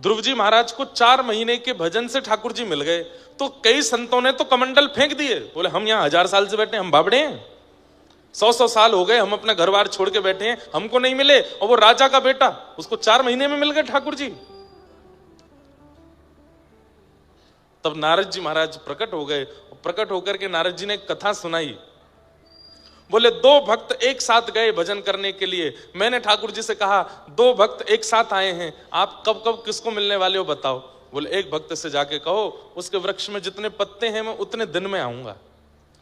ध्रुव जी महाराज को 4 महीने के भजन से ठाकुर जी मिल गए, तो कई संतों ने तो कमंडल फेंक दिए, बोले हम यहाँ 1000 साल से बैठे, हम बाबड़े हैं, 100 साल हो गए, हम अपना घर बार छोड़ के बैठे हैं, हमको नहीं मिले। और वो राजा का बेटा, उसको 4 महीने में मिल गए ठाकुर जी। तब नारद जी महाराज प्रकट हो गए, प्रकट होकर के नारद जी ने एक कथा सुनाई। बोले 2 भक्त एक साथ गए भजन करने के लिए, मैंने ठाकुर जी से कहा 2 भक्त एक साथ आए हैं, आप कब कब किसको मिलने वाले हो बताओ। बोले एक भक्त से जाके कहो उसके वृक्ष में जितने पत्ते हैं मैं उतने दिन में आऊंगा,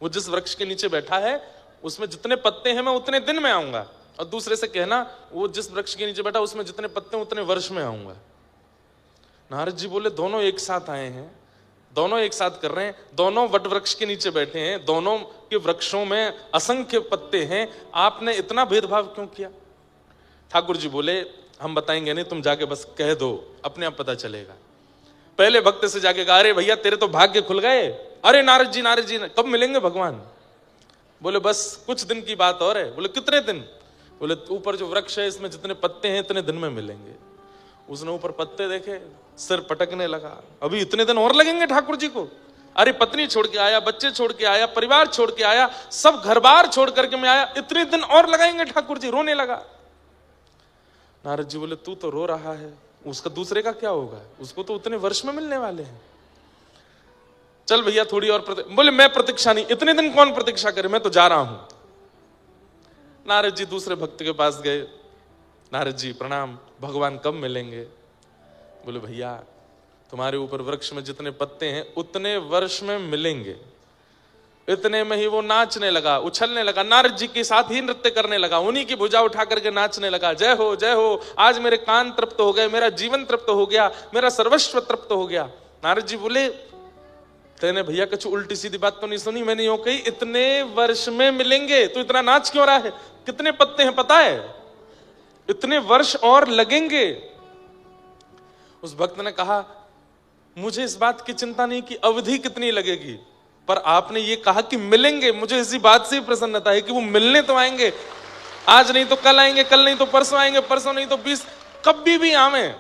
वो जिस वृक्ष के नीचे बैठा है उसमें जितने पत्ते हैं मैं उतने दिन में आऊंगा। और दूसरे से कहना वो जिस वृक्ष के नीचे बैठा उसमें जितने पत्ते उतने वर्ष में आऊंगा। नारद जी बोले दोनों एक साथ आए हैं, दोनों एक साथ कर रहे हैं, दोनों वट वृक्ष के नीचे बैठे हैं, दोनों के वृक्षों में असंख्य पत्ते हैं, आपने इतना भेदभाव क्यों किया। ठाकुर जी बोले हम बताएंगे नहीं, तुम जाके बस कह दो, अपने आप पता चलेगा। पहले भक्त से जाके कहा अरे भैया तेरे तो भाग्य खुल गए। अरे नारद जी कब मिलेंगे भगवान। बोले बस कुछ दिन की बात और है। बोले कितने दिन। बोले ऊपर जो वृक्ष है इसमें जितने पत्ते हैं इतने दिन में मिलेंगे। उसने ऊपर पत्ते देखे, सिर पटकने लगा, अभी इतने दिन और लगेंगे ठाकुर जी को। अरे पत्नी छोड़ के आया, बच्चे छोड़ के आया, परिवार छोड़ के आया, सब घर बार छोड़ करके मैं आया, इतने दिन और लगाएंगे ठाकुर जी। रोने लगा। नारद जी बोले तू तो रो रहा है, उसका दूसरे का क्या होगा, उसको तो उतने वर्ष में मिलने वाले हैं। चल भैया थोड़ी और बोले मैं प्रतीक्षा नहीं, इतने दिन कौन प्रतीक्षा करे, मैं तो जा रहा हूं। नारद जी दूसरे भक्त के पास गए, नारद जी प्रणाम, भगवान कब मिलेंगे। बोले भैया तुम्हारे ऊपर वृक्ष में जितने पत्ते हैं उतने वर्ष में मिलेंगे। इतने में ही वो नाचने लगा, उछलने लगा, नारद जी के साथ ही नृत्य करने लगा, उन्हीं की भुजा उठा करके नाचने लगा। जय हो जय हो, आज मेरे कान तृप्त हो गए, मेरा जीवन तृप्त हो गया, मेरा सर्वस्व तृप्त हो गया। नारद जी बोले तेने भैया कुछ उल्टी सीधी बात तो नहीं सुनी, मैंने यूं कही इतने वर्ष में मिलेंगे, तो इतना नाच क्यों रहा है, कितने पत्ते हैं पता है, इतने वर्ष और लगेंगे। उस भक्त ने कहा मुझे इस बात की चिंता नहीं कि अवधि कितनी लगेगी, पर आपने ये कहा कि मिलेंगे, मुझे इसी बात से प्रसन्नता है कि वो मिलने तो आएंगे, आज नहीं तो कल आएंगे, कल नहीं तो परसों आएंगे, परसों नहीं तो 20, कभी भी आवे,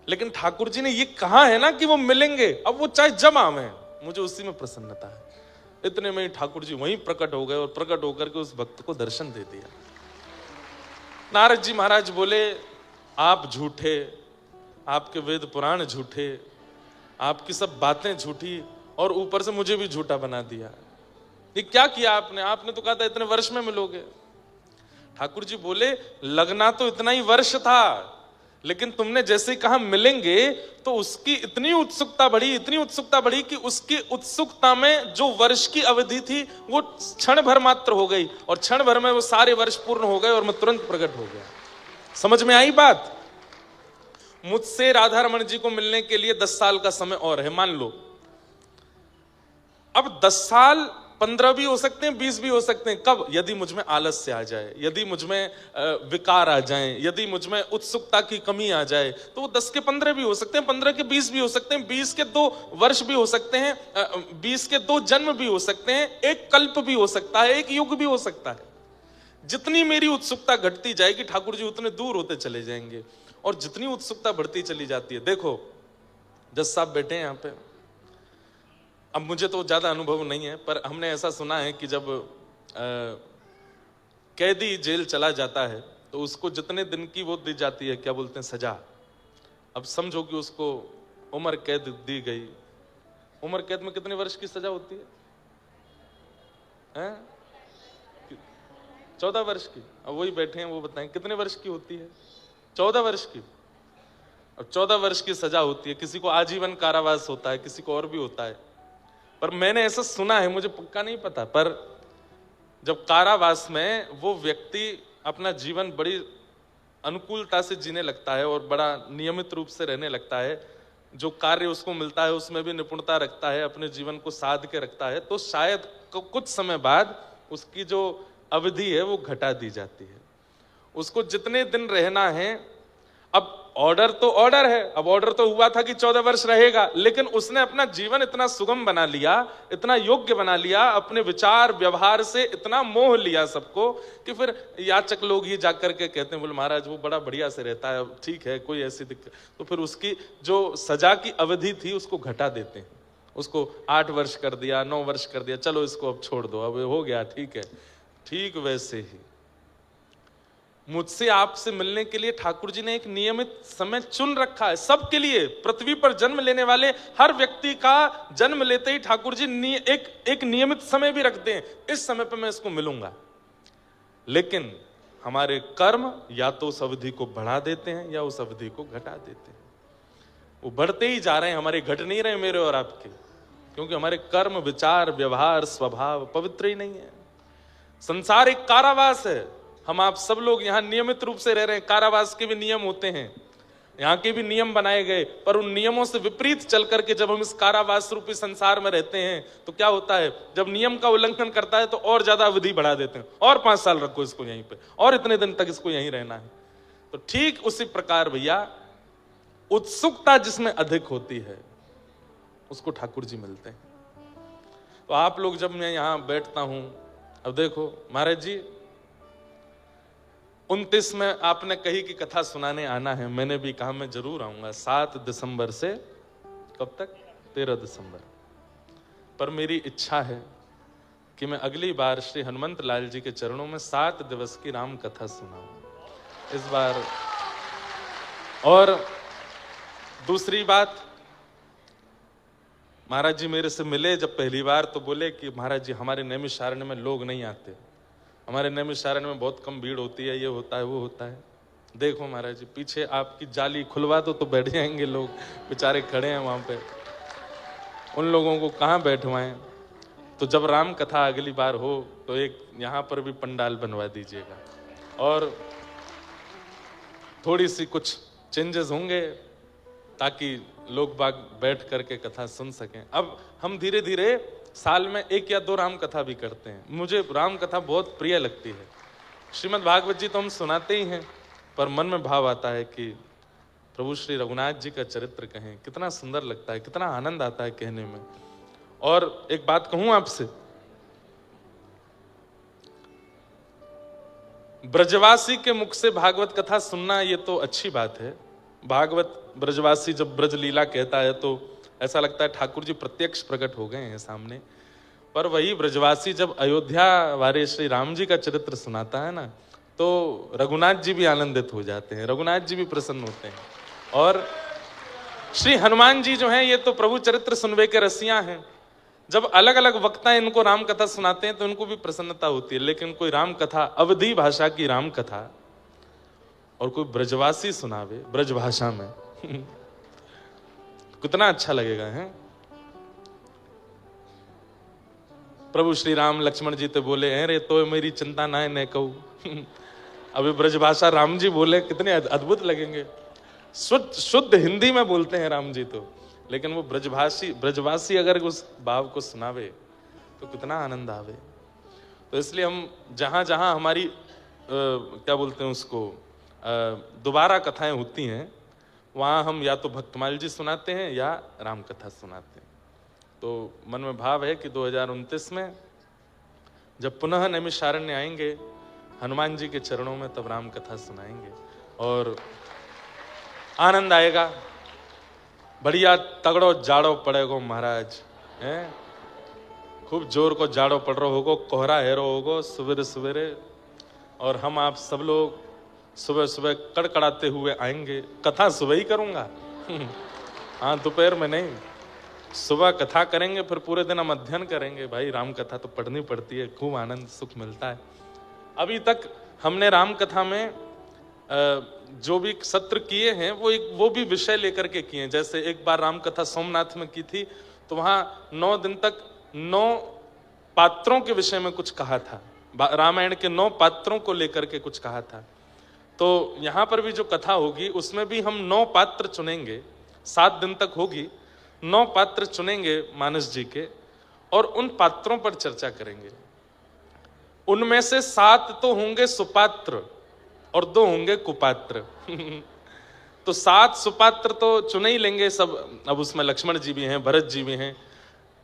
लेकिन ठाकुर जी ने ये कहा है ना कि वो मिलेंगे, अब वो चाहे जब आवे, मुझे उसी में प्रसन्नता है। इतने में ही ठाकुर जी वहीं प्रकट हो गए और प्रकट होकर के उस भक्त को दर्शन दे दिया। नारद जी महाराज बोले आप झूठे, आपके वेद पुराण झूठे, आपकी सब बातें झूठी, और ऊपर से मुझे भी झूठा बना दिया। ये क्या किया आपने, आपने तो कहा था इतने वर्ष में मिलोगे। ठाकुर जी बोले लगना तो इतना ही वर्ष था, लेकिन तुमने जैसे ही कहा मिलेंगे तो उसकी इतनी उत्सुकता बढ़ी, इतनी उत्सुकता बढ़ी कि उसकी उत्सुकता में जो वर्ष की अवधि थी वो क्षण भर मात्र हो गई, और क्षण भर में वो सारे वर्ष पूर्ण हो गए और मैं तुरंत प्रकट हो गया। समझ में आई बात। मुझसे राधा रमण जी को मिलने के लिए 10 साल का समय और है, मान लो। अब 10 साल 15 भी हो सकते हैं, 20 भी हो सकते हैं। कब? यदि मुझमें आलस्य आ जाए, यदि मुझमें विकार आ जाए, यदि मुझमें उत्सुकता की कमी आ जाए, तो वो 10 के 15 भी हो सकते हैं, 15 के 20 भी हो सकते हैं, 20 के 2 वर्ष भी हो सकते हैं, 20 के 2 जन्म भी हो सकते हैं, एक कल्प भी हो सकता है, एक युग भी हो सकता है। जितनी मेरी उत्सुकता घटती जाएगी ठाकुर जी उतने दूर होते चले जाएंगे, और जितनी उत्सुकता बढ़ती चली जाती है। देखो जज साहब बैठे हैं यहाँ पे, अब मुझे तो ज्यादा अनुभव नहीं है, पर हमने ऐसा सुना है कि जब कैदी जेल चला जाता है तो उसको जितने दिन की वो दी जाती है, क्या बोलते हैं, सजा। अब समझो कि उसको उम्र कैद दी गई। उम्र कैद में कितने वर्ष की सजा होती है? 14 वर्ष की। अब वही बैठे हैं, वो बताएं कितने वर्ष की होती है? 14 वर्ष की। अब 14 वर्ष की सजा होती है। किसी को आजीवन कारावास होता है, किसी को और भी होता है, पर मैंने ऐसा सुना है, मुझे पक्का नहीं पता, पर जब कारावास में वो व्यक्ति अपना जीवन बड़ी अनुकूलता से जीने लगता है और बड़ा नियमित रूप से रहने लगता है, जो कार्य उसको मिलता है उसमें भी निपुणता रखता है, अपने जीवन को साध के रखता है, तो शायद कुछ समय बाद उसकी जो अवधि है वो घटा दी जाती है। उसको जितने दिन रहना है, अब ऑर्डर तो ऑर्डर है, अब ऑर्डर तो हुआ था कि 14 वर्ष रहेगा, लेकिन उसने अपना जीवन इतना सुगम बना लिया, इतना योग्य बना लिया, अपने विचार व्यवहार से इतना मोह लिया सबको कि फिर याचक लोग ही जाकर के कहते हैं, बोले महाराज वो बड़ा बढ़िया से रहता है, ठीक है, कोई ऐसी दिक्कत, तो फिर उसकी जो सजा की अवधि थी उसको घटा देते हैं, उसको 8 वर्ष कर दिया, 9 वर्ष कर दिया, चलो इसको अब छोड़ दो, अब हो गया, ठीक है। ठीक वैसे ही मुझसे आपसे मिलने के लिए ठाकुर जी ने एक नियमित समय चुन रखा है सबके लिए। पृथ्वी पर जन्म लेने वाले हर व्यक्ति का जन्म लेते ही ठाकुर जी एक नियमित समय भी रखते हैं, इस समय पर मैं इसको मिलूंगा। लेकिन हमारे कर्म या तो उस अवधि को बढ़ा देते हैं या उस अवधि को घटा देते हैं। वो बढ़ते ही जा रहे हैं, हमारे घट नहीं रहे मेरे और आपके, क्योंकि हमारे कर्म विचार व्यवहार स्वभाव पवित्र ही नहीं है। संसार एक कारावास है, हम आप सब लोग यहाँ नियमित रूप से रह रहे हैं, कारावास के भी नियम होते हैं, यहाँ के भी नियम बनाए गए, पर उन नियमों से विपरीत चल करके जब हम इस कारावास रूपी संसार में रहते हैं तो क्या होता है, जब नियम का उल्लंघन करता है तो और ज्यादा अवधि बढ़ा देते हैं, और 5 साल रखो इसको यहीं पे, और इतने दिन तक इसको यहीं रहना है। तो ठीक उसी प्रकार भैया उत्सुकता जिसमें अधिक होती है उसको ठाकुर जी मिलते हैं। तो आप लोग जब मैं यहां बैठता हूं, अब देखो महाराज जी 29 में आपने कही कि कथा सुनाने आना है, मैंने भी कहा मैं जरूर आऊंगा 7 दिसंबर से कब तक 13 दिसंबर। पर मेरी इच्छा है कि मैं अगली बार श्री हनुमंत लाल जी के चरणों में 7 दिवस की राम कथा सुनाऊं इस बार। और दूसरी बात, महाराज जी मेरे से मिले जब पहली बार तो बोले कि महाराज जी हमारे नैमिषारण्य में लोग नहीं आते, हमारे नैमिषारण्य में बहुत कम भीड़ होती है, ये होता है वो होता है। देखो महाराज जी पीछे आपकी जाली खुलवा दो तो बैठ जाएंगे लोग, बेचारे खड़े हैं वहां पे, उन लोगों को कहाँ बैठवाएं। तो जब राम कथा अगली बार हो तो एक यहाँ पर भी पंडाल बनवा दीजिएगा, और थोड़ी सी कुछ चेंजेस होंगे ताकि लोग बाग बैठ करके कथा सुन सकें। अब हम धीरे धीरे साल में 1 या 2 राम कथा भी करते हैं। मुझे राम कथा बहुत प्रिय लगती है। श्रीमद् भागवत जी तो हम सुनाते ही हैं, पर मन में भाव आता है कि प्रभु श्री रघुनाथ जी का चरित्र कहें, कितना सुंदर लगता है, कितना आनंद आता है कहने में। और एक बात कहूं आपसे, ब्रजवासी के मुख से भागवत कथा सुनना ये तो अच्छी बात है। भागवत ब्रजवासी जब ब्रज लीला कहता है तो ऐसा लगता है ठाकुर जी प्रत्यक्ष प्रकट हो गए हैं सामने। पर वही ब्रजवासी जब अयोध्या वाले श्री राम जी का चरित्र सुनाता है ना, तो रघुनाथ जी भी आनंदित हो जाते हैं, रघुनाथ जी भी प्रसन्न होते हैं। और श्री हनुमान जी जो हैं ये तो प्रभु चरित्र सुनवे के रसिया हैं। जब अलग अलग वक्ता इनको राम कथा सुनाते हैं तो इनको भी प्रसन्नता होती है। लेकिन कोई राम कथा अवधी भाषा की राम कथा और कोई ब्रजवासी सुनावे ब्रज भाषा में कितना अच्छा लगेगा है। प्रभु श्री राम लक्ष्मण जी तो बोले हैं रे तो मेरी चिंता ना है न कहूं अभी ब्रजभाषा राम जी बोले कितने अद्भुत लगेंगे। शुद्ध हिंदी में बोलते हैं राम जी तो, लेकिन वो ब्रजवासी अगर उस भाव को सुनावे तो कितना आनंद आवे। तो इसलिए हम जहां जहां हमारी क्या बोलते हैं उसको दोबारा कथाएं होती हैं वहां हम या तो भक्तमाल जी सुनाते हैं या राम कथा सुनाते हैं। तो मन में भाव है कि 2029 में जब पुनः नैमिषारण्य आएंगे हनुमान जी के चरणों में, तब राम कथा सुनाएंगे और आनंद आएगा। बढ़िया तगड़ो जाड़ो पड़ेगो महाराज हैं, खूब जोर को जाड़ो पड़ रहा होगो, कोहरा हेरो होगो सवेरे सवेरे, और हम आप सब लोग सुबह सुबह कड़कड़ाते हुए आएंगे। कथा सुबह ही करूंगा हाँ दोपहर में नहीं, सुबह कथा करेंगे, फिर पूरे दिन हम अध्ययन करेंगे। भाई राम कथा तो पढ़नी पड़ती है, खूब आनंद सुख मिलता है। अभी तक हमने राम कथा में जो भी सत्र किए हैं वो भी विषय लेकर के किए हैं। जैसे एक बार राम कथा सोमनाथ में की थी तो वहां 9 दिन तक 9 पात्रों के विषय में कुछ कहा था, रामायण के 9 पात्रों को लेकर के कुछ कहा था। तो यहां पर भी जो कथा होगी उसमें भी हम 9 पात्र चुनेंगे, 7 दिन तक होगी, 9 पात्र चुनेंगे मानस जी के और उन पात्रों पर चर्चा करेंगे। उनमें से 7 तो होंगे सुपात्र और 2 होंगे कुपात्र तो 7 सुपात्र तो चुने ही लेंगे सब। अब उसमें लक्ष्मण जी भी हैं, भरत जी भी हैं।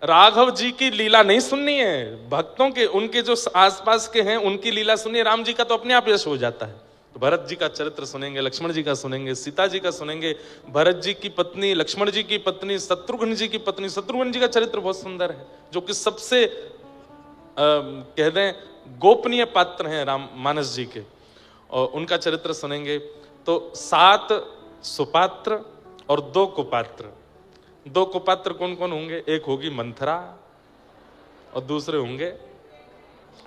राघव जी की लीला नहीं सुननी है, भक्तों के, उनके जो आसपास के हैं उनकी लीला सुनिए। राम जी का तो अपने आप यश हो जाता है। तो भरत जी का चरित्र सुनेंगे, लक्ष्मण जी का सुनेंगे, सीता जी का सुनेंगे, भरत जी की पत्नी, लक्ष्मण जी की पत्नी, शत्रुघ्न जी की पत्नी। शत्रुघ्न जी का चरित्र बहुत सुंदर है, जो कि सबसे कह दें गोपनीय पात्र हैं राम मानस जी के, और उनका चरित्र सुनेंगे। तो 7 सुपात्र और 2 कुपात्र। 2 कुपात्र कौन कौन होंगे? एक होगी मंथरा और दूसरे होंगे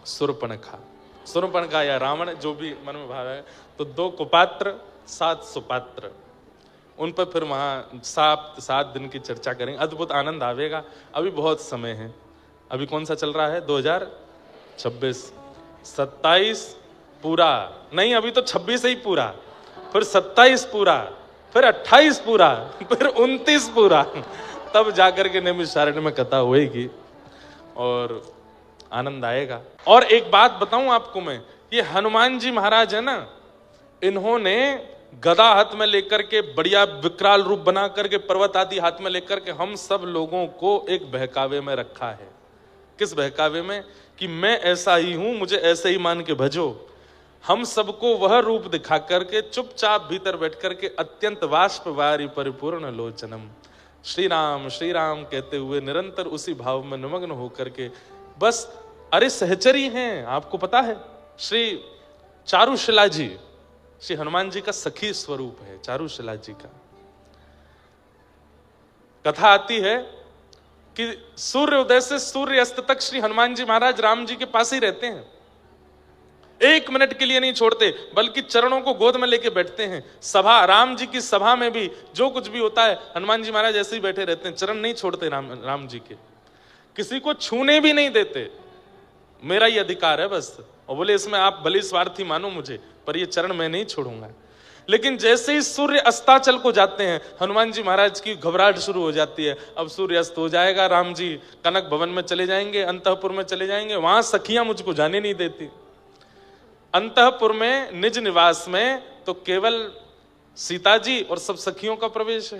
शूर्पणखा। शूर्पणखा या रावण, जो भी मन में भाव है। तो 2 कुपात्र 7 सुपात्र, उन पर फिर वहां 7 दिन की चर्चा करेंगे। अद्भुत आनंद आवेगा। अभी बहुत समय है। अभी कौन सा चल रहा है? 2026। 27 पूरा नहीं, अभी तो 26 ही पूरा, फिर 27 पूरा, फिर 28 पूरा, फिर 29 पूरा, तब जाकर के नैमिषारण्य में कथा होएगी और आनंद आएगा। और एक बात बताऊं आपको मैं, ये हनुमान जी महाराज है ना, इन्होंने गदा हाथ में लेकर के, बढ़िया विकराल रूप बना करके, पर्वत आदि हाथ में लेकर के हम सब लोगों को एक बहकावे में रखा है। किस बहकावे में? कि मैं ऐसा ही हूं, मुझे ऐसे ही मान के भजो। हम सबको वह रूप दिखा करके चुपचाप भीतर बैठ करके अत्यंत वाष्प वारी परिपूर्ण लोचनम, श्री राम कहते हुए निरंतर उसी भाव में निमग्न होकर के बस, अरे सहचरी हैं। आपको पता है श्री चारुशिला जी, श्री हनुमान जी का सखी स्वरूप है चारुशिला जी का। कथा आती है कि सूर्य उदय से सूर्य अस्त तक श्री हनुमान जी महाराज राम जी के पास ही रहते हैं। 1 मिनट के लिए नहीं छोड़ते, बल्कि चरणों को गोद में लेके बैठते हैं। सभा, राम जी की सभा में भी जो कुछ भी होता है, हनुमान जी महाराज ऐसे ही बैठे रहते हैं, चरण नहीं छोड़ते राम जी के, किसी को छूने भी नहीं देते। मेरा ये अधिकार है बस। और बोले इसमें आप भले स्वार्थी मानो मुझे, पर ये चरण मैं नहीं छोड़ूंगा। लेकिन जैसे ही सूर्य अस्ताचल को जाते हैं, हनुमान जी महाराज की घबराहट शुरू हो जाती है। अब सूर्य अस्त हो जाएगा, राम जी कनक भवन में चले जाएंगे, अंतःपुर में चले जाएंगे। वहां सखियां मुझको जाने नहीं देती। अंतःपुर में निज निवास में तो केवल सीता जी और सब सखियों का प्रवेश है,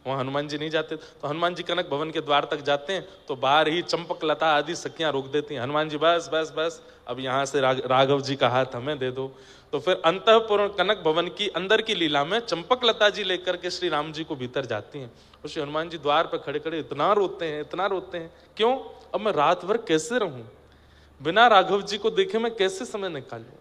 वहां हनुमान जी नहीं जाते। तो हनुमान जी कनक भवन के द्वार तक जाते हैं तो बाहर ही चंपक लता आदि सखियां रोक देती हैं। हनुमान जी बस बस बस, अब यहाँ से राघव जी का हाथ हमें दे दो। तो फिर अंतःपुर कनक भवन की अंदर की लीला में चंपक लता जी लेकर के श्री राम जी को भीतर जाती हैं। और श्री हनुमान जी द्वार पर खड़े खड़े इतना रोते हैं, इतना रोते हैं। क्यों? अब मैं रात भर कैसे रहूं, बिना राघव जी को देखे मैं कैसे समय निकालूं।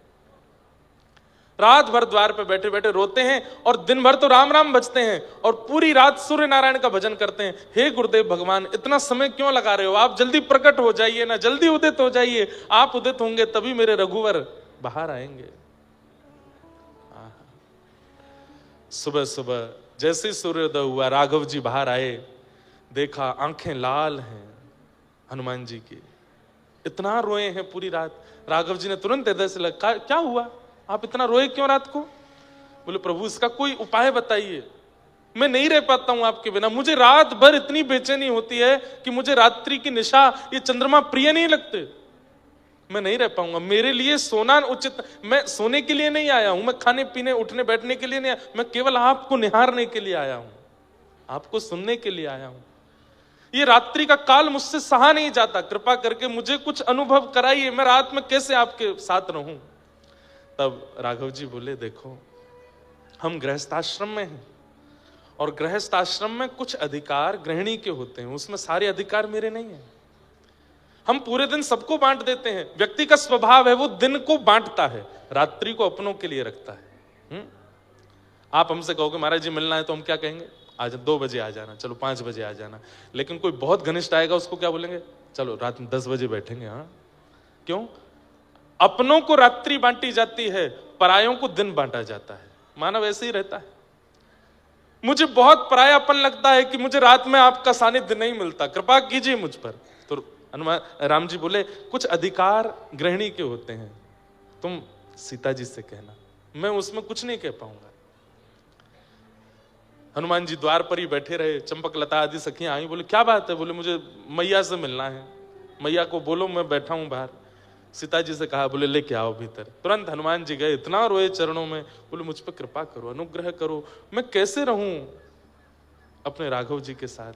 रात भर द्वार पे बैठे बैठे रोते हैं और दिन भर तो राम राम बजते हैं और पूरी रात सूर्य नारायण का भजन करते हैं। हे गुरुदेव भगवान, इतना समय क्यों लगा रहे हो? आप जल्दी प्रकट हो जाइए ना, जल्दी उदित हो जाइए। आप उदित होंगे तभी मेरे रघुवर बाहर आएंगे। सुबह सुबह जैसे ही सूर्योदय हुआ, राघव जी बाहर आए, देखा आंखें लाल हैं हनुमान जी की, इतना रोए हैं पूरी रात। राघव जी ने तुरंत हृदय से लगा, क्या हुआ, आप इतना रोए क्यों रात को? बोले प्रभु इसका कोई उपाय बताइए, मैं नहीं रह पाता हूं आपके बिना। मुझे रात भर इतनी बेचैनी होती है कि मुझे रात्रि की निशा, ये चंद्रमा प्रिय नहीं लगते। मैं नहीं रह पाऊंगा, मेरे लिए सोना उचित। मैं सोने के लिए नहीं आया हूं, मैं खाने पीने उठने बैठने के लिए नहीं आया, मैं केवल आपको निहारने के लिए आया हूं, आपको सुनने के लिए आया हूं। ये रात्रि का काल मुझसे सहा नहीं जाता, कृपा करके मुझे कुछ अनुभव कराइए, मैं रात में कैसे आपके साथ रहूं। तब राघव जी बोले, देखो हम गृहस्थाश्रम में हैं और गृहस्थाश्रम में कुछ अधिकार गृहिणी के होते हैं, उसमें सारे अधिकार मेरे नहीं हैं। हम पूरे दिन सबको बांट देते हैं, व्यक्ति का स्वभाव है वो दिन को बांटता है, रात्रि को अपनों के लिए रखता है। आप हमसे कहोगे महाराज जी मिलना है, तो हम क्या कहेंगे? आज 2 बजे आ जाना, चलो 5 बजे आ जाना। लेकिन कोई बहुत घनिष्ठ आएगा, उसको क्या बोलेंगे? चलो रात में 10 बजे बैठेंगे। हाँ, क्यों? अपनों को रात्रि बांटी जाती है, परायों को दिन बांटा जाता है। मानव ऐसे ही रहता है। मुझे बहुत परायापन लगता है कि मुझे रात में आपका सानिध्य नहीं मिलता, कृपा कीजिए मुझ पर। तो राम जी बोले, कुछ अधिकार गृहिणी के होते हैं, तुम सीता जी से कहना, मैं उसमें कुछ नहीं कह पाऊंगा। हनुमान जी द्वार पर ही बैठे रहे, चंपक लता आदि सखियां आई, बोले क्या बात है? बोले मुझे मैया से मिलना है, मैया को बोलो मैं बैठा हूं बाहर। सीता जी से कहा, बोले लेके आओ भीतर। तुरंत हनुमान जी गए, इतना रोए चरणों में, बोले मुझ पर कृपा करो, अनुग्रह करो, मैं कैसे रहूं अपने राघव जी के साथ।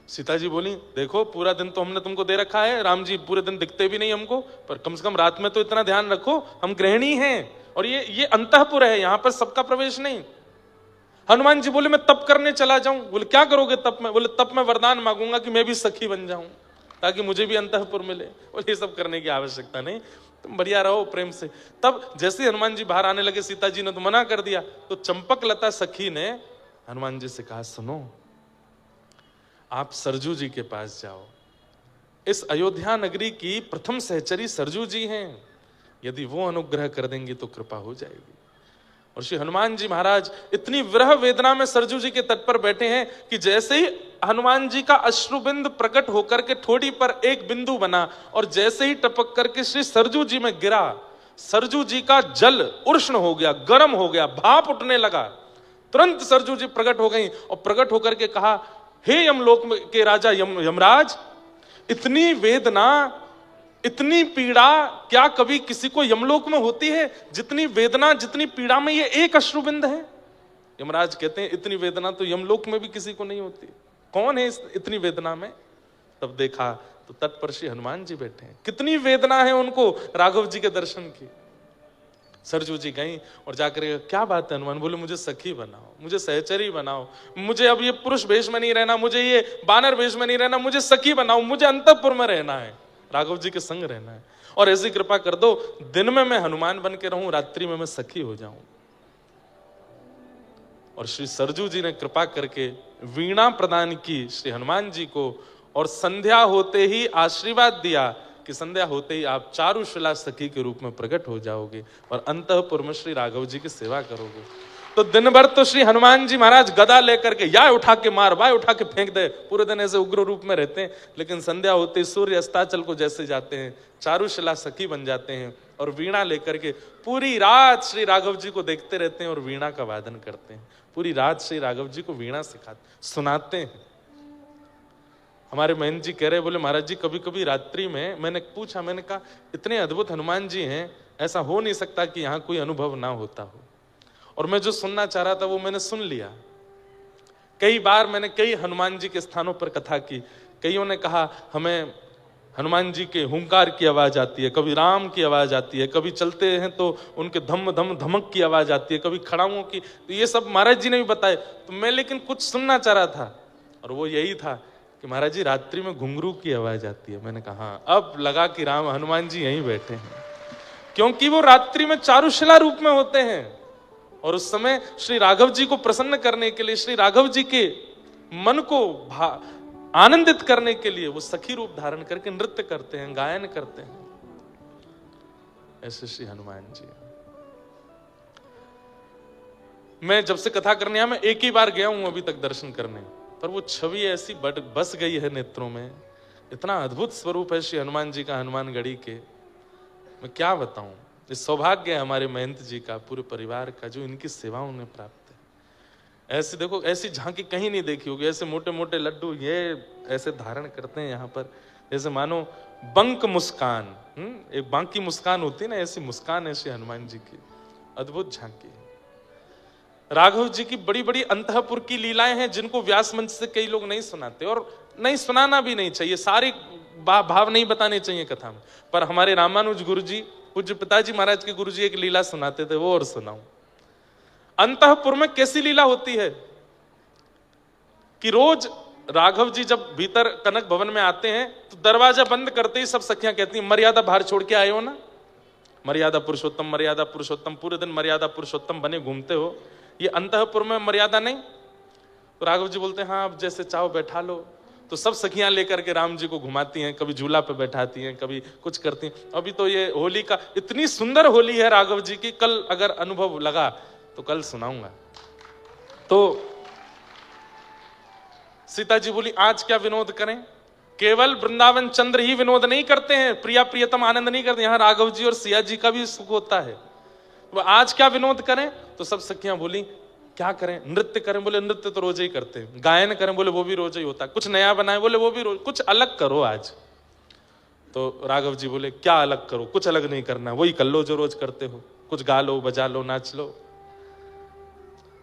सीता जी बोली, देखो पूरा दिन तो हमने तुमको दे रखा है, राम जी पूरे दिन दिखते भी नहीं हमको, पर कम से कम रात में तो इतना ध्यान रखो, हम गृहिणी हैं और ये अंतःपुर है, यहां पर सबका प्रवेश नहीं। हनुमान जी बोले, मैं तप करने चला जाऊं। बोले क्या करोगे तप में? बोले तप में वरदान मांगूंगा कि मैं भी सखी बन जाऊं, ताकि मुझे भी अंतःपुर मिले। बोले ये सब करने की आवश्यकता नहीं, तुम बढ़िया रहो प्रेम से। तब जैसे हनुमान जी बाहर आने लगे, सीता जी ने तो मना कर दिया, तो चंपक लता सखी ने हनुमान जी से कहा, सुनो आप सरजू जी के पास जाओ, इस अयोध्या नगरी की प्रथम सहचरी सरजू जी हैं, यदि वो अनुग्रह कर देंगी तो कृपा हो जाएगी। और श्री हनुमान जी महाराज इतनी विरह वेदना में सरजू जी के तट पर बैठे हैं कि जैसे ही हनुमान जी का अश्रुबिंद प्रकट होकर के ठोड़ी पर एक बिंदु बना और जैसे ही टपक करके श्री सरजू जी में गिरा, सरजू जी का जल उष्ण हो गया, गर्म हो गया, भाप उठने लगा। तुरंत सरजू जी प्रकट हो गई और प्रकट होकर के कहा, हे यमलोक के राजा यमराज, इतनी वेदना, इतनी पीड़ा क्या कभी किसी को यमलोक में होती है? जितनी वेदना, जितनी पीड़ा में ये एक अश्रुबिंद है। यमराज कहते हैं, इतनी वेदना तो यमलोक में भी किसी को नहीं होती, कौन है इतनी वेदना में? तब देखा तो तट पर श्री हनुमान जी बैठे हैं, कितनी वेदना है उनको राघव जी के दर्शन की। सरजू जी गई और जाकर, क्या बात है हनुमान? बोले मुझे सखी बनाओ, मुझे सहचरी बनाओ, मुझे अब ये पुरुष वेश में नहीं रहना, मुझे ये बानर वेश में नहीं रहना, मुझे सखी बनाओ, मुझे अंतःपुर में रहना है, राघव जी के संग रहना है, और ऐसी कृपा कर दो दिन में मैं हनुमान बन के रहूं, रात्रि में मैं सखी हो जाऊं। और श्री सरजू जी ने कृपा करके वीणा प्रदान की श्री हनुमान जी को, और संध्या होते ही आशीर्वाद दिया कि संध्या होते ही आप चारुशिला सखी के रूप में प्रकट हो जाओगे और अंतःपुर में श्री राघव जी की सेवा करोगे। तो दिन भर तो श्री हनुमान जी महाराज गदा लेकर के या उठा के मार, वाय उठा के फेंक दे, पूरे दिन ऐसे उग्र रूप में रहते हैं, लेकिन संध्या होते ही सूर्य अस्ताचल को जैसे जाते हैं, चारुशिला सखी बन जाते हैं और वीणा लेकर के पूरी रात श्री राघव जी को देखते रहते हैं और वीणा का वादन करते हैं। पूरी रात श्री राघव जी को वीणा सिखाते, सुनाते हैं। हमारे महंत जी कह रहे, बोले महाराज जी कभी कभी रात्रि में मैंने पूछा, मैंने कहा इतने अद्भुत हनुमान जी हैं, ऐसा हो नहीं सकता कि यहाँ कोई अनुभव ना होता हो। और मैं जो सुनना चाह रहा था वो मैंने सुन लिया। कई बार मैंने कई हनुमान जी के स्थानों पर कथा की, कईयों ने कहा हमें हनुमान जी के हुंकार की आवाज आती है, कभी राम की आवाज आती है, कभी चलते हैं तो उनके धम धम धमक की आवाज आती है, कभी खड़ाओं की। तो ये सब महाराज जी ने भी बताए, तो मैं लेकिन कुछ सुनना चाह रहा था और वो यही था कि महाराज जी रात्रि में घुंघरू की आवाज आती है। मैंने कहा हाँ, अब लगा कि राम हनुमान जी यहीं बैठे हैं, क्योंकि वो रात्रि में चारुशिला रूप में होते हैं और उस समय श्री राघव जी को प्रसन्न करने के लिए, श्री राघव जी के मन को आनंदित करने के लिए वो सखी रूप धारण करके नृत्य करते हैं, गायन करते हैं। ऐसे श्री हनुमान जी। मैं जब से कथा करने आया, मैं एक ही बार गया हूं अभी तक दर्शन करने, पर वो छवि ऐसी बस गई है नेत्रों में। इतना अद्भुत स्वरूप है श्री हनुमान जी का, हनुमानगढ़ी के, मैं क्या बताऊं। ये सौभाग्य है हमारे महंत जी का, पूरे परिवार का, जो इनकी सेवा उन्हें प्राप्त है। ऐसे देखो, ऐसी झांकी कहीं नहीं देखी होगी, ऐसे मोटे मोटे लड्डू ये ऐसे धारण करते हैं यहाँ पर, जैसे मानो बंक मुस्कान, एक बांकी मुस्कान होती है ना, ऐसी मुस्कान है श्री हनुमान जी की, अद्भुत झांकी है। राघव जी की बड़ी बड़ी अंतःपुर की लीलाएं हैं जिनको व्यास मंच से कई लोग नहीं सुनाते, और नहीं सुनाना भी नहीं चाहिए, सारे भाव नहीं बताने चाहिए कथा में। पर हमारे रामानुज गुरु जी, पूज्य पिताजी महाराज के गुरु जी एक लीला सुनाते थे, वो और सुनाऊं। अंतःपुर में कैसी लीला होती है कि रोज राघव जी जब भीतर कनक भवन में आते हैं तो दरवाजा बंद करते ही सब सखियां कहती हैं, मर्यादा बाहर छोड़ के आए हो ना, मर्यादा पुरुषोत्तम, मर्यादा पुरुषोत्तम, पूरे दिन मर्यादा पुरुषोत्तम बने घूमते हो, ये अंतःपुर में मर्यादा नहीं। तो राघव जी बोलते हैं हाँ, अब जैसे चाहो बैठा लो। तो सब सखियां लेकर के राम जी को घुमाती हैं, कभी झूला पे बैठाती हैं, कभी कुछ करती हैं। अभी तो ये होली का, इतनी सुंदर होली है राघव जी की, कल अगर अनुभव लगा तो कल सुनाऊंगा। तो सीता जी बोली आज क्या विनोद करें, केवल वृंदावन चंद्र ही विनोद नहीं करते हैं, प्रिया प्रियतम आनंद नहीं करते, यहाँ राघव जी और सिया जी का भी सुख होता है। वो आज क्या विनोद करें? तो सब सखियां बोली क्या करें, नृत्य करें? बोले नृत्य तो रोज ही करते हैं। गायन करें? बोले वो भी रोज ही होता है। कुछ नया बनाए? बोले वो भी रोज। कुछ अलग करो आज। तो राघव जी बोले क्या अलग करो, कुछ अलग नहीं करना, वही कर लो जो रोज करते हो, कुछ गा लो, बजा लो, नाच लो।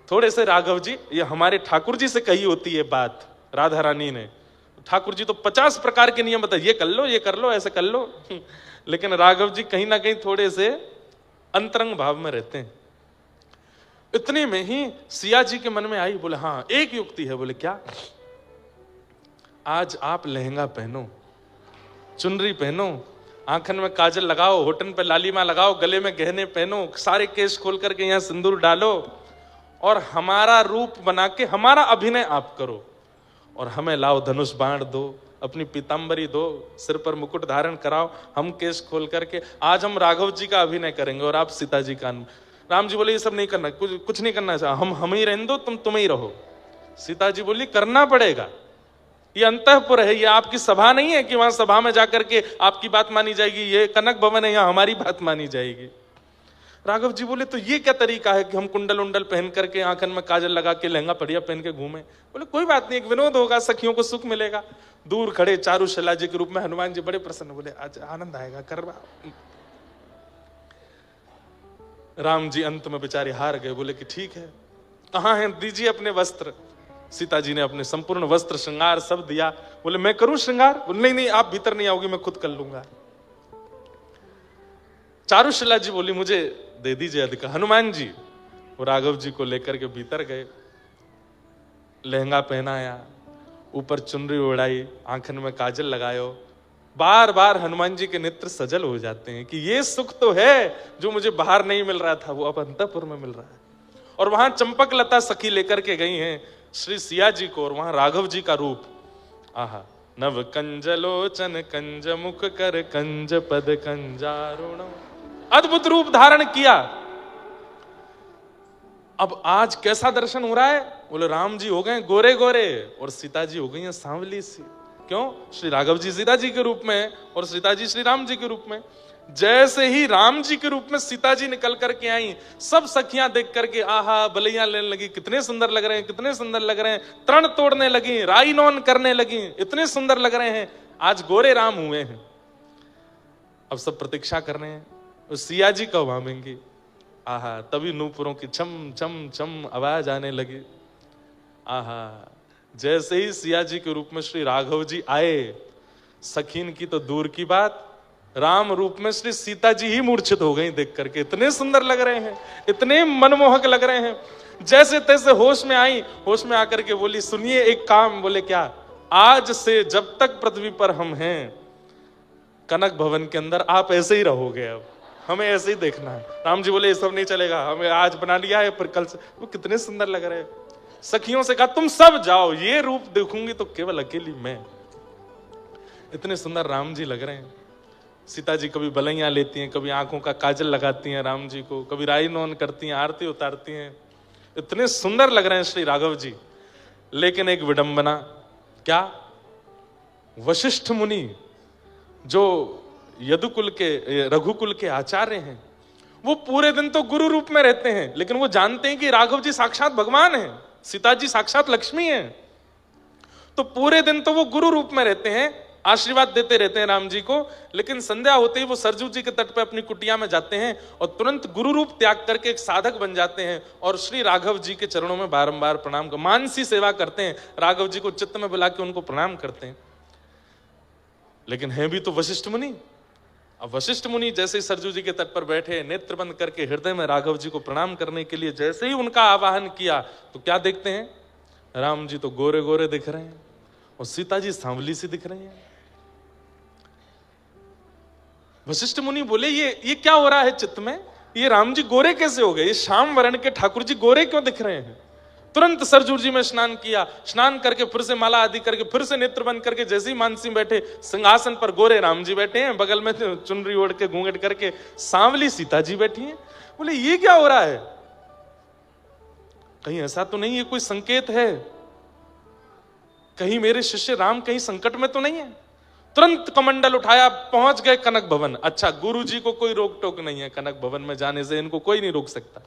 थोड़े से राघव जी, ये हमारे ठाकुर जी से कही होती है बात राधा रानी ने। ठाकुर जी तो 50 प्रकार के नियम बताए, ये कर लो, ये कर लो, ऐसे कर लो। लेकिन राघव जी कहीं ना कहीं थोड़े से अंतरंग भाव में रहते हैं। इतने में ही सिया जी के मन में आई, बोले हाँ एक युक्ति है। बोले क्या? आज आप लहंगा पहनो, चुनरी पहनो, आंखन में काजल लगाओ, होठन पे लालिमा लगाओ, गले में गहने पहनो, सारे केस खोल करके यहां सिंदूर डालो और हमारा रूप बना के हमारा अभिनय आप करो और हमें लाओ, धनुष बाण दो, अपनी पीतांबरी दो, सिर पर मुकुट धारण कराओ, हम केस खोल करके आज हम राघव जी का अभिनय करेंगे और आप सीता जी का। राम जी बोले ये सब नहीं करना, कुछ नहीं करना, हम ही रहने दो, तुम ही रहो। सीता जी बोली करना पड़ेगा, ये अंतःपुर है, ये आपकी सभा नहीं है कि वहां सभा में जाकर के आपकी बात मानी जाएगी, ये कनक भवन है, यहाँ हमारी बात मानी जाएगी। राघव जी बोले तो ये क्या तरीका है कि हम कुंडल उंडल पहन करके, आंखन में काजल लगा के, लहंगा बढ़िया पहन के घूमे? बोले कोई बात नहीं, एक विनोद होगा, सखियों को सुख मिलेगा। दूर खड़े चारुशला जी के रूप में हनुमान जी बड़े प्रसन्न, बोले आज आनंद आएगा, करवा। राम जी अंत में बेचारे हार गए, बोले कि ठीक है, कहाँ है, दीजिए अपने वस्त्र। सीता जी ने अपने संपूर्ण वस्त्र श्रृंगार सब दिया। बोले मैं करूं श्रृंगार? बोले नहीं नहीं, आप भीतर नहीं आओगे, मैं खुद कर लूंगा। चारुशला जी बोली मुझे दे दीजिए अधिकार। हनुमान जी वो राघव जी को लेकर के भीतर गए, लहंगा पहनाया, ऊपर चुनरी उड़ाई, आंखन में काजल लगायो। बार बार हनुमान जी के नेत्र सजल हो जाते हैं कि ये सुख तो है जो मुझे बाहर नहीं मिल रहा था, वो अब अंतःपुर में मिल रहा है। और वहां चंपक लता सखी लेकर के गई हैं श्री सिया जी को, और वहां राघव जी का रूप, आहा, नव कंजलोचन कंज मुख कर कंज पद कंजारुण, अद्भुत रूप धारण किया। अब आज कैसा दर्शन हो रहा है? बोले राम जी हो गए गोरे गोरे और सीता जी हो गई हैं सांवली सी। क्यों? श्री राघव जी सीता जी के रूप में और सीता जी श्री राम जी के रूप में। जैसे ही राम जी के रूप में सीता जी निकल करके आई, सब सखियां देख करके आहा बलैया लेने लगी, कितने सुंदर लग रहे हैं, कितने सुंदर लग रहे हैं, तरण तोड़ने लगी, राई नौन करने लगी, इतने सुंदर लग रहे हैं, आज गोरे राम हुए हैं। अब सब प्रतीक्षा कर रहे हैं सिया जी कब आवेंगी। आहा, तभी नूपुरों की छम छम छम आवाज आने लगी। आहा, जैसे ही सिया जी के रूप में श्री राघव जी आए, सखीन की तो दूर की बात, राम रूप में श्री सीता जी ही मूर्छित हो गई देख करके, इतने सुंदर लग रहे हैं, इतने मनमोहक लग रहे हैं। जैसे तैसे होश में आई, होश में आकर के बोली सुनिए एक काम। बोले क्या? आज से जब तक पृथ्वी पर हम हैं कनक भवन के अंदर, आप ऐसे ही रहोगे, अब हमें ऐसे ही देखना है। राम जी बोले ये सब नहीं चलेगा, हमें आज बना लिया है पर कल से। वो कितने सुंदर लग रहे हैं। सखियों से कहा तुम सब जाओ, ये रूप देखूंगी तो केवल अकेली मैं। इतने सुंदर राम जी लग रहे हैं। सीता जी कभी बलैया लेती हैं, कभी आंखों का काजल लगाती हैं राम जी को, कभी राई नौन करती हैं, आरती उतारती हैं, इतने सुंदर लग रहे हैं श्री राघव जी। लेकिन एक विडंबना, क्या? वशिष्ठ मुनि जो यदुकुल के, रघुकुल के आचार्य हैं, वो पूरे दिन तो गुरु रूप में रहते हैं, लेकिन वो जानते हैं कि राघव जी साक्षात भगवान हैं, सीता जी साक्षात लक्ष्मी हैं, तो पूरे दिन तो वो गुरु रूप में रहते हैं, आशीर्वाद देते रहते हैं राम जी को। लेकिन संध्या होते ही वो सरजू जी के तट पे अपनी कुटिया में जाते हैं और तुरंत गुरु रूप त्याग करके एक साधक बन जाते हैं और श्री राघव जी के चरणों में बारंबार प्रणाम कर, मानसी सेवा करते हैं, राघव जी को चित्त में बुला के उनको प्रणाम करते हैं। लेकिन है भी तो वशिष्ठ मुनि। अब वशिष्ठ मुनि जैसे ही सरजू जी के तट पर बैठे, नेत्र बंद करके हृदय में राघव जी को प्रणाम करने के लिए जैसे ही उनका आवाहन किया, तो क्या देखते हैं? राम जी तो गोरे गोरे दिख रहे हैं और सीता जी सांवली सी दिख रही हैं। वशिष्ठ मुनि बोले ये क्या हो रहा है चित्त में? ये राम जी गोरे कैसे हो गए? ये श्याम वर्ण के ठाकुर जी गोरे क्यों दिख रहे हैं? तुरंत सरजू जी में स्नान किया, स्नान करके फिर से माला आदि करके फिर से नेत्र बंद करके जैसे ही मानसी बैठे, सिंहासन पर गोरे राम जी बैठे हैं, बगल में चुनरी ओढ़ के घूंघट करके सांवली सीता जी बैठी हैं। बोले ये क्या हो रहा है? कहीं ऐसा तो नहीं है, कोई संकेत है? कहीं मेरे शिष्य राम कहीं संकट में तो नहीं है? तुरंत कमंडल उठाया, पहुंच गए कनक भवन। अच्छा, गुरु जी को कोई रोक टोक नहीं है, कनक भवन में जाने से इनको कोई नहीं रोक सकता।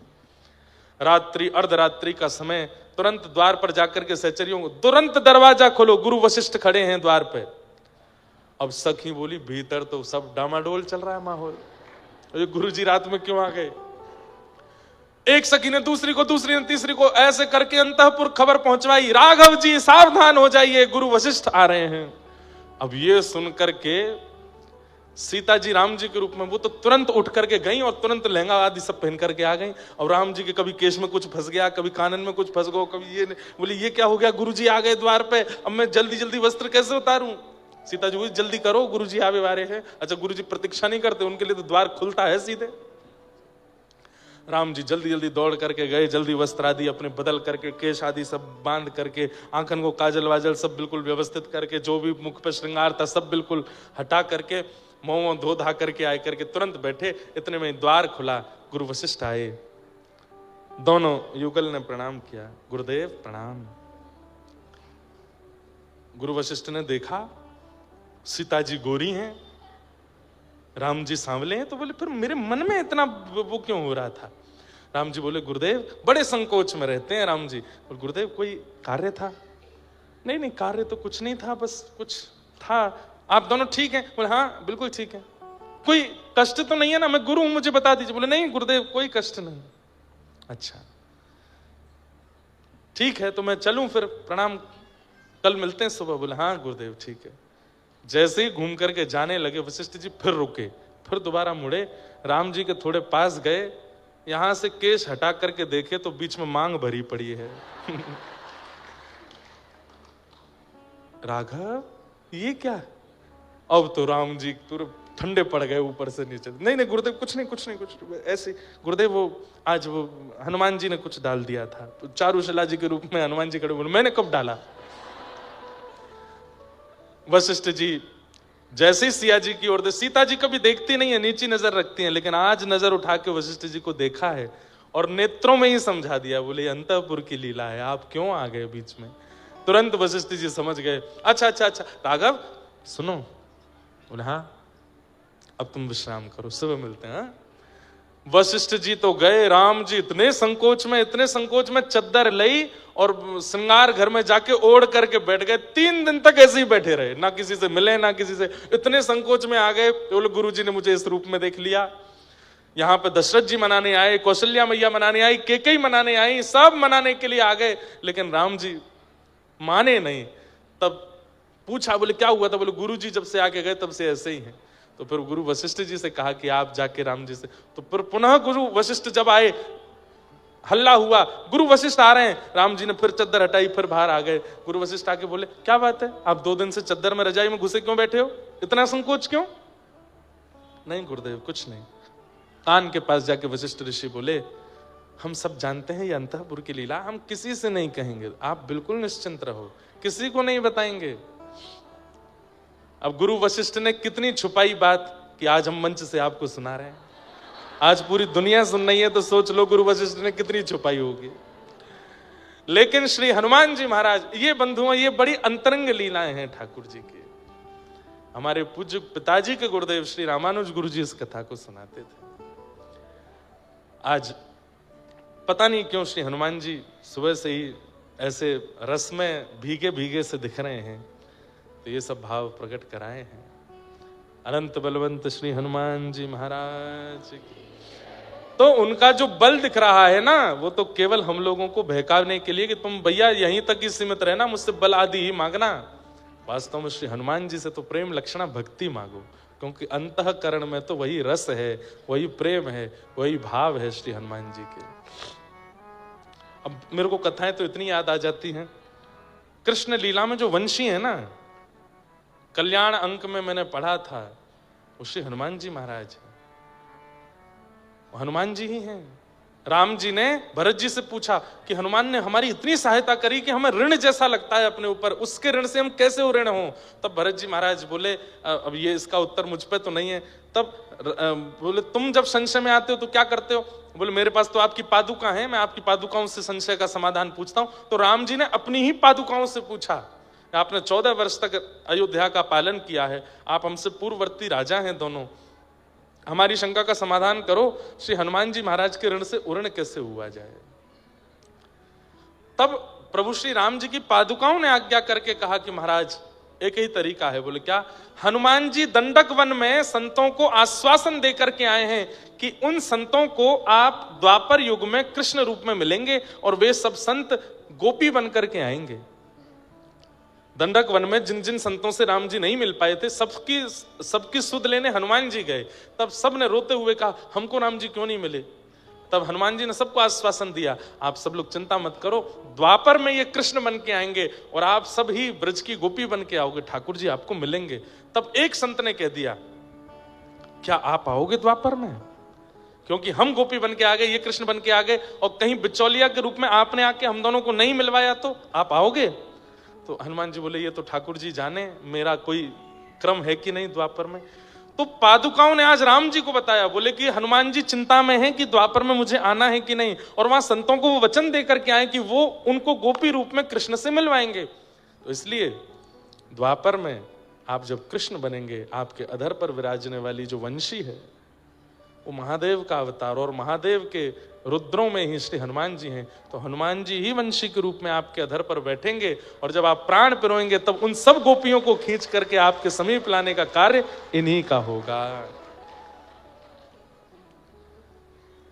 रात्रि अर्धरात्रि का समय, तुरंत द्वार पर जाकर के सहचरियों को तुरंत दरवाजा खोलो, गुरु वशिष्ठ खड़े हैं द्वार पे। अब सखी बोली भीतर तो सब डामाडोल चल रहा है माहौल, गुरु जी रात में क्यों आ गए। एक सखी ने दूसरी को, दूसरी ने तीसरी को, ऐसे करके अंतःपुर खबर पहुंचवाई, राघव जी सावधान हो जाइए, गुरु वशिष्ठ आ रहे हैं। अब ये सुनकर के सीता जी राम जी के रूप में वो तो तुरंत उठ करके गई और तुरंत लहंगा आदि सब पहन करके आ गई। और राम जी के कभी केश में कुछ फंस गया, कभी कानन में कुछ फंस गया, कभी ये बोली ये क्या हो गया, गुरुजी आ गए द्वार पे, अब मैं जल्दी जल्दी वस्त्र कैसे उतारूं। सीता जी बोली जल्दी करो, गुरुजी आवे वारे हैं। अच्छा गुरुजी प्रतीक्षा नहीं करते, उनके लिए तो द्वार खुलता है सीधे। राम जी जल्दी जल्दी दौड़ करके गए, जल्दी वस्त्र आदि अपने बदल करके, केश आदि सब बांध करके, आंखन को काजल वाजल सब बिल्कुल व्यवस्थित करके, जो भी मुख पर श्रृंगार था सब बिल्कुल हटा करके, मुंह धो धा करके आए करके तुरंत बैठे। इतने में द्वार खुला, गुरु वशिष्ठ आए। दोनों युगल ने प्रणाम किया, गुरुदेव प्रणाम। गुरु वशिष्ठ ने देखा सीता जी गोरी हैं, राम जी सांवले हैं, तो बोले फिर मेरे मन में इतना वो क्यों हो रहा था। राम जी बोले गुरुदेव बड़े संकोच में रहते हैं राम जी। और गुरुदेव कोई कार्य था? नहीं नहीं कार्य तो कुछ नहीं था, बस कुछ था। आप दोनों ठीक हैं? बोले हाँ बिल्कुल ठीक है। कोई कष्ट तो नहीं है ना? मैं गुरु हूं, मुझे बता दीजिए। बोले नहीं गुरुदेव कोई कष्ट नहीं। अच्छा ठीक है, तो मैं चलूं फिर, प्रणाम, कल मिलते हैं सुबह। बोले हाँ गुरुदेव ठीक है। जैसे ही घूम करके जाने लगे वशिष्ठ जी फिर रुके, फिर दोबारा मुड़े, राम जी के थोड़े पास गए, यहां से केश हटा करके देखे तो बीच में मांग भरी पड़ी है। राघव ये क्या? अब तो राम जी पूरे ठंडे पड़ गए ऊपर से नीचे। नहीं नहीं गुरुदेव कुछ नहीं कुछ नहीं कुछ ऐसे। गुरुदेव वो आज वो हनुमान जी ने कुछ डाल दिया था, चारुशिला जी के रूप में हनुमान जी खड़े बोले मैंने कब डाला। वशिष्ठ जी जैसे ही सिया जी की ओर दे, सीता जी कभी देखती नहीं है, नीची नजर रखती हैं, लेकिन आज नजर उठा के वशिष्ठ जी को देखा है और नेत्रों में ही समझा दिया। बोले अंतःपुर की लीला है, आप क्यों आ गए बीच में। तुरंत वशिष्ठ जी समझ गए। अच्छा अच्छा अच्छा राघव सुनो। बोले हाँ अब तुम विश्राम करो, सुबह मिलते हैं। वशिष्ठ जी तो गए, राम जी इतने संकोच में चद्दर लई और श्रृंगार घर में जाके ओढ़ करके बैठ गए। 3 दिन तक ऐसे ही बैठे रहे, ना किसी से मिले ना किसी से, इतने संकोच में आ गए। बोले गुरु जी ने मुझे इस रूप में देख लिया। यहाँ पे दशरथ जी मनाने आए, कौशल्या मैया मनाने आई, केकई मनाने आई, सब मनाने के लिए आ गए, लेकिन राम जी माने नहीं। तब पूछा, बोले क्या हुआ था? बोले गुरु जी जब से आके गए तब से ऐसे ही हैं। तो फिर गुरु वशिष्ठ जी से कहा कि आप जाके राम जी से, तो फिर पुनः गुरु वशिष्ठ जब आए, हल्ला हुआ गुरु वशिष्ठ आ रहे हैं। राम जी ने फिर चद्दर हटाई, फिर बाहर आ गए। गुरु वशिष्ठ आके बोले क्या बात है, आप 2 दिन से चद्दर में रजाई में घुसे क्यों बैठे हो, इतना संकोच क्यों? नहीं गुरुदेव कुछ नहीं। कान के पास जाके वशिष्ठ ऋषि बोले हम सब जानते हैं ये अंतःपुर की लीला, हम किसी से नहीं कहेंगे, आप बिल्कुल निश्चिंत रहो, किसी को नहीं बताएंगे। अब गुरु वशिष्ठ ने कितनी छुपाई बात कि आज हम मंच से आपको सुना रहे हैं। आज पूरी दुनिया सुन रही है, तो सोच लो गुरु वशिष्ठ ने कितनी छुपाई होगी। लेकिन श्री हनुमान जी महाराज, ये बंधुओं ये बड़ी अंतरंग लीलाएं हैं ठाकुर जी की। हमारे पूज्य पिताजी के गुरुदेव श्री रामानुज गुरु जी इस कथा को सुनाते थे। आज पता नहीं क्यों श्री हनुमान जी सुबह से ही ऐसे रस में भीगे भीगे से दिख रहे हैं, तो ये सब भाव प्रकट कराए हैं। अनंत बलवंत श्री हनुमान जी महाराज की। तो उनका जो बल दिख रहा है ना, वो तो केवल हम लोगों को बहकाने के लिए कि तुम भैया यहीं तक ही सीमित रहना, मुझसे बल आदि ही मांगना। वास्तव में श्री हनुमान जी से तो प्रेम लक्षणा भक्ति मांगो, क्योंकि अंतःकरण में तो वही रस है, वही प्रेम है, वही भाव है श्री हनुमान जी के। अब मेरे को कथाएं तो इतनी याद आ जाती हैं। कृष्ण लीला में जो वंशी है ना, कल्याण अंक में मैंने पढ़ा था, वो श्री हनुमान जी महाराज है, हनुमान जी ही हैं। राम जी ने भरत जी से पूछा कि हनुमान ने हमारी इतनी सहायता करी कि हमें ऋण जैसा लगता है अपने ऊपर, उसके ऋण से हम कैसे ऋण हों। तब भरत जी महाराज बोले अब ये इसका उत्तर मुझ पे तो नहीं है। तब बोले तुम जब संशय में आते हो तो क्या करते हो? बोले मेरे पास तो आपकी पादुका है, मैं आपकी पादुकाओं से संशय का समाधान पूछता हूं। तो राम जी ने अपनी ही पादुकाओं से पूछा। आपने 14 वर्ष तक अयोध्या का पालन किया है, आप हमसे पूर्ववर्ती राजा हैं दोनों, हमारी शंका का समाधान करो, श्री हनुमान जी महाराज के ऋण से उऋण कैसे हुआ जाए। तब प्रभु श्री राम जी की पादुकाओं ने आज्ञा करके कहा कि महाराज एक ही तरीका है। बोले क्या? हनुमान जी दंडक वन में संतों को आश्वासन देकर के आए हैं कि उन संतों को आप द्वापर युग में कृष्ण रूप में मिलेंगे और वे सब संत गोपी बनकर के आएंगे। दंडक वन में जिन जिन संतों से राम जी नहीं मिल पाए थे, सबकी सुध लेने हनुमान जी गए। तब सब ने रोते हुए कहा, हमको राम जी क्यों नहीं मिले? तब हनुमान जी ने सबको आश्वासन दिया, आप सब लोग चिंता मत करो, द्वापर में ये कृष्ण बन के आएंगे और आप सब ही ब्रज की गोपी बन के आओगे, ठाकुर जी आपको मिलेंगे। तब एक संत ने कह दिया, क्या आप आओगे द्वापर में? क्योंकि हम गोपी बन के आ गए, ये कृष्ण बन के आ गए, और कहीं बिचौलिया के रूप में आपने आके हम दोनों को नहीं मिलवाया तो आप आओगे? तो हनुमान जी बोले, ये तो ठाकुर जी जाने, मेरा कोई क्रम है कि नहीं द्वापर में। तो पादुकाओं ने आज राम जी को बताया, बोले कि हनुमान जी चिंता में हैं कि द्वापर में मुझे आना है कि नहीं, और वहां संतों को वो वचन दे करके आए कि वो उनको गोपी रूप में कृष्ण से मिलवाएंगे। तो इसलिए द्वापर में आप जब कृष्ण बनेंगे, आपके अधर पर विराजने वाली जो वंशी है वो महादेव का अवतार, और महादेव के रुद्रों में ही श्री हनुमान जी हैं। तो हनुमान जी ही वंशी के रूप में आपके अधर पर बैठेंगे, और जब आप प्राण पिरोएंगे तब उन सब गोपियों को खींच करके आपके समीप लाने का कार्य इन्हीं का होगा।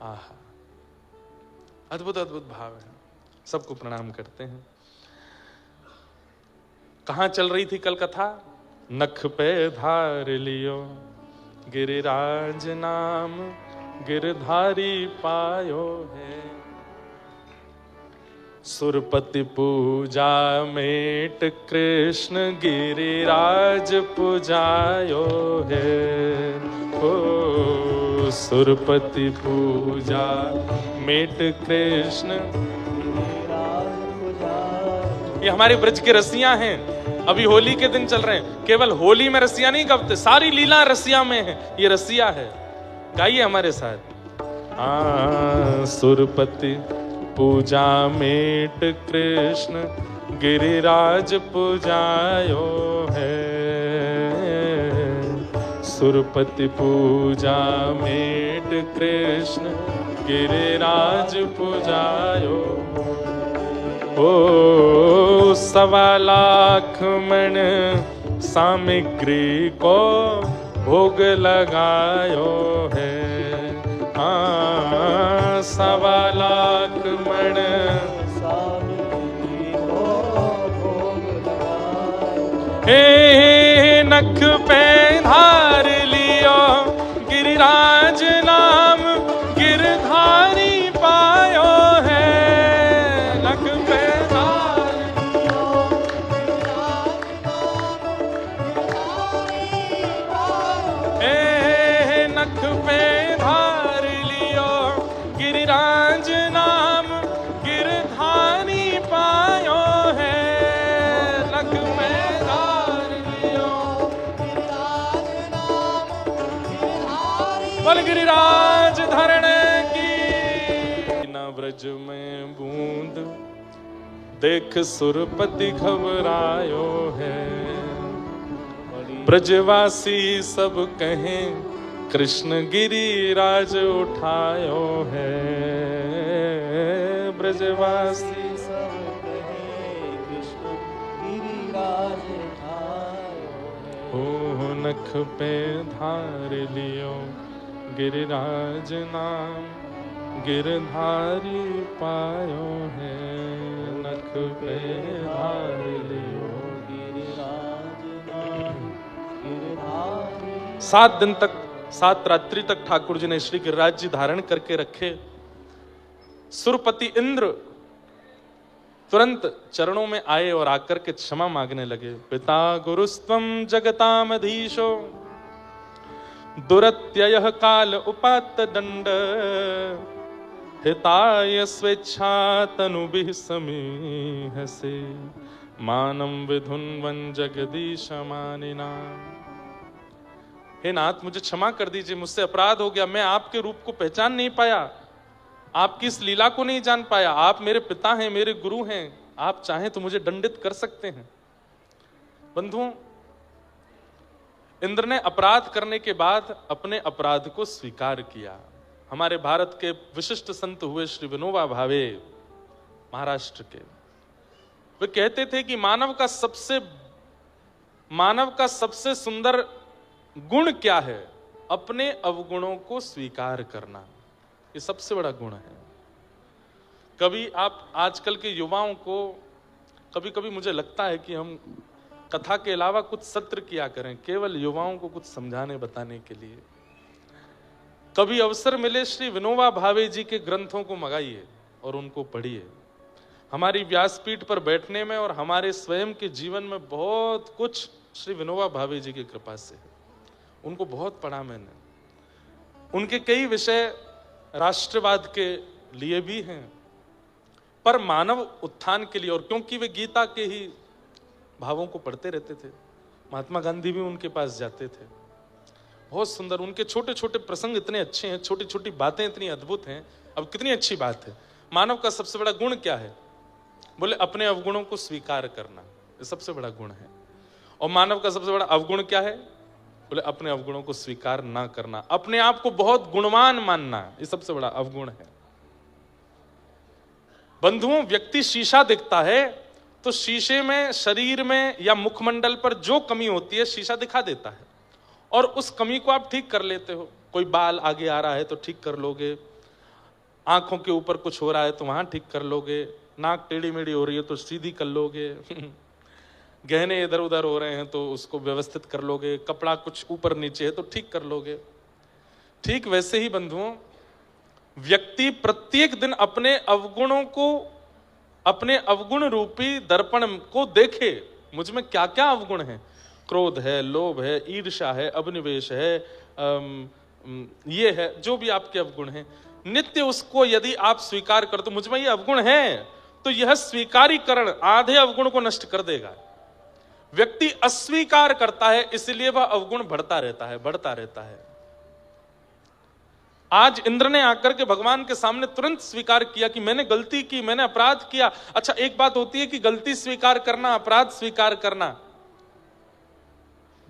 आहा, अद्भुत अद्भुत भाव है। सबको प्रणाम करते हैं। कहां चल रही थी कल कथा? नख पे धार लियो गिरिराज नाम गिरधारी पायो है, सुरपति पूजा मेट कृष्ण गिरिराज पुजायो है। ओ सुरपति पूजा मेट कृष्ण, ये हमारी ब्रज की रसियां हैं। अभी होली के दिन चल रहे हैं, केवल होली में रसिया नहीं गवते, सारी लीला रसिया में है। ये रसिया है, गाइए हमारे साथ। सुरपति पूजा मेट कृष्ण गिरिराज पुजायो है, सुरपति पूजा मेट कृष्ण गिरिराज पुजायो। ओ 1.25 मण सामग्री को भोग लगायो है, 1.25 मण सामग्री को भोग लगायो। हे नख पे धार लियो गिरिराज नाम गिरधारी पायो है, नख पे गिरिराज नाम गिरधारी पायो है, नख में धार लियो गिरिराज नाम गिरधारी। बोल गिरिराज धरने की। न ब्रज में बूंद देख सुरपति घबरायो है, ब्रजवासी सब कहें कृष्ण गिरिराज उठायो है, ब्रजवासी सब कहे कृष्ण गिरिराज उठायो है। हो नख पे धार लियो गिरिराज नाम गिरधारी पायो है, नख पे धार लियो गिरिराज नाम गिरधारी। 7 दिन तक, 7 रात्रि तक ठाकुर जी ने श्री गिरिराज जी धारण करके रखे। सुरपति इंद्र तुरंत चरणों में आए और आकर के क्षमा मांगने लगे। पिता गुरुस्त्वं जगतामधीशो दुरत्ययः काल उपात्त दंड, हिताय स्वेच्छा तनुभिः समीहसे, मानं विधुन्वन् जगदीश मानिना। हे नाथ, मुझे क्षमा कर दीजिए, मुझसे अपराध हो गया, मैं आपके रूप को पहचान नहीं पाया, आपकी इस लीला को नहीं जान पाया। आप मेरे पिता हैं, मेरे गुरु हैं, आप चाहें तो मुझे दंडित कर सकते हैं। बंधुओं, इंद्र ने अपराध करने के बाद अपने अपराध को स्वीकार किया। हमारे भारत के विशिष्ट संत हुए श्री विनोबा भावे, महाराष्ट्र के, वे कहते थे कि मानव का सबसे मानव का सबसे सुंदर गुण क्या है? अपने अवगुणों को स्वीकार करना, ये सबसे बड़ा गुण है। कभी आप आजकल के युवाओं को, कभी कभी मुझे लगता है कि हम कथा के अलावा कुछ सत्र किया करें, केवल युवाओं को कुछ समझाने बताने के लिए। कभी अवसर मिले श्री विनोबा भावे जी के ग्रंथों को मंगाइए और उनको पढ़िए। हमारी व्यासपीठ पर बैठने में और हमारे स्वयं के जीवन में बहुत कुछ श्री विनोबा भावे जी की कृपा से है। उनको बहुत पढ़ा मैंने। उनके कई विषय राष्ट्रवाद के लिए भी हैं, पर मानव उत्थान के लिए, और क्योंकि वे गीता के ही भावों को पढ़ते रहते थे। महात्मा गांधी भी उनके पास जाते थे। बहुत सुंदर उनके छोटे छोटे प्रसंग इतने अच्छे हैं, छोटी छोटी बातें इतनी अद्भुत हैं। अब कितनी अच्छी बात है। मानव का सबसे बड़ा गुण क्या है? बोले अपने अवगुणों को स्वीकार करना, ये सबसे बड़ा गुण है। और मानव का सबसे बड़ा अवगुण क्या है? बोले अपने अवगुणों को स्वीकार ना करना, अपने आप को बहुत गुणवान मानना, ये सबसे बड़ा अवगुण है। बंधुओं, व्यक्ति शीशा दिखता है तो शीशे में, शरीर में या मुखमंडल पर जो कमी होती है शीशा दिखा देता है, और उस कमी को आप ठीक कर लेते हो। कोई बाल आगे आ रहा है तो ठीक कर लोगे, आंखों के ऊपर कुछ हो रहा है तो वहां ठीक कर लोगे, नाक टेढ़ी मेढ़ी हो रही है तो सीधी कर लोगे, गहने इधर उधर हो रहे हैं तो उसको व्यवस्थित कर लोगे, कपड़ा कुछ ऊपर नीचे है तो ठीक कर लोगे। ठीक वैसे ही बंधुओं, व्यक्ति प्रत्येक दिन अपने अवगुणों को, अपने अवगुण रूपी दर्पण को देखे। मुझ में क्या क्या अवगुण है? क्रोध है, लोभ है, ईर्ष्या है, अभिनिवेश है, ये है, जो भी आपके अवगुण हैं, नित्य उसको यदि आप स्वीकार कर, तो मुझ में ये अवगुण है, तो यह स्वीकारीकरण आधे अवगुण को नष्ट कर देगा। व्यक्ति अस्वीकार करता है, इसलिए वह अवगुण बढ़ता रहता है, बढ़ता रहता है। आज इंद्र ने आकर के भगवान के सामने तुरंत स्वीकार किया कि मैंने गलती की, मैंने अपराध किया। अच्छा, एक बात होती है कि गलती स्वीकार करना, अपराध स्वीकार करना।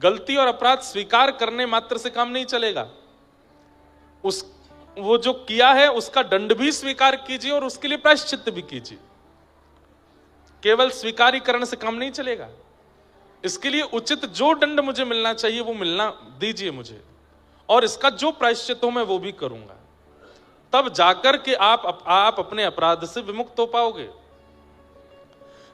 गलती और अपराध स्वीकार करने मात्र से काम नहीं चलेगा। वो जो किया है उसका दंड भी स्वीकार कीजिए और उसके लिए प्रायश्चित्त भी कीजिए। केवल स्वीकारीकरण से काम नहीं चलेगा। इसके लिए उचित जो दंड मुझे मिलना चाहिए वो मिलना दीजिए मुझे, और इसका जो प्रायश्चित हो मैं वो भी करूंगा। तब जाकर के आप अपने अपराध से विमुक्त हो पाओगे।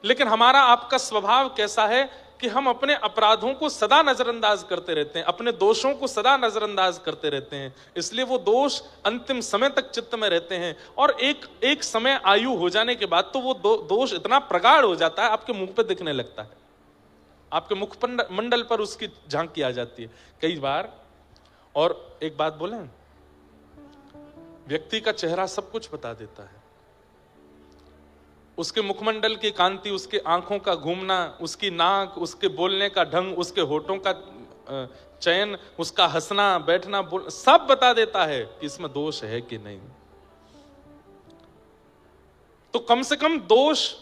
लेकिन हमारा आपका स्वभाव कैसा है कि हम अपने अपराधों को सदा नजरअंदाज करते रहते हैं, अपने दोषों को सदा नजरअंदाज करते रहते हैं। इसलिए वो दोष अंतिम समय तक चित्त में रहते हैं, और एक समय आयु हो जाने के बाद तो वो दोष इतना प्रगाढ़ हो जाता है, आपके मुंह पे दिखने लगता है, आपके मुख मंडल पर उसकी झांकी आ जाती है कई बार। और एक बात बोले, व्यक्ति का चेहरा सब कुछ बता देता है। उसके मुखमंडल की कांति, उसके आंखों का घूमना, उसकी नाक, उसके बोलने का ढंग, उसके होठों का चयन, उसका हंसना, बैठना, बोलना, सब बता देता है कि इसमें दोष है कि नहीं। तो कम से कम दोष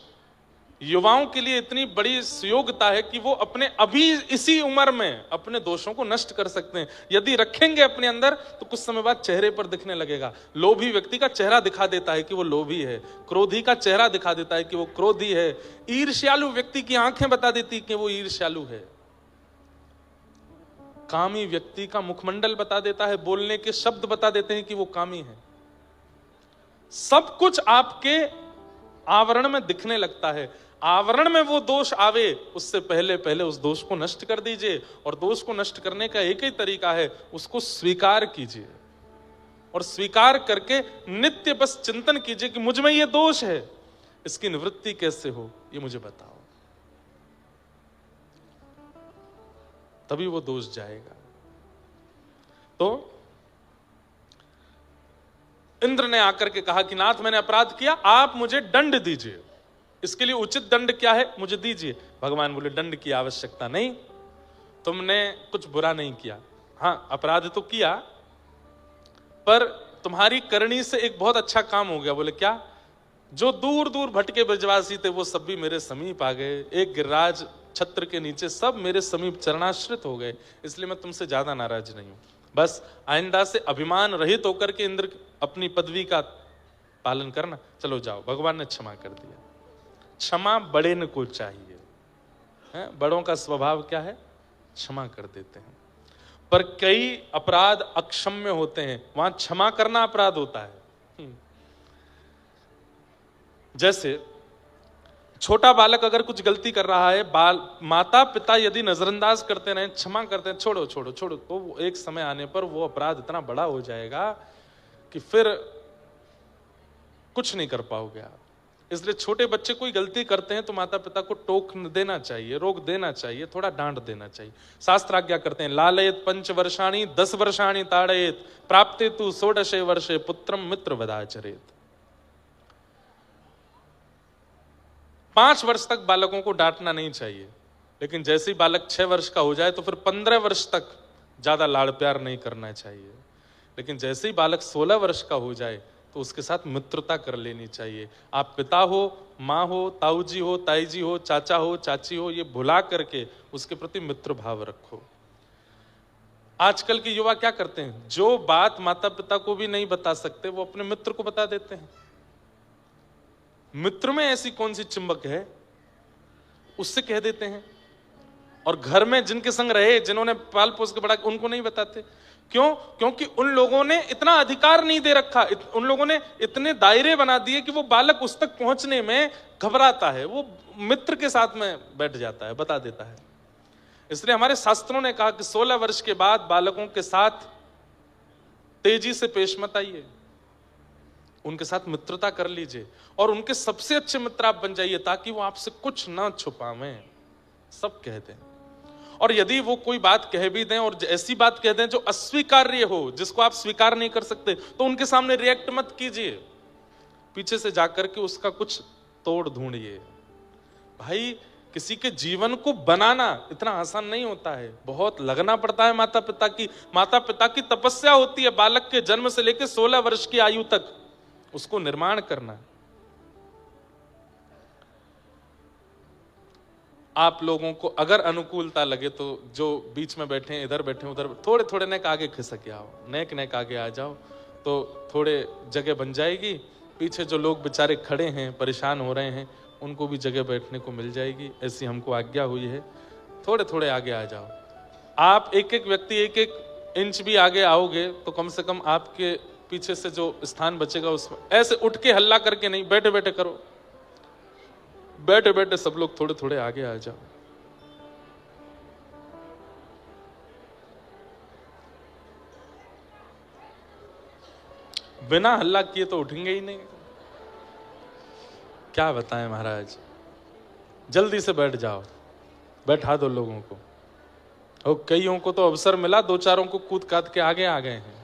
युवाओं के लिए इतनी बड़ी सुयोग्यता है कि वो अपने अभी इसी उम्र में अपने दोषों को नष्ट कर सकते हैं। यदि रखेंगे अपने अंदर तो कुछ समय बाद चेहरे पर दिखने लगेगा। लोभी व्यक्ति का चेहरा दिखा देता है कि वो लोभी है, क्रोधी का चेहरा दिखा देता है कि वो क्रोधी है, ईर्ष्यालु व्यक्ति की आंखें बता देती कि वो ईर्ष्यालु है, कामी व्यक्ति का मुखमंडल बता देता है, बोलने के शब्द बता देते हैं कि वो कामी है। सब कुछ आपके आवरण में दिखने लगता है। आवरण में वो दोष आवे उससे पहले पहले उस दोष को नष्ट कर दीजिए। और दोष को नष्ट करने का एक ही तरीका है, उसको स्वीकार कीजिए, और स्वीकार करके नित्य बस चिंतन कीजिए कि मुझ में ये दोष है, इसकी निवृत्ति कैसे हो ये मुझे बताओ, तभी वो दोष जाएगा। तो इंद्र ने आकर के कहा कि नाथ, मैंने अपराध किया, आप मुझे दंड दीजिए, इसके लिए उचित दंड क्या है मुझे दीजिए। भगवान बोले, दंड की आवश्यकता नहीं, तुमने कुछ बुरा नहीं किया। हाँ, अपराध तो किया, पर तुम्हारी करनी से एक बहुत अच्छा काम हो गया। बोले क्या? जो दूर दूर भटके ब्रजवासी थे वो सब भी मेरे समीप आ गए, एक गिरिराज छत्र के नीचे सब मेरे समीप चरणाश्रित हो गए, इसलिए मैं तुमसे ज्यादा नाराज नहीं हूं। बस आइंदा से अभिमान रहित होकर के इंद्र अपनी पदवी का पालन करना, चलो जाओ। भगवान ने क्षमा कर दिया। क्षमा बड़े न को चाहिए है? बड़ों का स्वभाव क्या है? क्षमा कर देते हैं। पर कई अपराध अक्षम्य होते हैं, वहां क्षमा करना अपराध होता है। जैसे छोटा बालक अगर कुछ गलती कर रहा है, माता पिता यदि नजरअंदाज करते रहे, क्षमा करते हैं, छोड़ो छोड़ो छोड़ो, तो एक समय आने पर वो अपराध इतना बड़ा हो जाएगा कि फिर कुछ नहीं कर पाओगे आप। इसलिए छोटे बच्चे कोई गलती करते हैं तो माता पिता को टोक देना चाहिए, रोक देना चाहिए, थोड़ा डांट देना चाहिए। शास्त्र आज्ञा करते हैं, लालयत 5 वर्षाणि 10 वर्षाणि ताड़येत प्राप्ते तु 16 वर्षे पुत्रम मित्र वदाचरेत। 5 वर्ष तक बालकों को डांटना नहीं चाहिए, लेकिन जैसे ही बालक 6 वर्ष का हो जाए तो फिर 15 वर्ष तक ज्यादा लाड़ प्यार नहीं करना चाहिए। लेकिन जैसे ही बालक 16 वर्ष का हो जाए तो उसके साथ मित्रता कर लेनी चाहिए। आप पिता हो, माँ हो, ताऊ जी हो, ताई जी हो, चाचा हो, चाची हो, ये भुला करके उसके प्रति मित्र भाव रखो। आजकल के युवा क्या करते हैं, जो बात माता पिता को भी नहीं बता सकते वो अपने मित्र को बता देते हैं। मित्र में ऐसी कौन सी चिंबक है, उससे कह देते हैं। और घर में जिनके संग रहे, जिन्होंने पाल पोस के बड़ा, उनको नहीं बताते। क्यों? क्योंकि उन लोगों ने इतना अधिकार नहीं दे रखा, उन लोगों ने इतने दायरे बना दिए कि वो बालक उस तक पहुंचने में घबराता है, वो मित्र के साथ में बैठ जाता है, बता देता है। इसलिए हमारे शास्त्रों ने कहा कि 16 वर्ष के बाद बालकों के साथ तेजी से पेश मत आइए, उनके साथ मित्रता कर लीजिए और उनके सबसे अच्छे मित्र आप बन जाइए, ताकि वो आपसे कुछ ना छुपावें, सब कह दें। और यदि वो कोई बात कह भी दें और ऐसी बात कह दें जो अस्वीकार्य हो, जिसको आप स्वीकार नहीं कर सकते, तो उनके सामने रिएक्ट मत कीजिए, पीछे से जाकर के उसका कुछ तोड़ ढूंढिए। भाई, किसी के जीवन को बनाना इतना आसान नहीं होता है, बहुत लगना पड़ता है। माता पिता की तपस्या होती है बालक के जन्म से लेकर 16 वर्ष की आयु तक उसको निर्माण करना। आप लोगों को अगर अनुकूलता लगे तो जो बीच में बैठे हैं, इधर बैठे उधर, थोड़े थोड़े नेक आगे खिसक आओ, नेक आगे आ जाओ, तो थोड़े जगह बन जाएगी। पीछे जो लोग बेचारे खड़े हैं, परेशान हो रहे हैं, उनको भी जगह बैठने को मिल जाएगी, ऐसी हमको आज्ञा हुई है। थोड़े थोड़े आगे आ जाओ। आप एक एक व्यक्ति 1-1 इंच भी आगे आओगे तो कम से कम आपके पीछे से जो स्थान बचेगा उसमें ऐसे उठ के हल्ला करके नहीं, बैठे बैठे करो, बैठे बैठे सब लोग थोड़े थोड़े आगे आ जाओ। बिना हल्ला किए तो उठेंगे ही नहीं। क्या बताएं महाराज, जल्दी से बैठ जाओ, बैठा दो लोगों को। और कईयों को तो अवसर मिला, 2-4 को कूद काद के आगे आ गए हैं।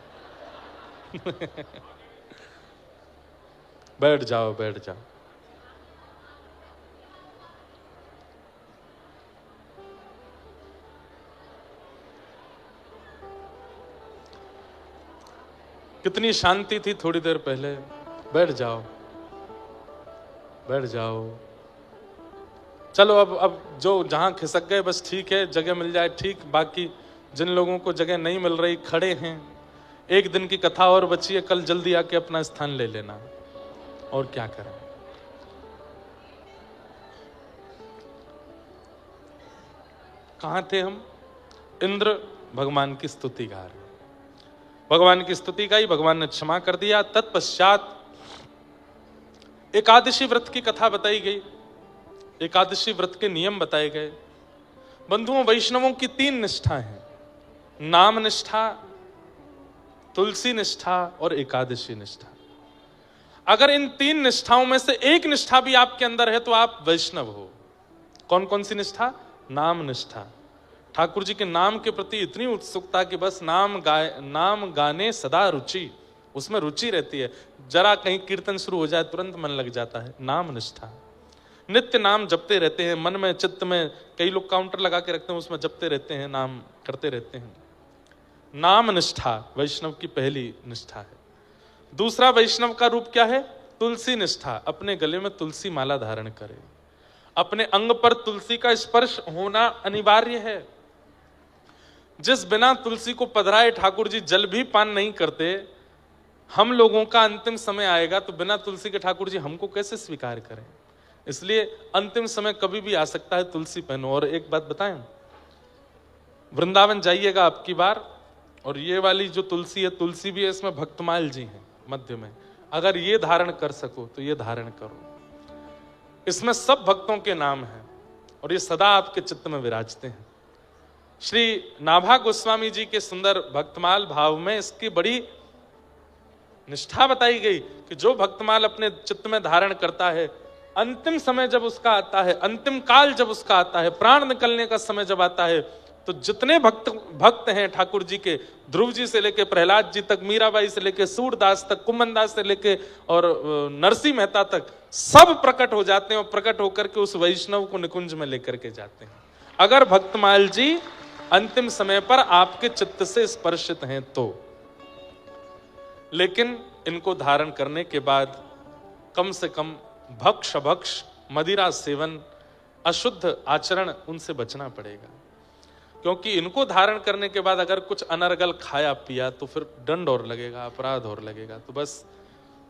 बैठ जाओ, बैठ जाओ। कितनी शांति थी थोड़ी देर पहले। बैठ जाओ, बैठ जाओ। चलो अब जो जहां खिसक गए बस ठीक है, जगह मिल जाए ठीक। बाकी जिन लोगों को जगह नहीं मिल रही, खड़े हैं, एक दिन की कथा और बची है, कल जल्दी आके अपना स्थान ले लेना। और क्या करें। कहां थे हम? इंद्र भगवान की स्तुति गा रहे, भगवान की स्तुति गाई, भगवान ने क्षमा कर दिया। तत्पश्चात एकादशी व्रत की कथा बताई गई, एकादशी व्रत के नियम बताए गए। बंधुओं, वैष्णवों की 3 निष्ठा है, नाम निष्ठा, तुलसी निष्ठा और एकादशी निष्ठा। अगर इन 3 निष्ठाओं में से एक निष्ठा भी आपके अंदर है तो आप वैष्णव हो। कौन कौन सी निष्ठा? नाम निष्ठा, ठाकुर जी के नाम के प्रति इतनी उत्सुकता कि बस नाम गाने सदा रुचि, उसमें रुचि रहती है। जरा कहीं कीर्तन शुरू हो जाए तुरंत मन लग जाता है। नाम निष्ठा, नित्य नाम जपते रहते हैं, मन में चित्त में, कई लोग काउंटर लगा के रखते हैं, उसमें जपते रहते हैं, नाम करते रहते हैं। नाम निष्ठा वैष्णव की पहली निष्ठा है। दूसरा वैष्णव का रूप क्या है? तुलसी निष्ठा, अपने गले में तुलसी माला धारण करे, अपने अंग पर तुलसी का स्पर्श होना अनिवार्य है। जिस बिना तुलसी को पधराए ठाकुर जी जल भी पान नहीं करते, हम लोगों का अंतिम समय आएगा तो बिना तुलसी के ठाकुर जी हमको कैसे स्वीकार करें। इसलिए अंतिम समय कभी भी आ सकता है, तुलसी पहनो। और एक बात बताएं, वृंदावन जाइएगा आपकी बार, और ये वाली जो तुलसी है, तुलसी भी है, इसमें भक्तमाल जी हैं मध्य में। अगर ये धारण कर सको तो ये धारण करो। इसमें सब भक्तों के नाम हैं और ये सदा आपके चित्त में विराजते हैं। श्री नाभा गोस्वामी जी के सुंदर भक्तमाल भाव में इसकी बड़ी निष्ठा बताई गई कि जो भक्तमाल अपने चित्त में धारण करता है, अंतिम समय जब उसका आता है, अंतिम काल जब उसका आता है, प्राण निकलने का समय जब आता है, तो जितने भक्त हैं ठाकुर जी के, ध्रुव जी से लेके प्रहलाद जी तक, मीराबाई से लेके सूरदास तक, कुम्मनदास से लेके और नरसिंह मेहता तक, सब प्रकट हो जाते हैं और प्रकट होकर के उस वैष्णव को निकुंज में लेकर के जाते हैं, अगर भक्तमाल जी अंतिम समय पर आपके चित्त से स्पर्शित हैं तो। लेकिन इनको धारण करने के बाद कम से कम भक्ष मदिरा सेवन, अशुद्ध आचरण, उनसे बचना पड़ेगा, क्योंकि इनको धारण करने के बाद अगर कुछ अनर्गल खाया पिया तो फिर दंड और लगेगा, अपराध और लगेगा। तो बस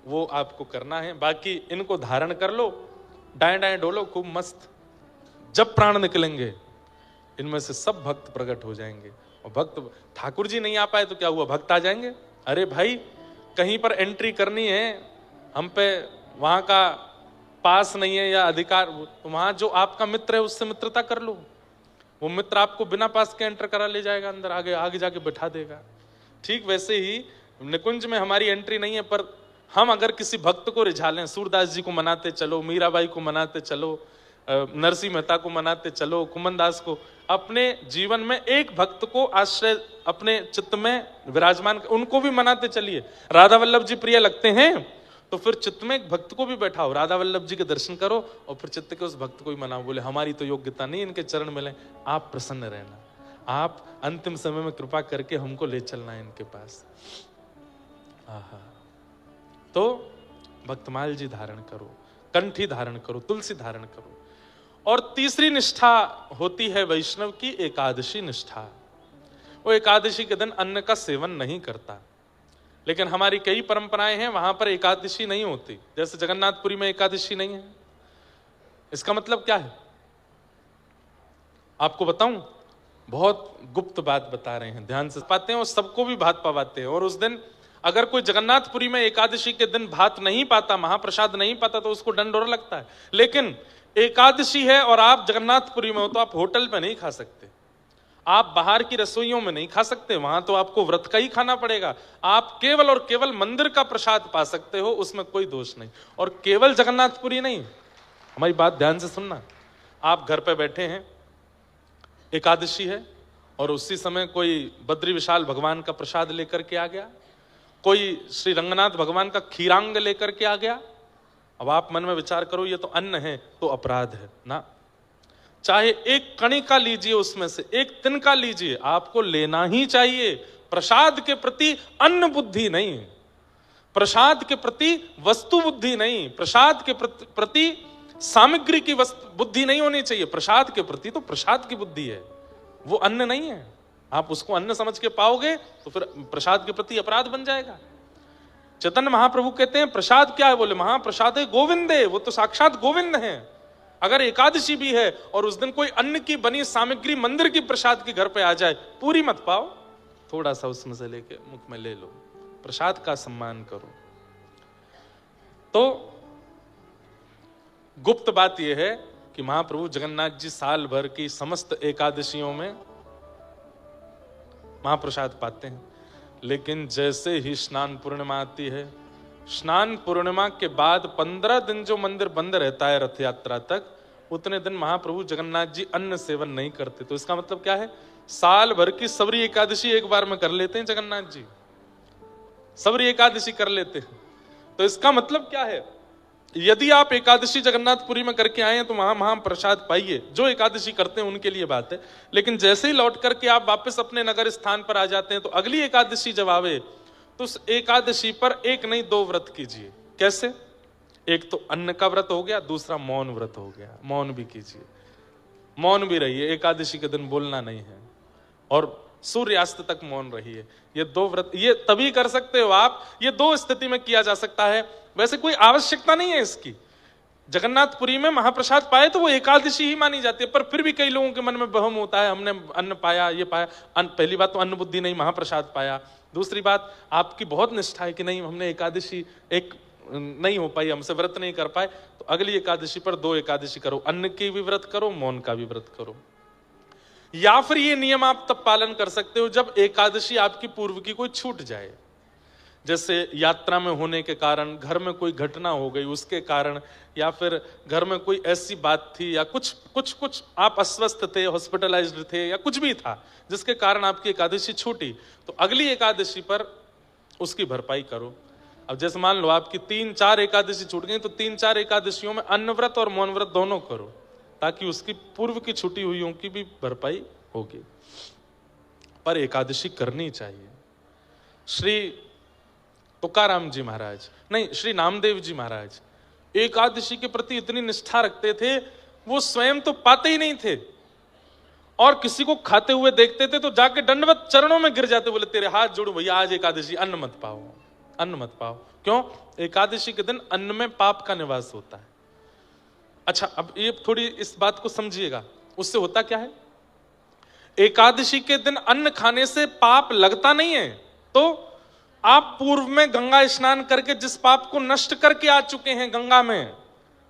वो आपको करना है। बाकी इनको धारण कर लो, दाएं दाएं डोलो खूब मस्त। जब प्राण निकलेंगे इनमें से सब भक्त प्रकट हो जाएंगे। और भक्त, ठाकुर जी नहीं आ पाए तो क्या हुआ, भक्त आ जाएंगे। अरे भाई, कहीं पर एंट्री करनी है, हम पे वहां का पास नहीं है या अधिकार, तो वहां जो आपका मित्र है उससे मित्रता कर लो। वो मित्र आपको बिना पास के एंटर करा ले जाएगा अंदर, आगे आगे जाके बैठा देगा। ठीक वैसे ही निकुंज में हमारी एंट्री नहीं है, पर हम अगर किसी भक्त को रिझा लें, सूरदास जी को मनाते चलो, मीराबाई को मनाते चलो, नरसिंह मेहता को मनाते चलो, कुम्मनदास को, अपने जीवन में एक भक्त को आश्रय अपने चित्त में विराजमान, उनको भी मनाते चलिए। राधा वल्लभ जी प्रिय लगते हैं तो फिर चित्त में एक भक्त को भी बैठाओ, राधा वल्लभ जी के दर्शन करो और फिर चित्त के उस भक्त को भी मनाओ। बोले हमारी तो योग्यता नहीं, इनके चरण मिले, आप प्रसन्न रहना, आप अंतिम समय में कृपा करके हमको ले चलना है इनके पास। आहा, तो भक्तमाल जी धारण करो, कंठी धारण करो, तुलसी धारण करो। और तीसरी निष्ठा होती है वैष्णव की एकादशी निष्ठा। वो एकादशी के दिन अन्न का सेवन नहीं करता, लेकिन हमारी कई परंपराएं हैं वहां पर एकादशी नहीं होती। जैसे जगन्नाथपुरी में एकादशी नहीं है। इसका मतलब क्या है आपको बताऊं, बहुत गुप्त बात बता रहे हैं, ध्यान से पाते हैं और सबको भी भात पवाते हैं। और उस दिन अगर कोई जगन्नाथपुरी में एकादशी के दिन भात नहीं पाता, महाप्रसाद नहीं पाता, तो उसको दंड और लगता है। लेकिन एकादशी है और आप जगन्नाथपुरी में हो तो आप होटल में नहीं खा सकते, आप बाहर की रसोइयों में नहीं खा सकते, वहां तो आपको व्रत का ही खाना पड़ेगा। आप केवल और केवल मंदिर का प्रसाद पा सकते हो, उसमें कोई दोष नहीं। और केवल जगन्नाथपुरी नहीं, हमारी बात ध्यान से सुनना। आप घर पे बैठे हैं, एकादशी है, और उसी समय कोई बद्री विशाल भगवान का प्रसाद लेकर के आ गया, कोई श्री रंगनाथ भगवान का खीरांग लेकर के आ गया। अब आप मन में विचार करो, ये तो अन्न है, तो अपराध है ना। चाहे एक कणिका लीजिए, उसमें से एक तिनका लीजिए, आपको लेना ही चाहिए। प्रसाद के प्रति अन्न बुद्धि नहीं, प्रसाद के प्रति वस्तु बुद्धि नहीं, प्रसाद के प्रति सामग्री की बुद्धि नहीं होनी चाहिए। प्रसाद के प्रति तो प्रसाद की बुद्धि है, वो अन्न नहीं है। आप उसको अन्न समझ के पाओगे तो फिर प्रसाद के प्रति अपराध बन जाएगा। चैतन्य महाप्रभु कहते हैं प्रसाद क्या है, बोले महाप्रसाद है गोविंदे, वो तो साक्षात गोविंद हैं। अगर एकादशी भी है और उस दिन कोई अन्न की बनी सामग्री मंदिर की प्रसाद के घर पे आ जाए, पूरी मत पाओ, थोड़ा सा उसमें से लेके मुख में ले लो, प्रसाद का सम्मान करो। तो गुप्त बात यह है कि महाप्रभु जगन्नाथ जी साल भर की समस्त एकादशियों में महाप्रसाद पाते हैं। लेकिन जैसे ही स्नान पूर्णिमा आती है, स्नान पूर्णिमा के बाद 15 दिन जो मंदिर बंद रहता है रथ यात्रा तक, उतने दिन महाप्रभु जगन्नाथ जी अन्न सेवन नहीं करते। तो इसका मतलब क्या है, साल भर की सबरी एकादशी एक बार में कर लेते हैं जगन्नाथ जी, सबरी एकादशी कर लेते हैं। तो इसका मतलब क्या है, यदि आप एकादशी जगन्नाथपुरी में करके आए हैं तो वहां महाप्रसाद पाइए, जो एकादशी करते हैं उनके लिए बात है। लेकिन जैसे ही लौट करके आप वापस अपने नगर स्थान पर आ जाते हैं, तो अगली एकादशी जब आवे तो उस एकादशी पर एक नहीं 2 व्रत कीजिए। कैसे, एक तो अन्न का व्रत हो गया, दूसरा मौन व्रत हो गया, मौन भी कीजिए, मौन भी रहिए, एकादशी के दिन बोलना नहीं है, और सूर्यास्त तक मौन रहिए। ये 2 व्रत ये तभी कर सकते हो आप, ये 2 स्थिति में किया जा सकता है। वैसे कोई आवश्यकता नहीं है इसकी, जगन्नाथपुरी में महाप्रसाद पाए तो वो एकादशी ही मानी जाती है, पर फिर भी कई लोगों के मन में बहम होता है, हमने अन्न पाया, ये पाया। पहली बात तो अन्न बुद्धि नहीं, महाप्रसाद पाया। दूसरी बात, आपकी बहुत निष्ठा है कि नहीं हमने एकादशी एक नहीं हो पाई, हमसे व्रत नहीं कर पाए, तो अगली एकादशी पर 2 एकादशी करो, अन्न की भी व्रत करो, मौन का भी व्रत करो। या फिर ये नियम आप तब पालन कर सकते हो जब एकादशी आपकी पूर्व की कोई छूट जाए, जैसे यात्रा में होने के कारण, घर में कोई घटना हो गई उसके कारण, या फिर घर में कोई ऐसी बात थी, या कुछ आप अस्वस्थ थे, हॉस्पिटलाइज्ड थे, या कुछ भी था जिसके कारण आपकी एकादशी छूटी, तो अगली एकादशी पर उसकी भरपाई करो। अब जैसे मान लो आपकी 3-4 एकादशी छूट गई, तो 3-4 एकादशियों में अन्न व्रत और मौन व्रत दोनों करो, ताकि उसकी पूर्व की छुट्टी हुई की भी भरपाई होगी। पर एकादशी करनी चाहिए। श्री तुकाराम जी महाराज, नहीं श्री नामदेव जी महाराज एकादशी के प्रति इतनी निष्ठा रखते थे, वो स्वयं तो पाते ही नहीं थे, और किसी को खाते हुए देखते थे तो जाके दंडवत चरणों में गिर जाते, बोले तेरे हाथ जोड़ू भैया, आज एकादशी अन्न मत पाओ, अन्न मत पाओ। क्यों? एकादशी के दिन अन्न में पाप का निवास होता है। अच्छा, अब ये थोड़ी इस बात को समझिएगा, उससे होता क्या है, एकादशी के दिन अन्न खाने से पाप लगता नहीं है, तो आप पूर्व में गंगा स्नान करके जिस पाप को नष्ट करके आ चुके हैं गंगा में,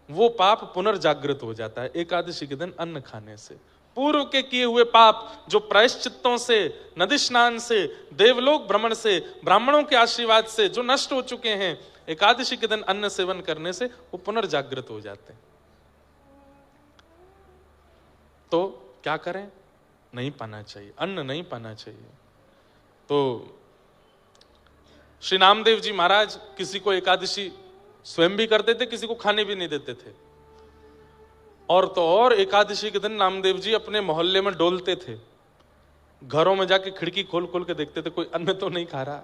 वो पाप पुनर्जागृत हो जाता है एकादशी के दिन अन्न खाने से। पूर्व के किए हुए पाप जो प्रायश्चित्तों से, नदी स्नान से, देवलोक भ्रमण से, ब्राह्मणों के आशीर्वाद से जो नष्ट हो चुके हैं, एकादशी के दिन अन्न सेवन करने से वो पुनर्जागृत हो जाते हैं। तो क्या करें? नहीं पाना चाहिए, अन्न नहीं पाना चाहिए। तो श्री नामदेव जी महाराज किसी को एकादशी स्वयं भी करते थे, किसी को खाने भी नहीं देते थे। और तो और एकादशी के दिन नामदेव जी अपने मोहल्ले में डोलते थे, घरों में जाके खिड़की खोल खोल के देखते थे कोई अन्न तो नहीं खा रहा।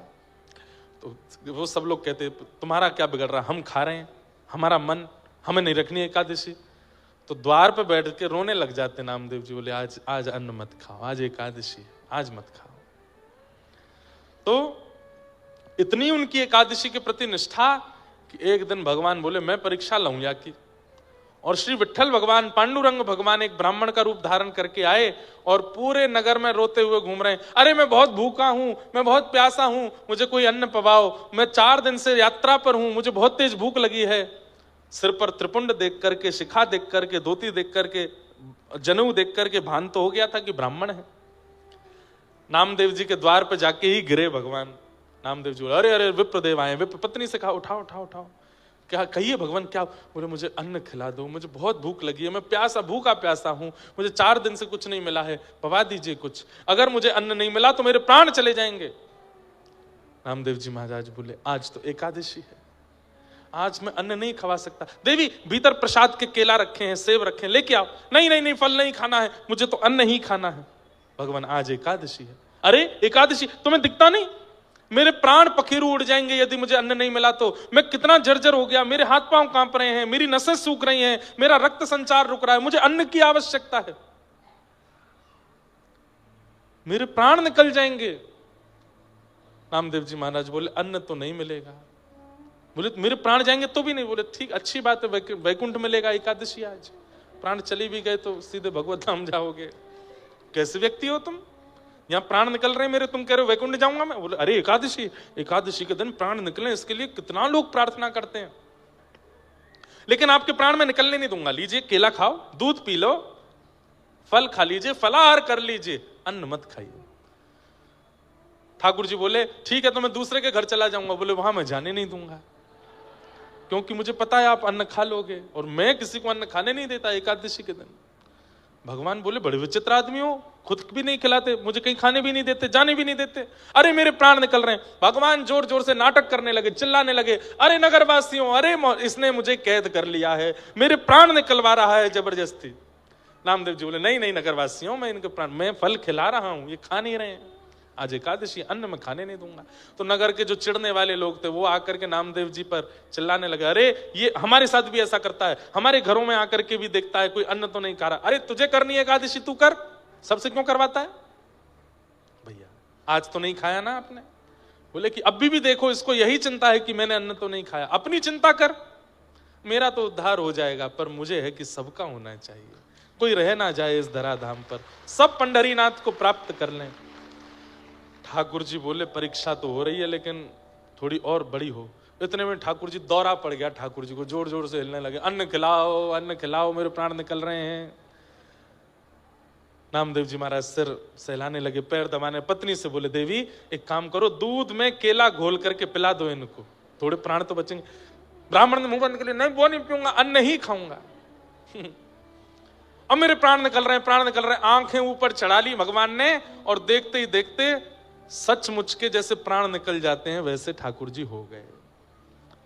तो वो सब लोग कहते तुम्हारा क्या बिगड़ रहा, हम खा रहे हैं, हमारा मन, हमें नहीं रखनी एकादशी। तो द्वार पे बैठ के रोने लग जाते नामदेव जी, बोले आज अन्न मत खाओ, आज एकादशी है, आज मत खाओ। तो इतनी उनकी एकादशी के प्रति निष्ठा कि एक दिन भगवान बोले मैं परीक्षा लूं या की, और श्री विट्ठल भगवान, पांडुरंग भगवान एक ब्राह्मण का रूप धारण करके आए और पूरे नगर में रोते हुए घूम रहे हैं, अरे मैं बहुत भूखा हूं, मैं बहुत प्यासा हूं, मुझे कोई अन्न पवाओ, मैं 4 दिन से यात्रा पर हूं, मुझे बहुत तेज भूख लगी है। सिर पर त्रिपुंड देख करके, शिखा देख करके, धोती देख करके, जनेऊ देख करके भान तो हो गया था कि ब्राह्मण है। नामदेव जी के द्वार पर जाके ही गिरे भगवान। नामदेव जी बोले अरे अरे विप्रदेव आए। विप्र पत्नी से कहा उठाओ उठाओ उठाओ, क्या कहिए भगवान क्या? बोले मुझे अन्न खिला दो, मुझे बहुत भूख लगी है, मैं प्यासा, भूखा प्यासा हूं, मुझे 4 दिन से कुछ नहीं मिला है, पवा दीजिए कुछ, अगर मुझे अन्न नहीं मिला तो मेरे प्राण चले जाएंगे। नामदेव जी महाराज बोले आज तो एकादशी है, आज मैं अन्न नहीं खवा सकता। देवी भीतर प्रसाद के केला रखे हैं, सेब रखे हैं, लेके आओ। नहीं नहीं नहीं, फल नहीं खाना है, मुझे तो अन्न ही खाना है। भगवान आज एकादशी है। अरे एकादशी तुम्हें दिखता नहीं, मेरे प्राण पखेरु उड़ जाएंगे यदि मुझे अन्न नहीं मिला तो। मैं कितना जर्जर हो गया, मेरे हाथ पांव कांप रहे हैं, मेरी नसें सूख रही हैं, मेरा रक्त संचार रुक रहा है, मुझे अन्न की आवश्यकता है, मेरे प्राण निकल जाएंगे। नामदेव जी महाराज बोले अन्न तो नहीं मिलेगा। बोले मेरे प्राण जाएंगे तो भी नहीं। बोले ठीक, अच्छी बात है, वैकुंठ मिलेगा एकादशी आज, प्राण चली भी गए तो सीधे भगवत धाम जाओगे। कैसे व्यक्ति हो तुम, यहाँ प्राण निकल रहे हैं मेरे, तुम कह रहे हो वैकुंठ जाऊंगा मैं। बोले अरे एकादशी, एकादशी के दिन प्राण निकले, इसके लिए कितना लोग प्रार्थना करते हैं, लेकिन आपके प्राण में निकलने नहीं दूंगा। लीजिए केला खाओ, दूध पी लो, फल खा लीजिए, फलाहार कर लीजिए, अन्न मत खाइए। ठाकुर जी बोले ठीक है तो मैं दूसरे के घर चला जाऊंगा। बोले वहां मैं जाने नहीं दूंगा, क्योंकि मुझे पता है आप अन्न खा लोगे, और मैं किसी को अन्न खाने नहीं देता एकादशी के दिन। भगवान बोले बड़े विचित्र आदमी हो, खुद भी नहीं खिलाते, मुझे कहीं खाने भी नहीं देते, जाने भी नहीं देते। अरे मेरे प्राण निकल रहे हैं। भगवान जोर जोर से नाटक करने लगे, चिल्लाने लगे, अरे नगरवासियों, अरे इसने मुझे कैद कर लिया है, मेरे प्राण निकलवा रहा है जबरदस्ती। नामदेव जी बोले नहीं नहीं नगरवासियों, मैं इनके प्राण, मैं फल खिला रहा हूं, ये खा नहीं रहे हैं, आज एकादशी, अन्न में खाने नहीं दूंगा। तो नगर के जो चिढ़ने वाले लोग थे वो आकर के नामदेव जी पर चिल्लाने लगे, अरे ये हमारे साथ भी ऐसा करता है, हमारे घरों में आकर के भी देखता है कोई अन्न तो नहीं खा रहा। अरे तुझे करनी है एकादशी, तू कर, सबसे क्यों करवाता है भैया, आज तो नहीं खाया ना आपने। बोले कि अभी भी देखो इसको यही चिंता है कि मैंने अन्न तो नहीं खाया, अपनी चिंता कर, मेरा तो उद्धार हो जाएगा, पर मुझे है कि सबका होना चाहिए, कोई रह ना जाए इस धराधाम पर, सब पंढरीनाथ को प्राप्त कर लें। ठाकुर जी बोले परीक्षा तो हो रही है लेकिन थोड़ी और बड़ी हो। इतने में ठाकुर जी दौरा पड़ गया, ठाकुर जी को जोर जोर से हिलने लगे, अन्न खिलाओ, मेरे प्राण निकल रहे हैं। नामदेव जी महाराज सिर सहलाने लगे, पैर दबाने, पत्नी से बोले देवी एक काम करो, दूध में केला घोल करके पिला दो इनको, थोड़े प्राण तो बचेंगे। ब्राह्मण ने मुंह बंद कर लिया, नहीं वो नहीं पीऊंगा, अन्न ही खाऊंगा। अब मेरे प्राण निकल रहे हैं। आंखें ऊपर चढ़ा ली भगवान ने, और देखते ही देखते सचमुच के जैसे प्राण निकल जाते हैं वैसे ठाकुर जी हो गए।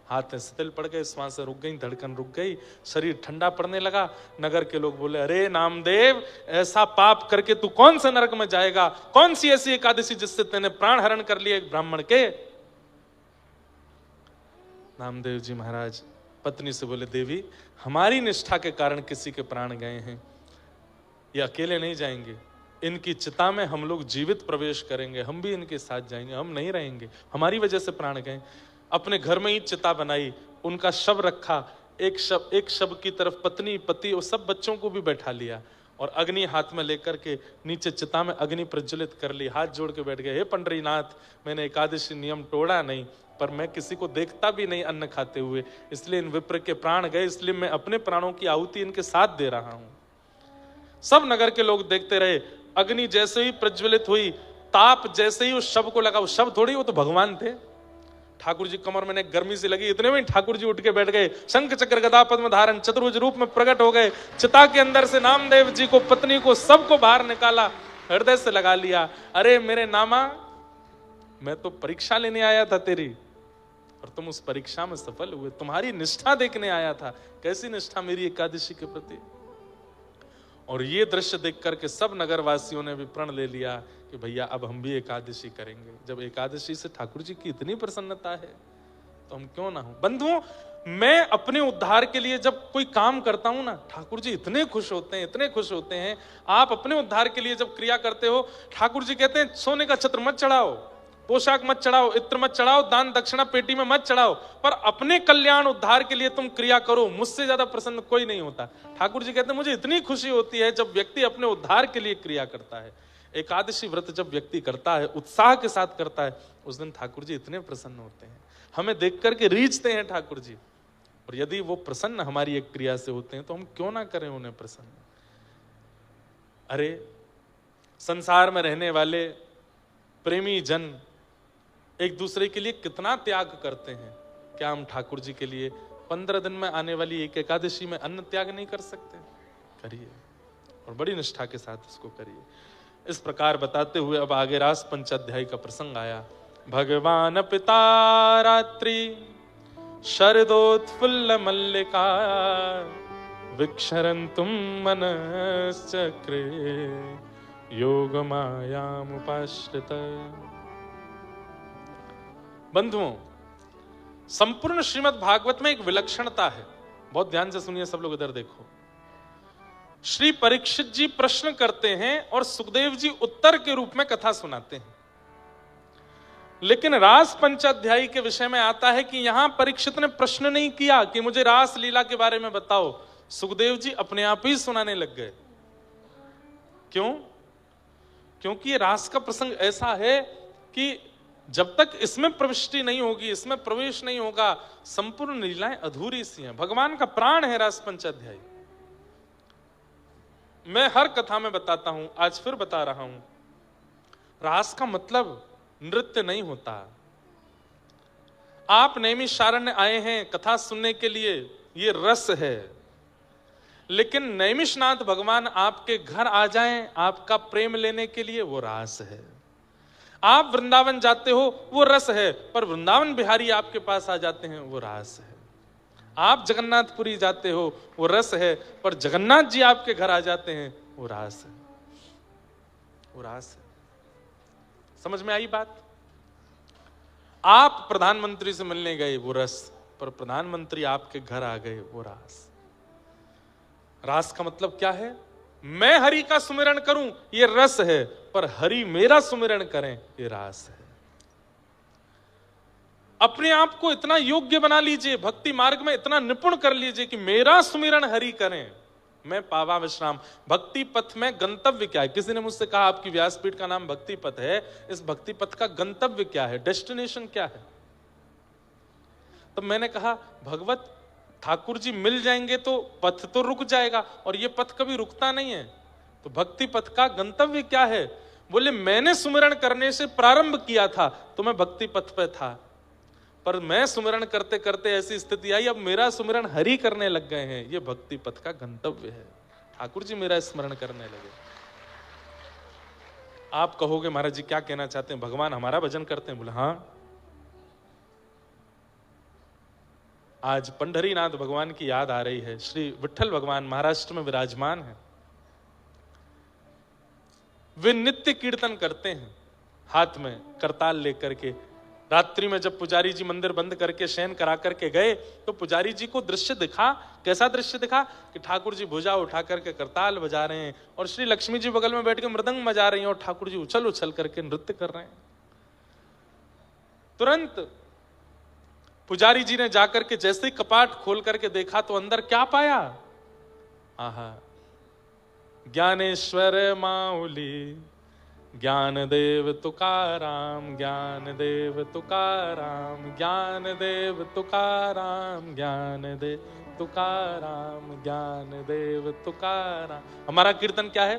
हाथ शिथिल पड़ गए, श्वासें रुक गई, धड़कन रुक गई, शरीर ठंडा पड़ने लगा। नगर के लोग बोले अरे नामदेव, ऐसा पाप करके तू कौन से नरक में जाएगा? कौन सी ऐसी एकादशी जिससे तेने प्राण हरण कर लिया एक ब्राह्मण के? नामदेव जी महाराज पत्नी से बोले देवी, हमारी निष्ठा के कारण किसी के प्राण गए हैं, ये अकेले नहीं जाएंगे, इनकी चिता में हम लोग जीवित प्रवेश करेंगे, हम भी इनके साथ जाएंगे, हम नहीं रहेंगे, हमारी वजह से प्राण गए। अपने घर में ही चिता बनाई, उनका शव रखा, एक शव की तरफ पत्नी पति और सब बच्चों को भी बैठा लिया, और अग्नि हाथ में लेकर के नीचे चिता में अग्नि प्रज्वलित कर ली, हाथ जोड़ के बैठ गए, हे पंडरीनाथ, मैंने एकादशी नियम तोड़ा नहीं, पर मैं किसी को देखता भी नहीं अन्न खाते हुए, इसलिए इन विप्र के प्राण गए, इसलिए मैं अपने प्राणों की आहुति इनके साथ दे रहा हूं। सब नगर के लोग देखते रहे। अग्नि जैसे ही प्रज्वलित हुई, ताप जैसे ही उस शव को लगा, उस शव थोड़ी, वो तो भगवान थे। ठाकुर जी कमर में गर्मी से लगी, इतने में ठाकुर जी उठ के बैठ गए, शंख चक्र गदा पद्म धारण चतुर्भुज रूप में प्रकट हो गए। चिता के अंदर से नामदेव जी को, पत्नी को, सबको बाहर निकाला, हृदय से लगा लिया। अरे मेरे नामा, मैं तो परीक्षा लेने आया था तेरी, और तुम उस परीक्षा में सफल हुए, तुम्हारी निष्ठा देखने आया था, कैसी निष्ठा मेरी एकादशी के प्रति। और ये दृश्य देख करके सब नगरवासियों ने भी प्रण ले लिया कि भैया अब हम भी एकादशी करेंगे। जब एकादशी से ठाकुर जी की इतनी प्रसन्नता है तो हम क्यों ना हो। बंधुओं, मैं अपने उद्धार के लिए जब कोई काम करता हूं ना, ठाकुर जी इतने खुश होते हैं, इतने खुश होते हैं। आप अपने उद्धार के लिए जब क्रिया करते हो, ठाकुर जी कहते हैं सोने का छत्र मत चढ़ाओ, पोशाक मत चढ़ाओ, इत्र मत चढ़ाओ, दान दक्षिणा पेटी में मत चढ़ाओ, पर अपने कल्याण उद्धार के लिए तुम क्रिया करो, मुझसे ज्यादा प्रसन्न कोई नहीं होता। ठाकुर जी कहते हैं मुझे इतनी खुशी होती है जब व्यक्ति अपने उद्धार के लिए क्रिया करता है। एकादशी व्रत जब व्यक्ति करता है, उत्साह के साथ करता है, उस दिन ठाकुर जी इतने प्रसन्न होते हैं, हमें देख करके रीझते हैं ठाकुर जी। और यदि वो प्रसन्न हमारी एक क्रिया से होते हैं तो हम क्यों ना करें उन्हें प्रसन्न। अरे संसार में रहने वाले प्रेमी जन एक दूसरे के लिए कितना त्याग करते हैं, क्या हम ठाकुर जी के लिए 15 दिन में आने वाली एक एकादशी में अन्न त्याग नहीं कर सकते? करिए, और बड़ी निष्ठा के साथ उसको करिए। इस प्रकार बताते हुए अब आगे रास पंचाध्यायी का प्रसंग आया। भगवान पिता रात्रि शरदोत्फुल्ल मल्लिका विक्षरन्तुम मनश्चक्रे योग मायामुपाश्रित। बंधुओं, संपूर्ण श्रीमद् भागवत में एक विलक्षणता है, बहुत ध्यान से सुनिए सब लोग, इधर देखो। श्री परीक्षित जी प्रश्न करते हैं और सुखदेव जी उत्तर के रूप में कथा सुनाते हैं। लेकिन रास पंचाध्यायी के विषय में आता है कि यहां परीक्षित ने प्रश्न नहीं किया कि मुझे रास लीला के बारे में बताओ, सुखदेव जी अपने आप ही सुनाने लग गए। क्यों? क्योंकि ये रास का प्रसंग ऐसा है कि जब तक इसमें प्रविष्टि नहीं होगी, इसमें प्रवेश नहीं होगा, संपूर्ण लीलाएं अधूरी सी हैं। भगवान का प्राण है रास पंचाध्यायी। मैं हर कथा में बताता हूं, आज फिर बता रहा हूं, रास का मतलब नृत्य नहीं होता। आप नैमिषारण्य आए हैं कथा सुनने के लिए, ये रस है। लेकिन नैमिषनाथ भगवान आपके घर आ जाएं आपका प्रेम लेने के लिए, वो रास है। आप वृंदावन जाते हो, वो रस है, पर वृंदावन बिहारी आपके पास आ जाते हैं, वो रास है। आप जगन्नाथपुरी जाते हो, वो रस है, पर जगन्नाथ जी आपके घर आ जाते हैं, वो रास है, वो रास है। समझ में आई बात? आप प्रधानमंत्री से मिलने गए, वो रस, पर प्रधानमंत्री आपके घर आ गए, वो रास। रास का मतलब क्या है? मैं हरि का सुमिरन करूं, ये रस है, पर हरि मेरा सुमिरन करें, ये रास है। अपने आप को इतना योग्य बना लीजिए, भक्ति मार्ग में इतना निपुण कर लीजिए कि मेरा सुमिरन हरि करें, मैं पावा विश्राम। भक्ति पथ में गंतव्य क्या है? किसी ने मुझसे कहा आपकी व्यासपीठ का नाम भक्ति पथ है, इस भक्ति पथ का गंतव्य क्या है, डेस्टिनेशन क्या है? तब मैंने कहा भगवत ठाकुर जी मिल जाएंगे तो पथ तो रुक जाएगा, और ये पथ कभी रुकता नहीं है। तो भक्ति पथ का गंतव्य क्या है? बोले मैंने सुमिरन करने से प्रारंभ किया था तो मैं भक्ति पथ पे था, पर मैं सुमिरन करते करते ऐसी स्थिति आई, अब मेरा सुमिरन हरि करने लग गए हैं, ये भक्ति पथ का गंतव्य है। ठाकुर जी मेरा स्मरण करने लगे। आप कहोगे महाराज जी क्या कहना चाहते हैं, भगवान हमारा भजन करते हैं? बोले हाँ, आज पंढरीनाथ भगवान की याद आ रही है। श्री विट्ठल भगवान महाराष्ट्र में विराजमान है। वे नित्य कीर्तन करते हैं, हाथ में करताल लेकर के। रात्रि में जब पुजारी जी मंदिर बंद करके शयन करा करके गए तो पुजारी जी को दृश्य दिखा। कैसा दृश्य दिखा? कि ठाकुर जी भुजा उठा करके करताल बजा रहे हैं और श्री लक्ष्मी जी बगल में बैठ के मृदंग बजा रही हैं और ठाकुर जी उछल उछल करके नृत्य कर रहे हैं। तुरंत पुजारी जी ने जाकर के जैसे ही कपाट खोल करके देखा तो अंदर क्या पाया? आहा, ज्ञानेश्वर माऊली, ज्ञान देव तुकाराम, ज्ञान देव तुकाराम, ज्ञान देव तुकाराम, ज्ञान देव तुकाराम, ज्ञान देव तुकाराम। हमारा कीर्तन क्या है?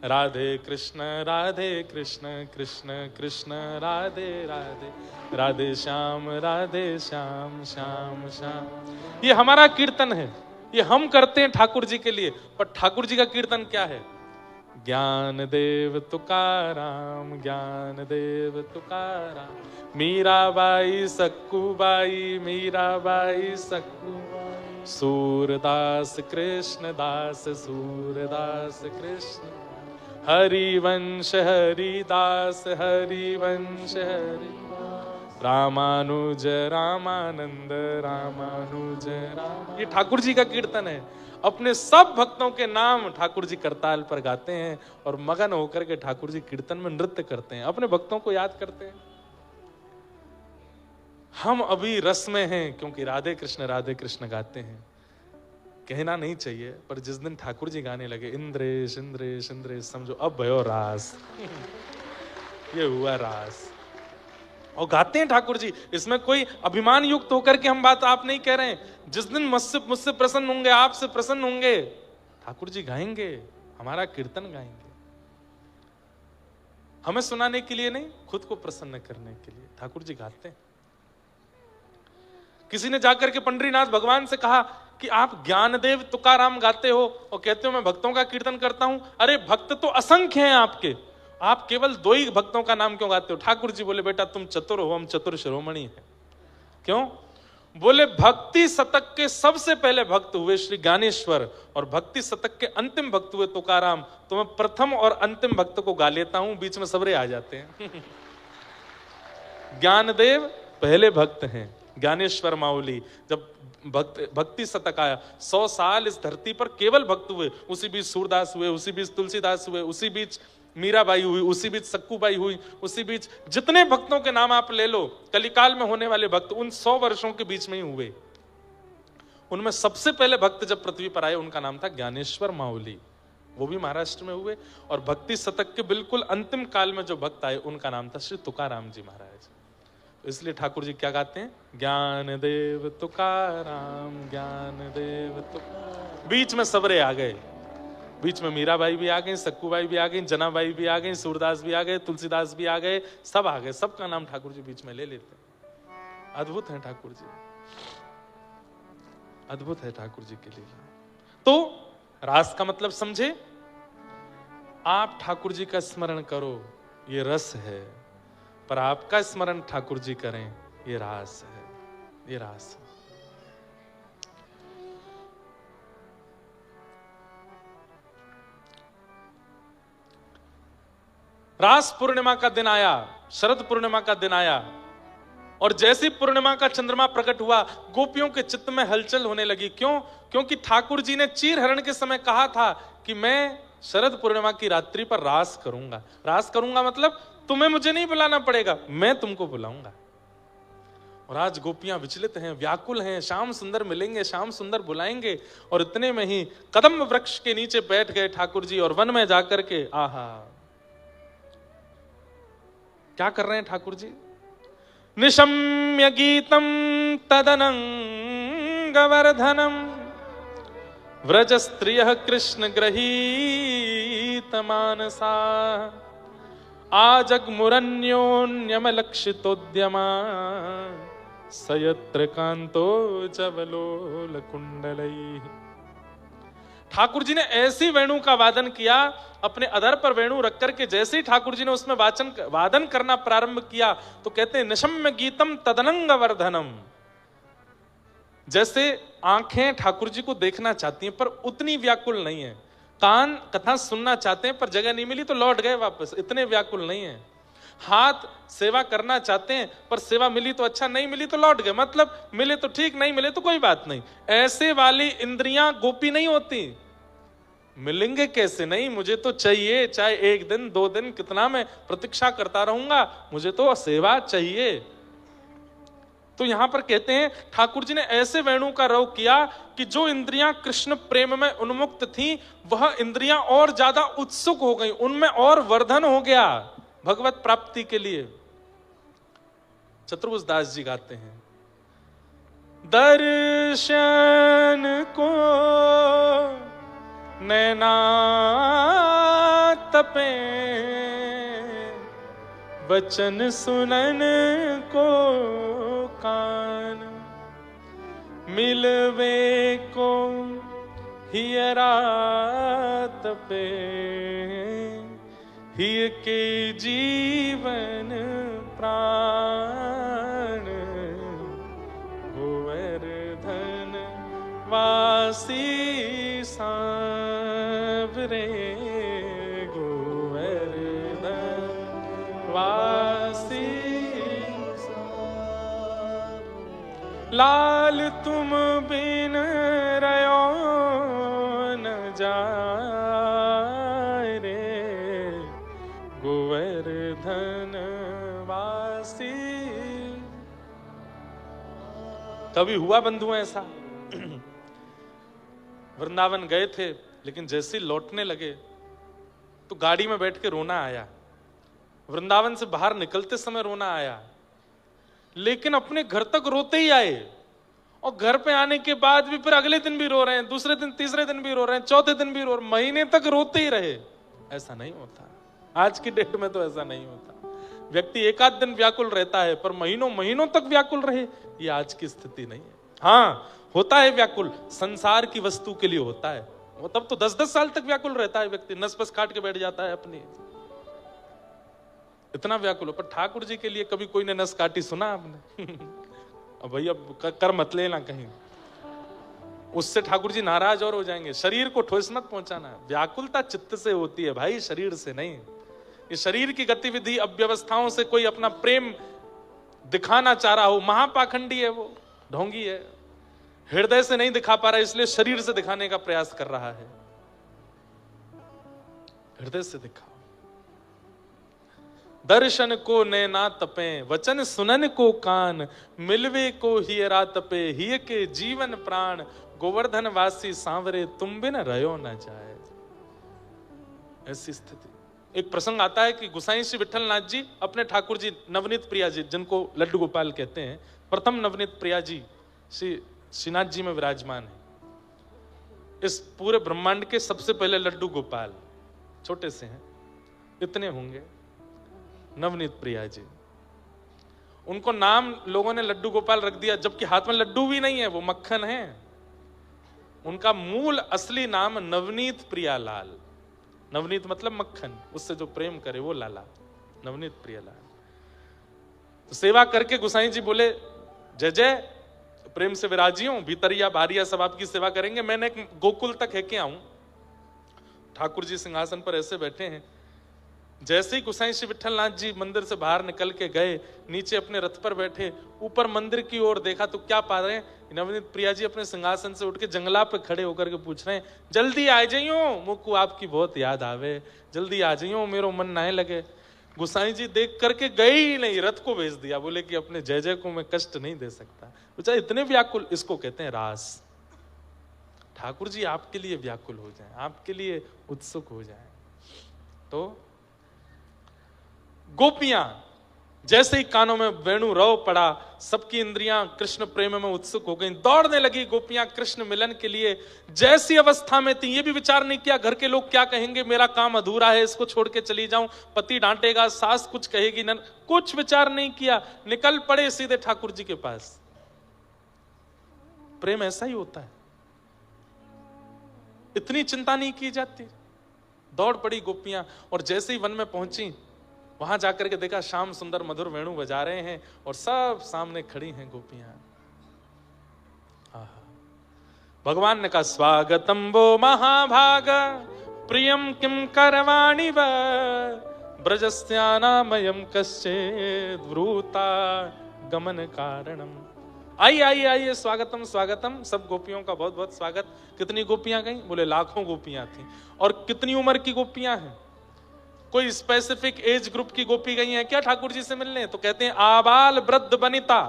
राधे कृष्ण कृष्ण कृष्ण राधे राधे, राधे श्याम श्याम श्याम। ये हमारा कीर्तन है, ये हम करते हैं ठाकुर जी के लिए। पर ठाकुर जी का कीर्तन क्या है? ज्ञान देव तुकाराम, ज्ञान देव तुकाराम। मीराबाई सक्कूबाई, मीराबाई सक्कूबाई, सूरदास कृष्णदास, सूरदास कृष्ण, हरिवंश हरिदास, हरिवंश हरि, रामानुज रामानंद, रामानुज राम। ये ठाकुर जी का कीर्तन है। अपने सब भक्तों के नाम ठाकुर जी करताल पर गाते हैं और मगन होकर के ठाकुर जी कीर्तन में नृत्य करते हैं, अपने भक्तों को याद करते हैं। हम अभी रस में हैं क्योंकि राधे कृष्ण गाते हैं। कहना नहीं चाहिए, पर जिस दिन ठाकुर जी गाने लगे इंद्रेश इंद्रेश इंद्रेश, समझो अब भयो रास। ये हुआ रास। और गाते हैं ठाकुर जी। इसमें कोई अभिमान युक्त होकर के हम बात आप नहीं कह रहे हैं। जिस दिन मुझसे प्रसन्न होंगे, आपसे प्रसन्न होंगे, ठाकुर जी गाएंगे, हमारा कीर्तन गाएंगे। हमें सुनाने के लिए नहीं, खुद को प्रसन्न करने के लिए ठाकुर जी गाते हैं। किसी ने जाकर के पंढरीनाथ भगवान से कहा कि आप ज्ञानदेव तुकाराम गाते हो और कहते हो मैं भक्तों का कीर्तन करता हूं। अरे भक्त तो असंख्य हैं आपके, आप केवल 2 ही भक्तों का नाम क्यों गाते हो? ठाकुर जी बोले बेटा तुम चतुर हो, हम चतुर शिरोमणि हैं। क्यों? बोले भक्ति शतक के सबसे पहले भक्त हुए श्री ज्ञानेश्वर और भक्ति शतक के अंतिम भक्त हुए तुकाराम। तो मैं प्रथम और अंतिम भक्त को गा लेता हूं, बीच में सबरे आ जाते हैं। ज्ञानदेव पहले भक्त हैं, ज्ञानेश्वर माऊली जब भक्ति शतक आया, 100 साल इस धरती पर केवल भक्त हुए। उसी बीच सूरदास हुए, उसी बीच तुलसीदास हुए, उसी बीच मीराबाई हुई, उसी बीच सक्कूबाई हुई, उसी बीच जितने भक्तों के नाम आप ले लो, कलिकाल में होने वाले भक्त उन 100 वर्षों के बीच में ही हुए। उनमें सबसे पहले भक्त जब पृथ्वी पर आए उनका नाम था ज्ञानेश्वर माऊली, वो भी महाराष्ट्र में हुए। और भक्ति शतक के बिल्कुल अंतिम काल में जो भक्त आए उनका नाम था श्री तुकाराम जी महाराज। इसलिए ठाकुर जी क्या गाते हैं? ज्ञान देव तुकाराम, ज्ञान देव तुकाराम। बीच में सबरे आ गए, बीच में मीराबाई भी आ गई, सक्कूबाई भी आ गई, जनाबाई भी आ गई, सूरदास भी आ गए, तुलसीदास भी आ गए, सब आ गए। सबका नाम ठाकुर जी बीच में ले लेते हैं। अद्भुत है ठाकुर जी, अद्भुत है ठाकुर जी के लिए। तो रास का मतलब समझे, आप ठाकुर जी का स्मरण करो, ये रस है। पर आपका स्मरण ठाकुर जी करें, ये रास है, ये रास है। रास पूर्णिमा का दिन आया, शरद पूर्णिमा का दिन आया और जैसी पूर्णिमा का चंद्रमा प्रकट हुआ, गोपियों के चित्त में हलचल होने लगी। क्यों? क्योंकि ठाकुर जी ने चीर हरण के समय कहा था कि मैं शरद पूर्णिमा की रात्रि पर रास करूंगा। रास करूंगा मतलब तुम्हें मुझे नहीं बुलाना पड़ेगा, मैं तुमको बुलाऊंगा। और आज गोपियां विचलित हैं, व्याकुल हैं, श्याम सुंदर मिलेंगे, श्याम सुंदर बुलाएंगे। और इतने में ही कदम वृक्ष के नीचे बैठ गए ठाकुर जी और वन में जाकर के आहा क्या कर रहे हैं ठाकुर जी? निशम्य गीतम तदनंगवर्धनम व्रज स्त्रियः कृष्ण गृहीत मानसा आजग्मुरन्योन्यमलक्षितोद्यमा सयत्र कांतो जवलोल कुंडलैः। ठाकुर जी ने ऐसी वेणु का वादन किया, अपने अधर पर वेणु रख करके जैसे ही ठाकुर जी ने उसमें वादन करना प्रारंभ किया तो कहते हैं निशम्य गीतम तदनंग वर्धनम। जैसे आंखें ठाकुर जी को देखना चाहती हैं पर उतनी व्याकुल नहीं है, कान कथा सुनना चाहते हैं पर जगह नहीं मिली तो लौट गए वापस, इतने व्याकुल नहीं है। हाथ सेवा करना चाहते हैं पर सेवा मिली तो अच्छा, नहीं मिली तो लौट गए, मतलब मिले तो ठीक, नहीं मिले तो कोई बात नहीं। ऐसे वाली इंद्रियां गोपी नहीं होती। मिलेंगे कैसे नहीं, मुझे तो चाहिए, चाहे 1 दिन 2 दिन कितना मैं प्रतीक्षा करता रहूंगा, मुझे तो सेवा चाहिए। तो यहां पर कहते हैं ठाकुर जी ने ऐसे वेणु का रव किया कि जो इंद्रियां कृष्ण प्रेम में उन्मुक्त थीं वह इंद्रियां और ज्यादा उत्सुक हो गई, उनमें और वर्धन हो गया भगवत प्राप्ति के लिए। चतुर्भुज दास जी गाते हैं दर्शन को नैना तपे वचन सुनन को कान मिलवे को हियरा तपे हिय के जीवन प्राण गोवर्धन वासी सांवरे गोवर्धन वासी लाल तुम बिन रयो न जाए रे गोवर्धन वासी। कभी हुआ बंधु ऐसा वृंदावन गए थे लेकिन जैसे ही लौटने लगे तो गाड़ी में बैठ के रोना आया, वृंदावन से बाहर निकलते समय रोना आया, लेकिन अपने घर तक रोते ही आए और घर पे आने के बाद भी फिर अगले दिन भी रो रहे हैं, दूसरे दिन तीसरे दिन भी रो रहे हैं, चौथे दिन भी रो रहे हैं, महीने तक रोते ही रहे। ऐसा नहीं होता, आज की डेट में तो ऐसा नहीं होता। व्यक्ति 1 आध दिन व्याकुल रहता है पर महीनों महीनों तक व्याकुल रहे, ये आज की स्थिति नहीं है। हाँ होता है व्याकुल, संसार की वस्तु के लिए होता है, वो तब तो 10-10 साल तक व्याकुल रहता है व्यक्ति, नस बस काट के बैठ जाता है अपनी, इतना व्याकुल हो। पर ठाकुर जी के लिए कभी कोई ने नस काटी सुना आपने? अब भैया कर मत लेना कहीं, उससे ठाकुर जी नाराज और हो जाएंगे। शरीर को ठोस मत पहुंचाना, व्याकुलता चित्त से होती है भाई, शरीर से नहीं। ये शरीर की गतिविधि अव्यवस्थाओं से कोई अपना प्रेम दिखाना चाह रहा हो, महापाखंडी है वो, ढोंगी है, हृदय से नहीं दिखा पा रहा है इसलिए शरीर से दिखाने का प्रयास कर रहा है। हृदय से दिखाओ। दर्शन को नैना तपे वचन सुनन को कान मिलवे को हियरा तपे हिय के जीवन प्राण गोवर्धन वासी सांवरे तुम बिन रहो न जाए। ऐसी स्थिति। एक प्रसंग आता है कि गोसाई श्री विठलनाथ जी अपने ठाकुर जी नवनीत प्रिया जी, जिनको लड्डू गोपाल कहते हैं, प्रथम नवनीत प्रिया जी श्री श्रीनाथ जी में विराजमान है। इस पूरे ब्रह्मांड के सबसे पहले लड्डू गोपाल, छोटे से हैं, इतने होंगे, नवनीत प्रिया जी। उनको नाम लोगों ने लड्डू गोपाल रख दिया, जबकि हाथ में लड्डू भी नहीं है, वो मक्खन है। उनका मूल असली नाम नवनीत प्रिया लाल, नवनीत मतलब मक्खन, उससे जो प्रेम करे वो लाला, नवनीत प्रिया लाल। तो सेवा करके गोसाई जी बोले जय जय, प्रेम से विराजी हूं, भीतरिया बाहरिया सब आपकी सेवा करेंगे। मैंने एक गोकुल तक है के आऊं। ठाकुर जी सिंहासन पर ऐसे बैठे हैं, जैसे ही गोसाई श्री विठलनाथ जी मंदिर से बाहर निकल के गए, नीचे अपने रथ पर बैठे, ऊपर मंदिर की ओर देखा तो क्या पा रहे हैं, नवनीत प्रिया जी अपने सिंहासन से उठ के जंगला पे खड़े होकर के पूछ रहे हैं, जल्दी आ जाइयो, मुझको आपकी बहुत याद आवे, जल्दी आ जाइयो, मेरो मन ना लगे। गोसाई जी देख करके गए ही नहीं, रथ को भेज दिया, बोले कि अपने जय जय को मैं कष्ट नहीं दे सकता। बेचारे इतने व्याकुल, इसको कहते हैं रास। ठाकुर जी आपके लिए व्याकुल हो जाएं, आपके लिए उत्सुक हो जाएं। तो गोपियां जैसे ही कानों में वेणु रव पड़ा, सबकी इंद्रियां कृष्ण प्रेम में उत्सुक हो गई, दौड़ने लगी गोपियां कृष्ण मिलन के लिए। जैसी अवस्था में थी, ये भी विचार नहीं किया घर के लोग क्या कहेंगे, मेरा काम अधूरा है, इसको छोड़ के चली जाऊं, पति डांटेगा, सास कुछ कहेगी, न कुछ विचार नहीं किया, निकल पड़े सीधे ठाकुर जी के पास। प्रेम ऐसा ही होता है, इतनी चिंता नहीं की जाती। दौड़ पड़ी गोपियां, और जैसे ही वन में पहुंची, वहां जाकर के देखा श्याम सुंदर मधुर वेणु बजा रहे हैं और सब सामने खड़ी हैं गोपियां। भगवान ने कहा स्वागतम वो महाभाग प्रियम किम करवाणि व ब्रजस्यानामयम कश्चित् वृता गमन कारणम। आइए आइए आइए, स्वागतम स्वागतम। सब गोपियों का बहुत बहुत स्वागत। कितनी गोपियां गई? बोले लाखों गोपियां थी। और कितनी उम्र की गोपियां हैं? कोई स्पेसिफिक एज ग्रुप की गोपी गई हैं क्या ठाकुर जी से मिलने? तो कहते हैं आबाल वृद्ध बनिता।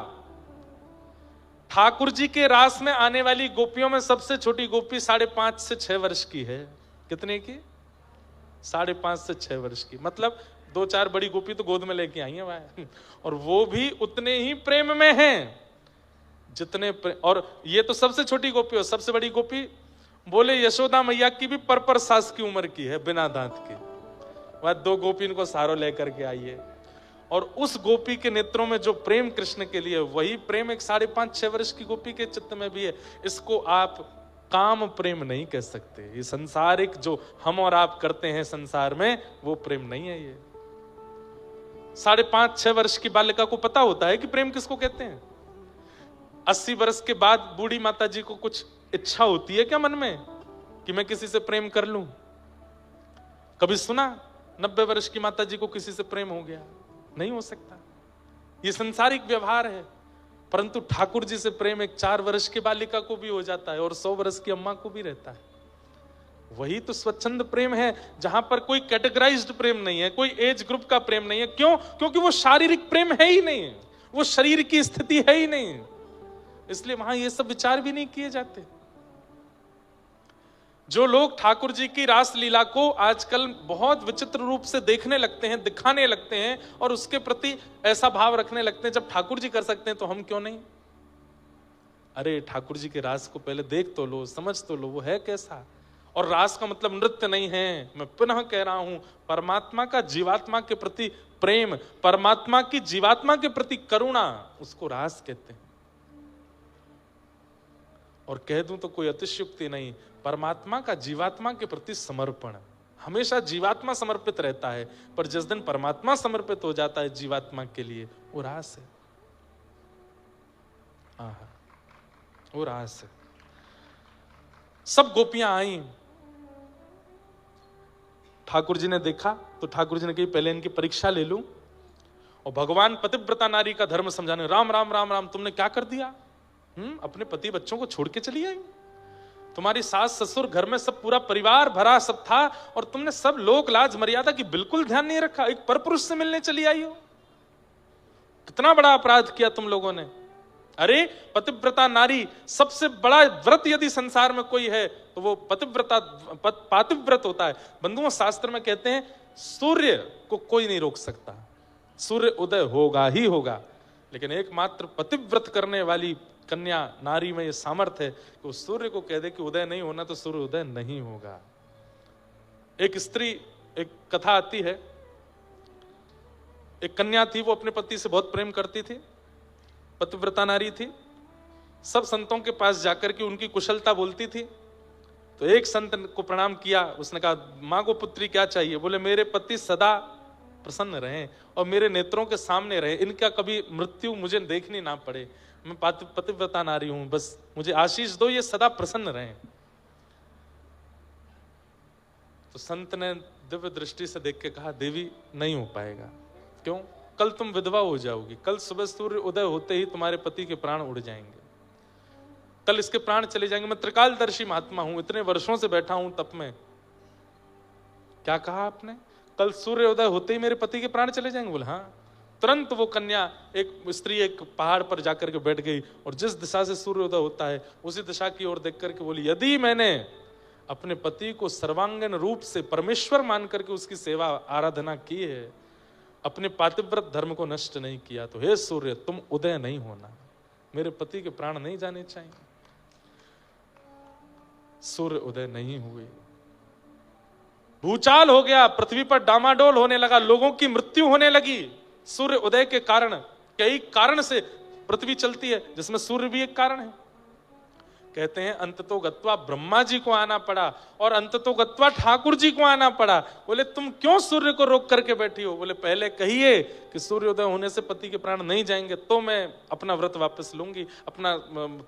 ठाकुर जी के रास में आने वाली गोपियों में सबसे छोटी गोपी 5.5 से 6 वर्ष की है। कितने की? 5.5 से 6 वर्ष की। मतलब 2-4 बड़ी गोपी तो गोद में लेके आई है वहां, और वो भी उतने ही प्रेम में हैं जितने और ये तो सबसे छोटी गोपी हो। सबसे बड़ी गोपी बोले यशोदा मैया की भी पर सास की उम्र की है, बिना दांत की। वह 2 गोपी इनको सारो लेकर के आई है, और उस गोपी के नेत्रों में जो प्रेम कृष्ण के लिए, वही प्रेम एक 5.5-6 वर्ष की गोपी के चित्त में भी है। इसको आप काम प्रेम नहीं कह सकते। ये संसारिक जो हम और आप करते हैं संसार में, वो प्रेम नहीं है। ये 5.5-6 वर्ष की बालिका को पता होता है कि प्रेम किसको कहते हैं। 80 वर्ष के बाद बूढ़ी माता जी को कुछ इच्छा होती है क्या मन में कि मैं किसी से प्रेम कर लूं? कभी सुना 90 वर्ष की माता जी को किसी से प्रेम हो गया? नहीं हो सकता। ये संसारिक व्यवहार है। परंतु ठाकुर जी से प्रेम एक 4 वर्ष की बालिका को भी हो जाता है, और 100 वर्ष की अम्मा को भी रहता है। वही तो स्वच्छंद प्रेम है, जहां पर कोई कैटेगराइज्ड प्रेम नहीं है, कोई एज ग्रुप का प्रेम नहीं है। क्यों? क्योंकि वो शारीरिक प्रेम है ही नहीं, वो शरीर की स्थिति है ही नहीं, इसलिए वहां ये सब विचार भी नहीं किए जाते। जो लोग ठाकुर जी की रास लीला को आजकल बहुत विचित्र रूप से देखने लगते हैं, दिखाने लगते हैं, और उसके प्रति ऐसा भाव रखने लगते हैं जब ठाकुर जी कर सकते हैं तो हम क्यों नहीं? अरे ठाकुर जी के रास को पहले देख तो लो, समझ तो लो, वो है कैसा। और रास का मतलब नृत्य नहीं है। मैं पुनः कह रहा हूं, परमात्मा का जीवात्मा के प्रति प्रेम, परमात्मा की जीवात्मा के प्रति करुणा, उसको रास कहते हैं। और कह दूं तो कोई अतिशयोक्ति नहीं, परमात्मा का जीवात्मा के प्रति समर्पण। हमेशा जीवात्मा समर्पित रहता है, पर जिस दिन परमात्मा समर्पित हो जाता है जीवात्मा के लिए, वो रास है। वो रास है। सब गोपियां आई, ठाकुर जी ने देखा तो ठाकुर जी ने कही पहले इनकी परीक्षा ले लूं। और भगवान पतिव्रता नारी का धर्म समझाने, राम राम राम राम, तुमने क्या कर दिया? अपने पति बच्चों को छोड़ के चली आई। तुम्हारी सास ससुर, घर में सब पूरा परिवार भरा सब था, और तुमने सब लोक लाज मर्यादा की बिल्कुल ध्यान नहीं रखा। एक परपुरुष से मिलने चली आई हो। कितना बड़ा अपराध किया तुम लोगों ने। अरे पतिव्रता नारी, सबसे बड़ा व्रत यदि संसार में कोई है तो वो पातिव्रत होता है। बंधुओं, शास्त्र में कहते हैं सूर्य को कोई नहीं रोक सकता, सूर्य उदय होगा ही होगा, लेकिन एकमात्र पतिव्रत करने वाली कन्या नारी में यह सामर्थ्य है कि उस सूर्य को कह दे कि उदय नहीं होना तो सूर्य उदय नहीं होगा। एक स्त्री, एक कथा आती है, एक कन्या थी, वो अपने पति से बहुत प्रेम करती थी, पतिव्रता नारी थी। सब संतों के पास जाकर के उनकी कुशलता बोलती थी। तो एक संत को प्रणाम किया, उसने कहा मां को पुत्री क्या चाहिए? बोले मेरे पति सदा प्रसन्न रहें और मेरे नेत्रों के सामने रहे, इनका कभी मृत्यु मुझे देखनी ना पड़े। मैं पतिव्रता नारी हूं, बस मुझे आशीष दो, ये सदा प्रसन्न रहें। तो संत ने दिव्य दृष्टि से देख के कहा देवी नहीं हो पाएगा। क्यों? कल तुम विधवा हो जाओगी, कल सुबह सूर्य उदय होते ही तुम्हारे पति के प्राण उड़ जाएंगे, कल इसके प्राण चले जाएंगे। मैं त्रिकालदर्शी महात्मा हूं, इतने वर्षों से बैठा हूं तप में। क्या कहा आपने? कल सूर्योदय होते ही मेरे पति के प्राण चले जाएंगे? बोले हाँ। तुरंत वो कन्या, एक स्त्री, एक पहाड़ पर जाकर के बैठ गई और जिस दिशा से सूर्योदय होता है उसी दिशा की ओर देख करके बोली, यदि मैंने अपने पति को सर्वांगीण रूप से परमेश्वर मान करके उसकी सेवा आराधना की है, अपने पातिव्रत धर्म को नष्ट नहीं किया, तो हे सूर्य तुम उदय नहीं होना, मेरे पति के प्राण नहीं जाने चाहिए। सूर्य उदय नहीं हुए, भूचाल हो गया, पृथ्वी पर डामाडोल होने लगा, लोगों की मृत्यु होने लगी सूर्य उदय के कारण। कई कारण से पृथ्वी चलती है, जिसमें सूर्य भी एक कारण है। कहते हैं अंततो गत्वा ब्रह्मा जी को आना पड़ा और अंततो गत्वा ठाकुर जी को आना पड़ा। बोले तुम क्यों सूर्य को रोक करके बैठी हो? बोले पहले कहिए कि सूर्योदय होने से पति के प्राण नहीं जाएंगे तो मैं अपना व्रत वापस लूंगी, अपना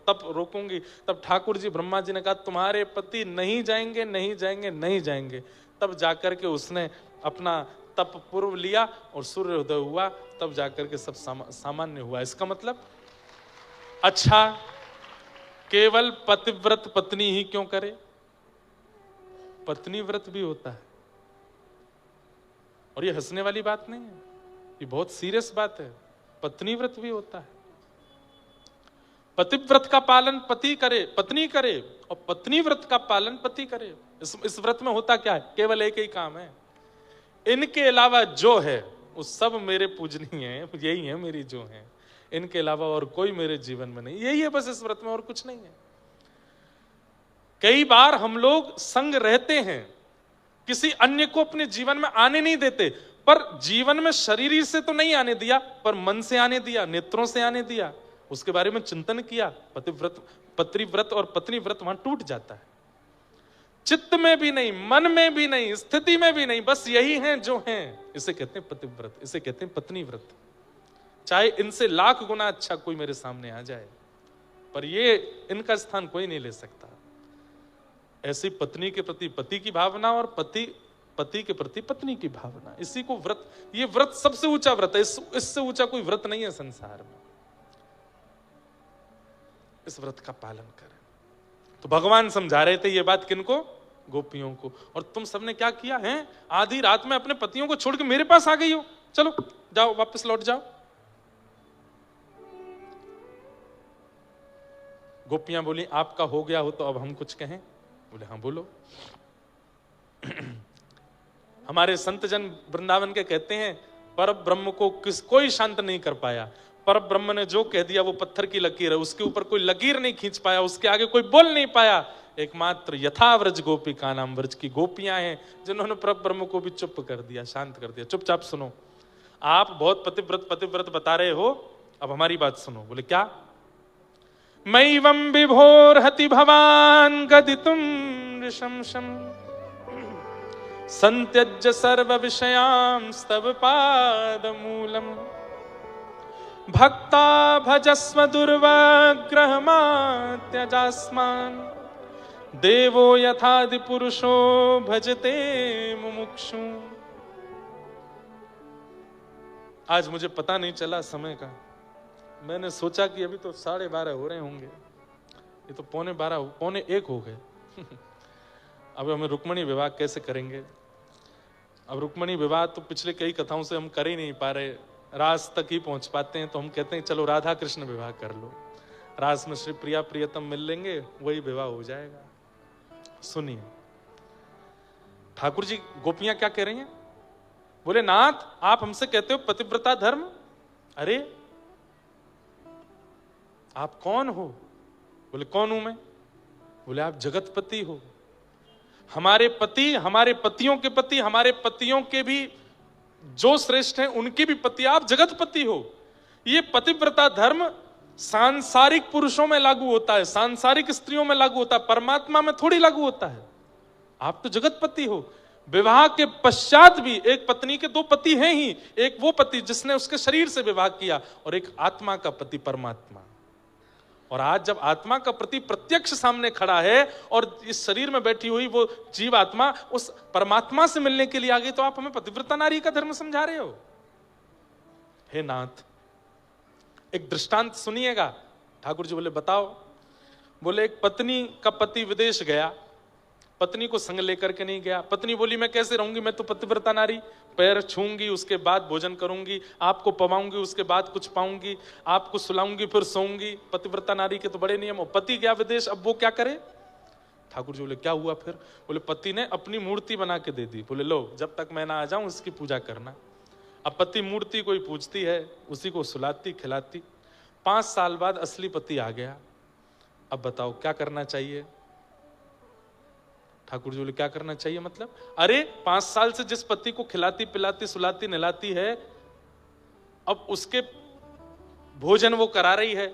तप रोकूंगी। तब ठाकुर जी ब्रह्मा जी ने कहा तुम्हारे पति नहीं जाएंगे, नहीं जाएंगे, नहीं जाएंगे। तब जाकर के उसने अपना तप पूर्व लिया और सूर्योदय हुआ, तब जाकर के सब सामान्य हुआ। इसका मतलब अच्छा केवल पतिव्रत पत्नी ही क्यों करे? पत्नी व्रत भी होता है, और ये हंसने वाली बात नहीं है, ये बहुत सीरियस बात है। पत्नी व्रत भी होता है। पतिव्रत का पालन पति करे, पत्नी करे, और पत्नी व्रत का पालन पति करे। इस व्रत में होता क्या है? केवल एक ही काम है, इनके अलावा जो है वो सब मेरे पूजनीय है, यही है मेरी जो है, इनके अलावा और कोई मेरे जीवन में नहीं। यही है बस इस व्रत में, और कुछ नहीं है। कई बार हम लोग संग रहते हैं, किसी अन्य को अपने जीवन में आने नहीं देते, पर जीवन में शरीर से तो नहीं आने दिया, पर मन से आने दिया, नेत्रों से आने दिया, उसके बारे में चिंतन किया। पतिव्रत और पत्नी व्रत वहां टूट जाता है। चित्त में भी नहीं, मन में भी नहीं, स्थिति में भी नहीं, बस यही हैं जो हैं, इसे कहते हैं पतिव्रत, इसे कहते हैं पत्नी व्रत। चाहे इनसे लाख गुना अच्छा कोई मेरे सामने आ जाए, पर ये इनका स्थान कोई नहीं ले सकता। ऐसी पत्नी के प्रति पति की भावना और पति के प्रति पत्नी की भावना, इसी को व्रत, ये व्रत सबसे ऊंचा व्रत है। इससे ऊंचा कोई व्रत नहीं है संसार में। इस व्रत का पालन करें। तो भगवान समझा रहे थे ये बात किनको? गोपियों को। और तुम सबने क्या किया है? आधी रात में अपने पतियों को छोड़ के मेरे पास आ गई हो, चलो जाओ, वापस लौट जाओ। गोपियां बोली आपका हो गया हो तो अब हम कुछ कहें? बोले हाँ बोलो। हमारे संत जन वृंदावन के कहते हैं पर ब्रह्म को कोई शांत नहीं कर पाया। पर ब्रह्म ने जो कह दिया वो पत्थर की लकीर है, उसके ऊपर कोई लकीर नहीं खींच पाया, उसके आगे कोई बोल नहीं पाया। एकमात्र यथाव्रज गोपिका नाम व्रज की गोपियां हैं जिन्होंने पर ब्रह्म को भी चुप कर दिया, शांत कर दिया। चुपचाप सुनो, आप बहुत पतिव्रत बता रहे हो, अब हमारी बात सुनो। बोले क्या? मैवं विभोर्हति भवान गदितुम ऋषंशम संत्यज्य सर्व विषयांस्तव पादमूलम भक्ता भजस्व दुर्वग्रहमात्यजास्मान् देवो यथादि पुरुषो भजते मुमुक्षु। आज मुझे पता नहीं चला समय का, मैंने सोचा कि अभी तो 12:30 हो रहे होंगे, ये तो 12:45 हो गए। अब हमें रुक्मणी विवाह कैसे करेंगे? अब रुक्मणी विवाह तो पिछले कई कथाओं से हम कर ही नहीं पा रहे, रास तक ही पहुंच पाते हैं, तो हम कहते हैं चलो राधा कृष्ण विवाह कर लो, रास में श्री प्रिया प्रियतम मिल लेंगे, वही विवाह हो जाएगा। सुनिए ठाकुर जी, गोपियां क्या कह रही हैं? बोले नाथ आप हमसे कहते हो पतिव्रता धर्म, अरे आप कौन हो? बोले कौन हूं मैं? बोले आप जगतपति हो। हमारे पति, हमारे पतियों के पति, हमारे पतियों के भी जो श्रेष्ठ हैं उनके भी पति, आप जगतपति हो। ये पतिव्रता धर्म सांसारिक पुरुषों में लागू होता है, सांसारिक स्त्रियों में लागू होता है, परमात्मा में थोड़ी लागू होता है। आप तो जगतपति हो। विवाह के पश्चात भी एक पत्नी के 2 पति हैं ही, एक वो पति जिसने उसके शरीर से विवाह किया और एक आत्मा का पति परमात्मा। और आज जब आत्मा का प्रति प्रत्यक्ष सामने खड़ा है और इस शरीर में बैठी हुई वो जीव आत्मा उस परमात्मा से मिलने के लिए आ गई, तो आप हमें पतिव्रता नारी का धर्म समझा रहे हो? हे नाथ, एक दृष्टांत सुनिएगा। ठाकुर जी बोले बताओ। बोले एक पत्नी का पति विदेश गया, पत्नी को संग लेकर के नहीं गया। पत्नी बोली मैं कैसे रहूंगी, मैं तो पतिव्रता नारी, पैर छूंगी उसके बाद भोजन करूंगी, आपको पवाऊंगी उसके बाद कुछ पाऊंगी, आपको सुलाऊंगी फिर सोऊंगी। पतिव्रता नारी के तो बड़े नियम। और पति गया विदेश, अब वो क्या करे। ठाकुर जी बोले क्या हुआ फिर। बोले पति ने अपनी मूर्ति बना के दे दी। बोले लो जब तक मैं ना आ जाऊं इसकी पूजा करना। अब पति मूर्ति कोई पूजती है, उसी को सुलाती खिलाती। 5 साल बाद असली पति आ गया। अब बताओ क्या करना चाहिए। ठाकुर जी बोले क्या करना चाहिए मतलब। अरे 5 साल से जिस पति को खिलाती पिलाती सुलाती नहलाती है, अब उसके भोजन वो करा रही है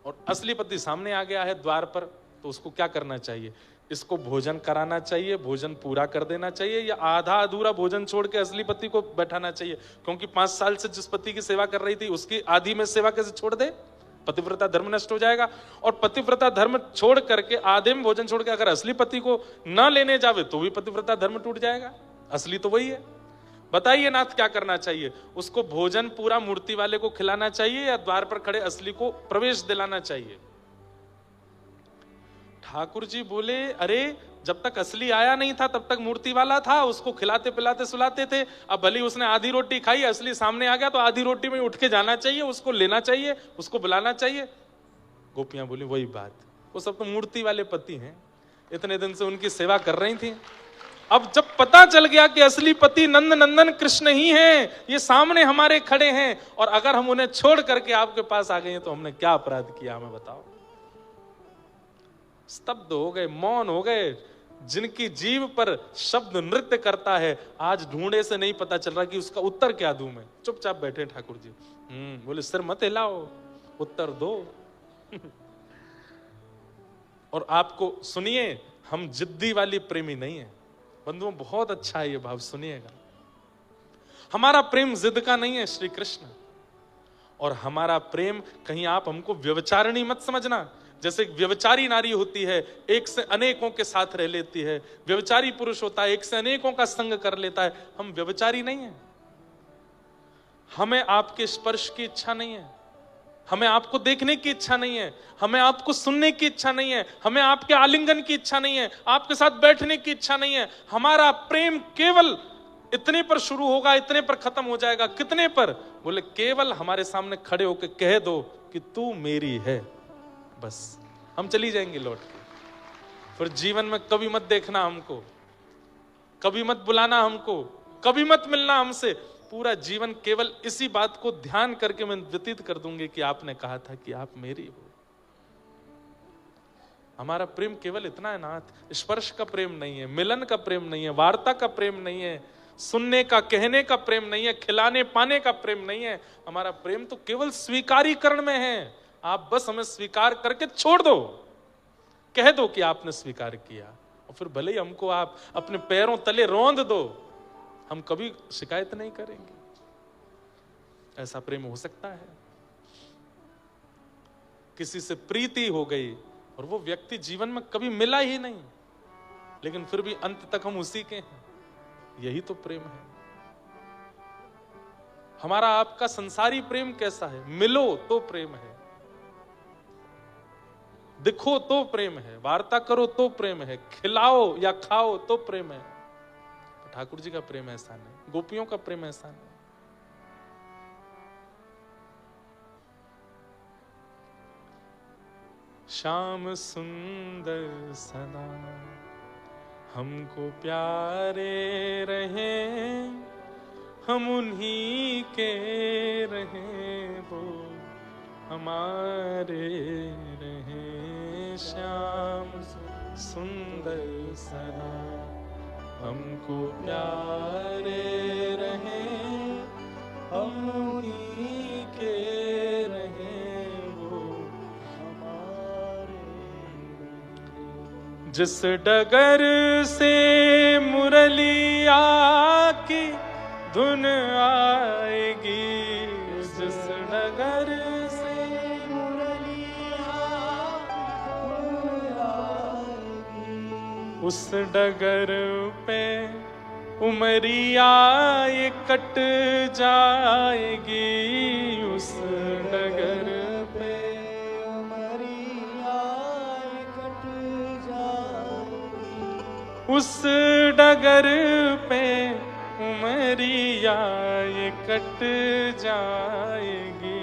और असली पति सामने आ गया है द्वार पर, तो उसको क्या करना चाहिए। इसको भोजन कराना चाहिए, भोजन पूरा कर देना चाहिए, या आधा अधूरा भोजन छोड़ के असली पति को बैठाना चाहिए। क्योंकि 5 साल से जिस पति की सेवा कर रही थी उसकी आधी में सेवा कैसे छोड़ दे, पतिव्रता धर्म नष्ट हो जाएगा। और पतिव्रता धर्म छोड़ करके आधे में भोजन छोड़ के अगर असली पति को न लेने जावे तो भी पतिव्रता धर्म टूट जाएगा। असली तो वही है। बताइए नाथ क्या करना चाहिए। उसको भोजन पूरा मूर्ति वाले को खिलाना चाहिए या द्वार पर खड़े असली को प्रवेश दिलाना चाहिए। ठाकुर जी बोले अरे जब तक असली आया नहीं था तब तक मूर्ति वाला था, उसको खिलाते पिलाते सुलाते थे। अब भले उसने आधी रोटी खाई, असली सामने आ गया तो आधी रोटी में उठ के जाना चाहिए, उसको लेना चाहिए, उसको बुलाना चाहिए। गोपियां बोली वही बात, वो सब तो मूर्ति वाले पति हैं, इतने दिन से उनकी सेवा कर रही थी। अब जब पता चल गया कि असली पति नंद नंदन कृष्ण ही हैं, ये सामने हमारे खड़े हैं, और अगर हम उन्हें छोड़ करके आपके पास आ गए हैं तो हमने क्या अपराध किया, हमें बताओ। स्तब्ध हो गए, मौन हो गए। जिनकी जीव पर शब्द नृत्य करता है, आज ढूंढे से नहीं पता चल रहा कि उसका उत्तर क्या दूं मैं। चुपचाप बैठे ठाकुर जी। बोले सिर मत हिलाओ, उत्तर दो। और आपको सुनिए, हम जिद्दी वाली प्रेमी नहीं है बंधुओं, बहुत अच्छा है ये भाव, सुनिएगा। हमारा प्रेम जिद का नहीं है श्री कृष्ण, और हमारा प्रेम कहीं आप हमको व्यभिचारिणी मत समझना। जैसे व्यभिचारी नारी होती है, एक से अनेकों के साथ रह लेती है, व्यभिचारी पुरुष होता है, एक से अनेकों का संग कर लेता है। हम व्यभिचारी नहीं है। हमें आपके स्पर्श की इच्छा नहीं है, हमें आपको देखने की इच्छा नहीं है, हमें आपको सुनने की इच्छा नहीं है, हमें आपके आलिंगन की इच्छा नहीं है, आपके साथ बैठने की इच्छा नहीं है। हमारा प्रेम केवल इतने पर शुरू होगा, इतने पर खत्म हो जाएगा। कितने पर? बोले केवल हमारे सामने खड़े होकर कह दो कि तू मेरी है, बस हम चली जाएंगे लौट के। फिर जीवन में कभी मत देखना हमको, कभी मत बुलाना हमको, कभी मत मिलना हमसे। पूरा जीवन केवल इसी बात को ध्यान करके मैं व्यतीत कर दूंगी कि आपने कहा था कि आप मेरी हो। हमारा प्रेम केवल इतना है नाथ। स्पर्श का प्रेम नहीं है, मिलन का प्रेम नहीं है, वार्ता का प्रेम नहीं है, सुनने का कहने का प्रेम नहीं है, खिलाने पाने का प्रेम नहीं है। हमारा प्रेम तो केवल स्वीकारीकरण में है। आप बस हमें स्वीकार करके छोड़ दो, कह दो कि आपने स्वीकार किया, और फिर भले ही हमको आप अपने पैरों तले रौंद दो, हम कभी शिकायत नहीं करेंगे। ऐसा प्रेम हो सकता है। किसी से प्रीति हो गई और वो व्यक्ति जीवन में कभी मिला ही नहीं, लेकिन फिर भी अंत तक हम उसी के हैं, यही तो प्रेम है। हमारा आपका संसारी प्रेम कैसा है? मिलो तो प्रेम है, दिखो तो प्रेम है, वार्ता करो तो प्रेम है, खिलाओ या खाओ तो प्रेम है। ठाकुर जी का प्रेम ऐसा नहीं, गोपियों का प्रेम ऐसा नहीं। श्याम सुंदर सदा हमको प्यारे रहे, हम उन्हीं के रहे, वो हमारे रहे। श्याम सुंदर सदा हमको प्यारे रहे, हम उन्हीं के रहे, वो हमारे। जिस डगर से मुरलिया की धुन आएगी, जिस डगर से मुरलिया की धुन आएगी, उस डगर पे उमरिया ये कट जाएगी, उस डगर पे उमरिया ये कट जाएगी, उस डगर पे उमरिया ये कट जाएगी,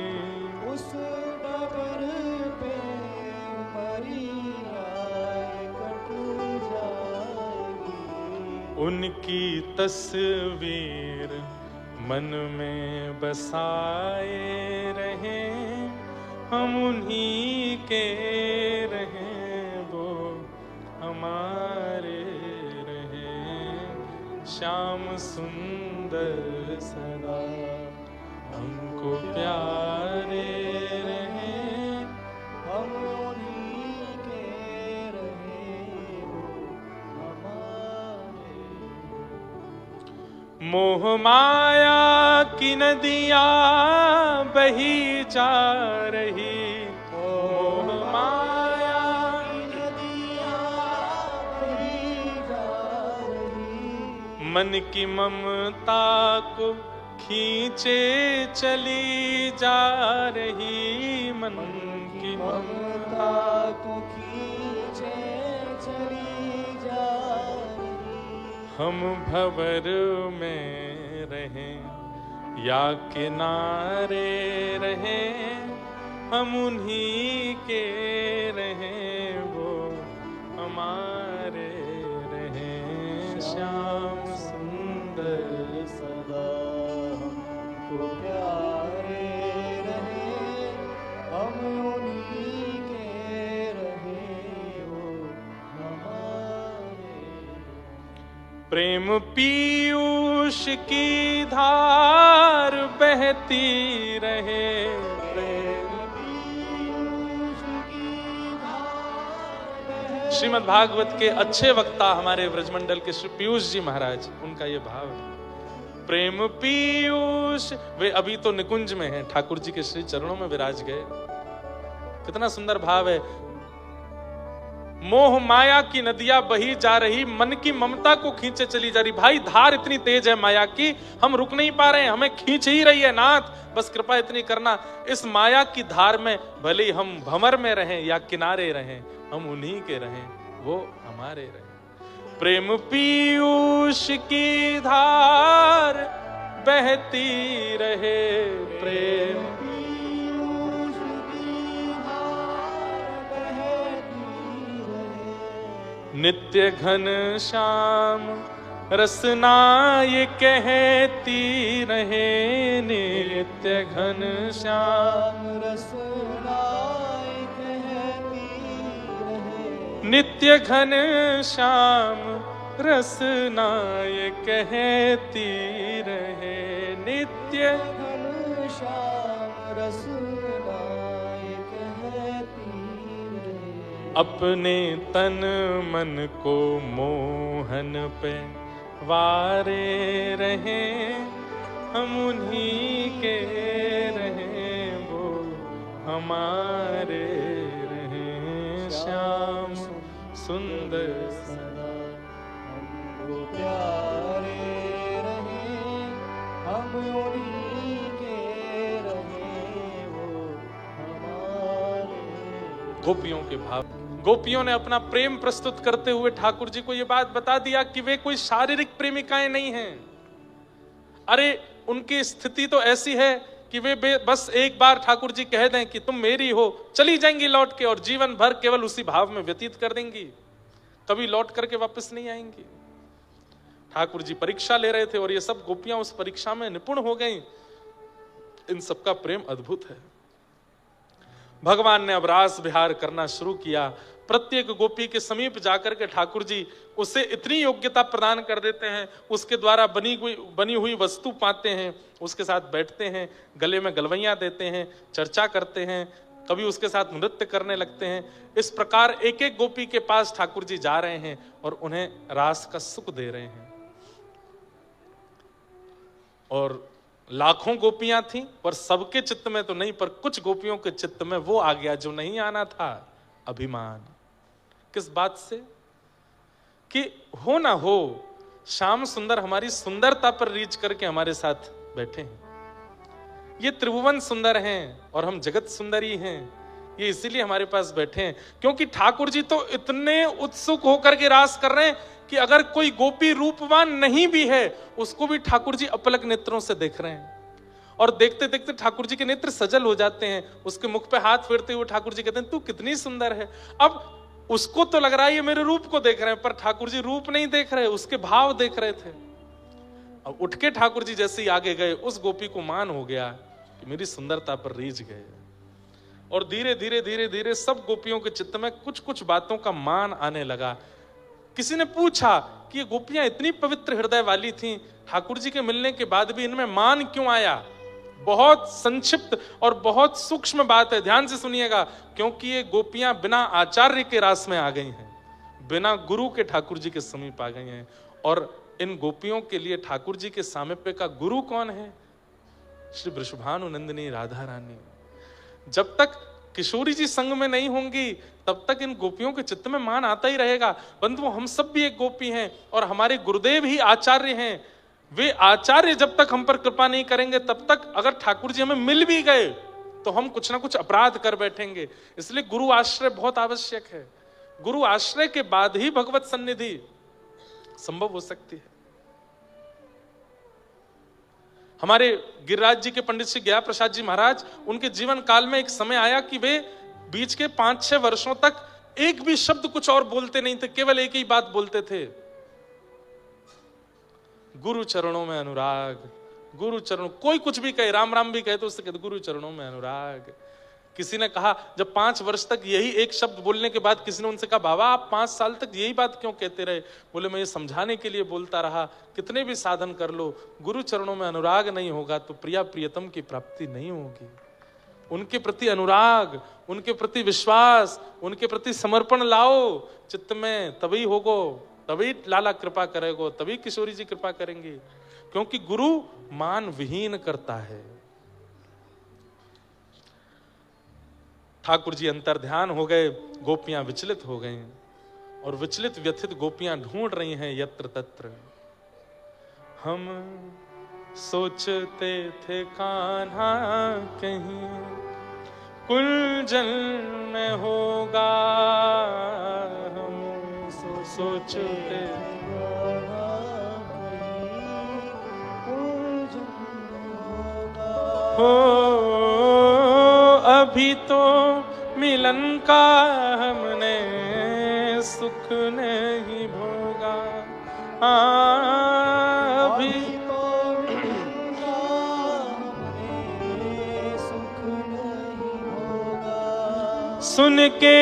उस डगर पे उमरिया ये कट जाएगी। उनकी तस्वीर मन में बसाए रहें, हम उन्हीं के रहें, वो हमारे रहें। श्याम सुंदर सदा हमको प्यारे रहें, हम उन्हीं के रहे वो हमारे। मोह माया की नदियाँ बही जा रही, मोह माया की नदियाँ बही जा रही। मन की ममता को खींचे चली जा रही, मन की ममता को खींचे चली जा रही। हम भंवर में रहें या किनारे रहें, हम उन्हीं के रहें, वो हमारे रहें। श्याम सुंदर सदा हमको प्यारे रहे, हम उन्हीं के रहे वो हमारे। प्रेम पीयूष की धार बहती रहे, प्रेम श्रीमद् भागवत के अच्छे वक्ता हमारे ब्रजमंडल के श्री पीयूष जी महाराज, उनका ये भाव है। प्रेम पीयूष, वे अभी तो निकुंज में हैं, ठाकुर जी के श्री चरणों में विराज गए। कितना सुंदर भाव है। मोह माया की नदियां बही जा रही, मन की ममता को खींचे चली जा रही। भाई धार इतनी तेज है माया की, हम रुक नहीं पा रहे हैं, हमें खींच ही रही है नाथ, बस कृपा इतनी करना। इस माया की धार में भले ही हम भंवर में रहें या किनारे रहें, हम उन्हीं के रहें, वो हमारे रहें। प्रेम पीयूष की धार बहती रहे, प्रेम पीयूष की धार बहती रहे। नित्य घन श्याम रसना ये कहती रहे, नित्य घन श्याम रसना ये कहती रहे। नित्य घन श्याम रसना ये कहती रहे, नित्य घन श्याम रसना ये कहती रहे। अपने तन मन को मोहन पे वारे रहे, हम उन्हीं के रहे, वो हमारे रहे। श्याम सुंदर सदा हमको प्यारे रहे, हम उन्हीं के रहे, वो हमारे। गोपियों के भाव, गोपियों ने अपना प्रेम प्रस्तुत करते हुए ठाकुर जी को यह बात बता दिया कि वे कोई शारीरिक प्रेमिकाएं नहीं हैं। अरे उनकी स्थिति तो ऐसी है कि वे बस एक बार ठाकुर जी कह दें कि तुम मेरी हो, चली जाएंगी लौट के, और जीवन भर केवल उसी भाव में व्यतीत कर देंगी, कभी लौट करके वापस नहीं आएंगी। ठाकुर जी परीक्षा ले रहे थे और ये सब गोपियां उस परीक्षा में निपुण हो गईं। इन सबका प्रेम अद्भुत है। भगवान ने अब रास विहार करना शुरू किया। प्रत्येक गोपी के समीप जाकर के ठाकुर जी उसे इतनी योग्यता प्रदान कर देते हैं, उसके द्वारा बनी हुई वस्तु पाते हैं, उसके साथ बैठते हैं, गले में गलवैयां देते हैं, चर्चा करते हैं, कभी उसके साथ नृत्य करने लगते हैं। इस प्रकार एक एक गोपी के पास ठाकुर जी जा रहे हैं और उन्हें रास का सुख दे रहे हैं। और लाखों गोपियां थीं, पर सबके चित्त में तो नहीं, पर कुछ गोपियों के चित्त में वो आ गया जो नहीं आना था, अभिमान। किस बात से? कि हो ना हो, श्याम सुंदर हमारी सुंदरता पर रीच करके हमारे साथ बैठे हैं। ये त्रिभुवन सुंदर हैं और हम जगत सुंदरी हैं, ये इसीलिए हमारे पास बैठे हैं। क्योंकि ठाकुर जी तो इतने उत्सुक होकर के रास कर रहे हैं कि अगर कोई गोपी रूपवान नहीं भी है, उसको भी ठाकुर जी अपलक नेत्रों से देख रहे हैं। और देखते देखते ठाकुर जी के नेत्र सजल हो जाते हैं। उसके मुख पे हाथ फेरते हुए ठाकुर जी कहते हैं, तू कितनी सुंदर है। अब उसको तो लग रहा है ये मेरे रूप को देख रहे हैं, पर ठाकुर जी रूप नहीं देख रहे, उसके भाव देख रहे थे। अब उठ के ठाकुर जी जैसे ही आगे गए, उस गोपी को मान हो गया कि मेरी सुंदरता पर रीझ गए। और धीरे धीरे धीरे धीरे सब गोपियों के चित्त में कुछ कुछ बातों का मान आने लगा। किसी ने पूछा कि ये गोपियां इतनी पवित्र हृदय वाली थीं, ठाकुर जी के मिलने के बाद भी इनमें मान क्यों आया? बहुत संक्षिप्त और बहुत सूक्ष्म बात है, ध्यान से सुनिएगा, क्योंकि ये गोपियां बिना आचार्य के रास में आ गई हैं, बिना गुरु के ठाकुर जी के समीप आ गई हैं। और इन गोपियों के लिए ठाकुर जी के सामीप्य का गुरु कौन है? श्री वृषभानुनंदिनी राधा रानी। जब तक किशोरी जी संग में नहीं होंगी, तब तक इन गोपियों के चित्त में मान आता ही रहेगा। परंतु हम सब भी एक गोपी हैं और हमारे गुरुदेव ही आचार्य हैं। वे आचार्य जब तक हम पर कृपा नहीं करेंगे, तब तक अगर ठाकुर जी हमें मिल भी गए तो हम कुछ ना कुछ अपराध कर बैठेंगे। इसलिए गुरु आश्रय बहुत आवश्यक है। गुरु आश्रय के बाद ही भगवत सन्निधि संभव हो सकती है। हमारे गिरिराज जी के पंडित श्री गया प्रसाद जी महाराज, उनके जीवन काल में एक समय आया कि वे बीच के 5-6 वर्षों तक एक भी शब्द कुछ और बोलते नहीं थे, केवल एक ही बात बोलते थे, गुरु चरणों में अनुराग। गुरु चरणों, कोई कुछ भी कहे, राम राम भी कहे तो उससे कहते गुरु चरणों में अनुराग। किसी ने कहा, जब 5 वर्ष तक यही एक शब्द बोलने के बाद किसी ने उनसे कहा, बाबा आप 5 साल तक यही बात क्यों कहते रहे? बोले, मैं ये समझाने के लिए बोलता रहा, कितने भी साधन कर लो, गुरु चरणों में अनुराग नहीं होगा तो प्रिया प्रियतम की प्राप्ति नहीं होगी। उनके प्रति अनुराग, उनके प्रति विश्वास, उनके प्रति समर्पण लाओ चित्त में, तभी होगो, तभी लाला कृपा करेगो, तभी किशोरी जी कृपा करेंगी। क्योंकि गुरु मान विहीन करता है। ठाकुर जी अंतर ध्यान हो गए, गोपियां विचलित हो गई, और विचलित व्यथित गोपियां ढूंढ रही हैं यत्र तत्र। हम सोचते थे कान्हा कहीं कुंजन में होगा, हम सोचते हो अभी तो मिलन का हमने सुख नहीं भोगा। अभी तो हमने सुख नहीं होगा। सुन के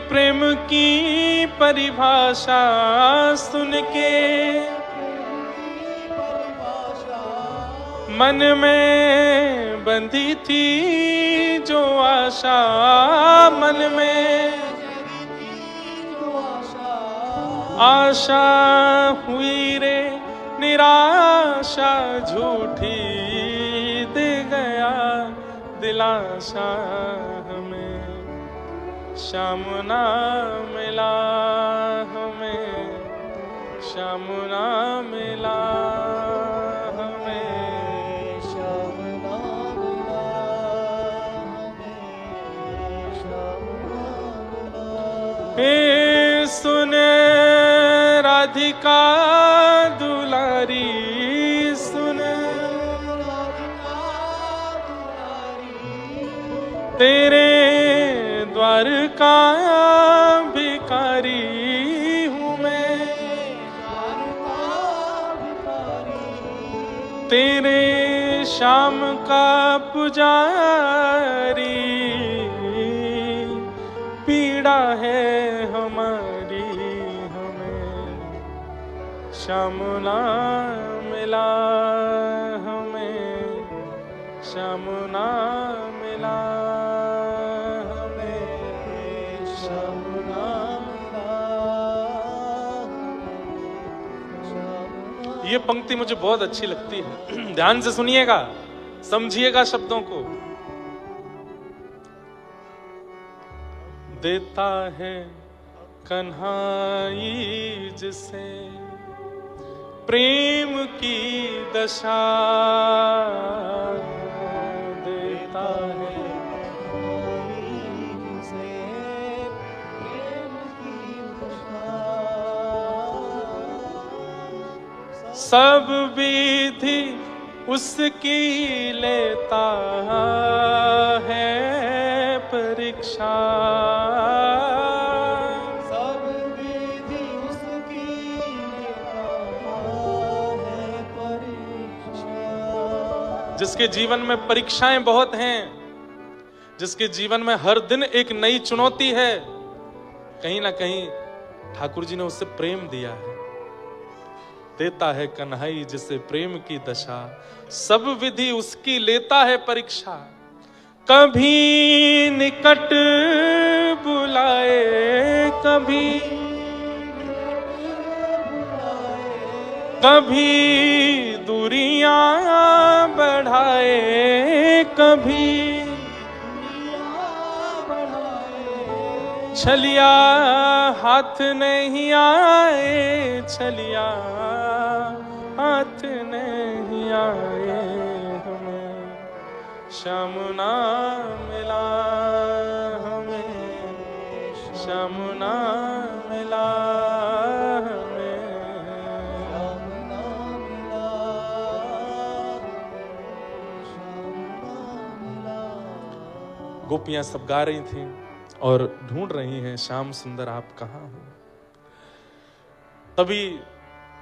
प्रेम की परिभाषा, सुन के मन में बंधी थी जो आशा, मन में आशा हुई रे निराशा, झूठी दे गया दिलासा हमें, श्याम ना मिला हमें, श्याम ना मिला हमें। हे सुन राधिका दुलारी, सुन तेरे द्वार का भिखारी हूँ मैं, तेरे श्याम का पुजारी, पीड़ा है हमारी हमें, श्याम ना मिला हमें, श्याम ना मिला हमें, श्याम ना मिला। ये पंक्ति मुझे बहुत अच्छी लगती है, ध्यान से सुनिएगा, समझिएगा शब्दों को। देता है कन्हाई जिसे प्रेम की दशा, देता है जिसे प्रेम की दशा, सब विधि उसकी लेता है परीक्षा। सब विधि उसकी लेता है परीक्षा। जिसके जीवन में परीक्षाएं बहुत हैं, जिसके जीवन में हर दिन एक नई चुनौती है, कहीं ना कहीं ठाकुर जी ने उससे प्रेम दिया है। देता है कन्हई जिसे प्रेम की दशा, सब विधि उसकी लेता है परीक्षा। कभी निकट बुलाए, कभी दूरियां बढ़ाए, कभी छलिया हाथ नहीं आए, छलिया हाथ नहीं आए हमें, श्याम ना मिला हमें, श्याम ना मिला हमें। गोपियां सब गा रही थीं और ढूंढ रही हैं, श्याम सुंदर आप कहाँ हो। तभी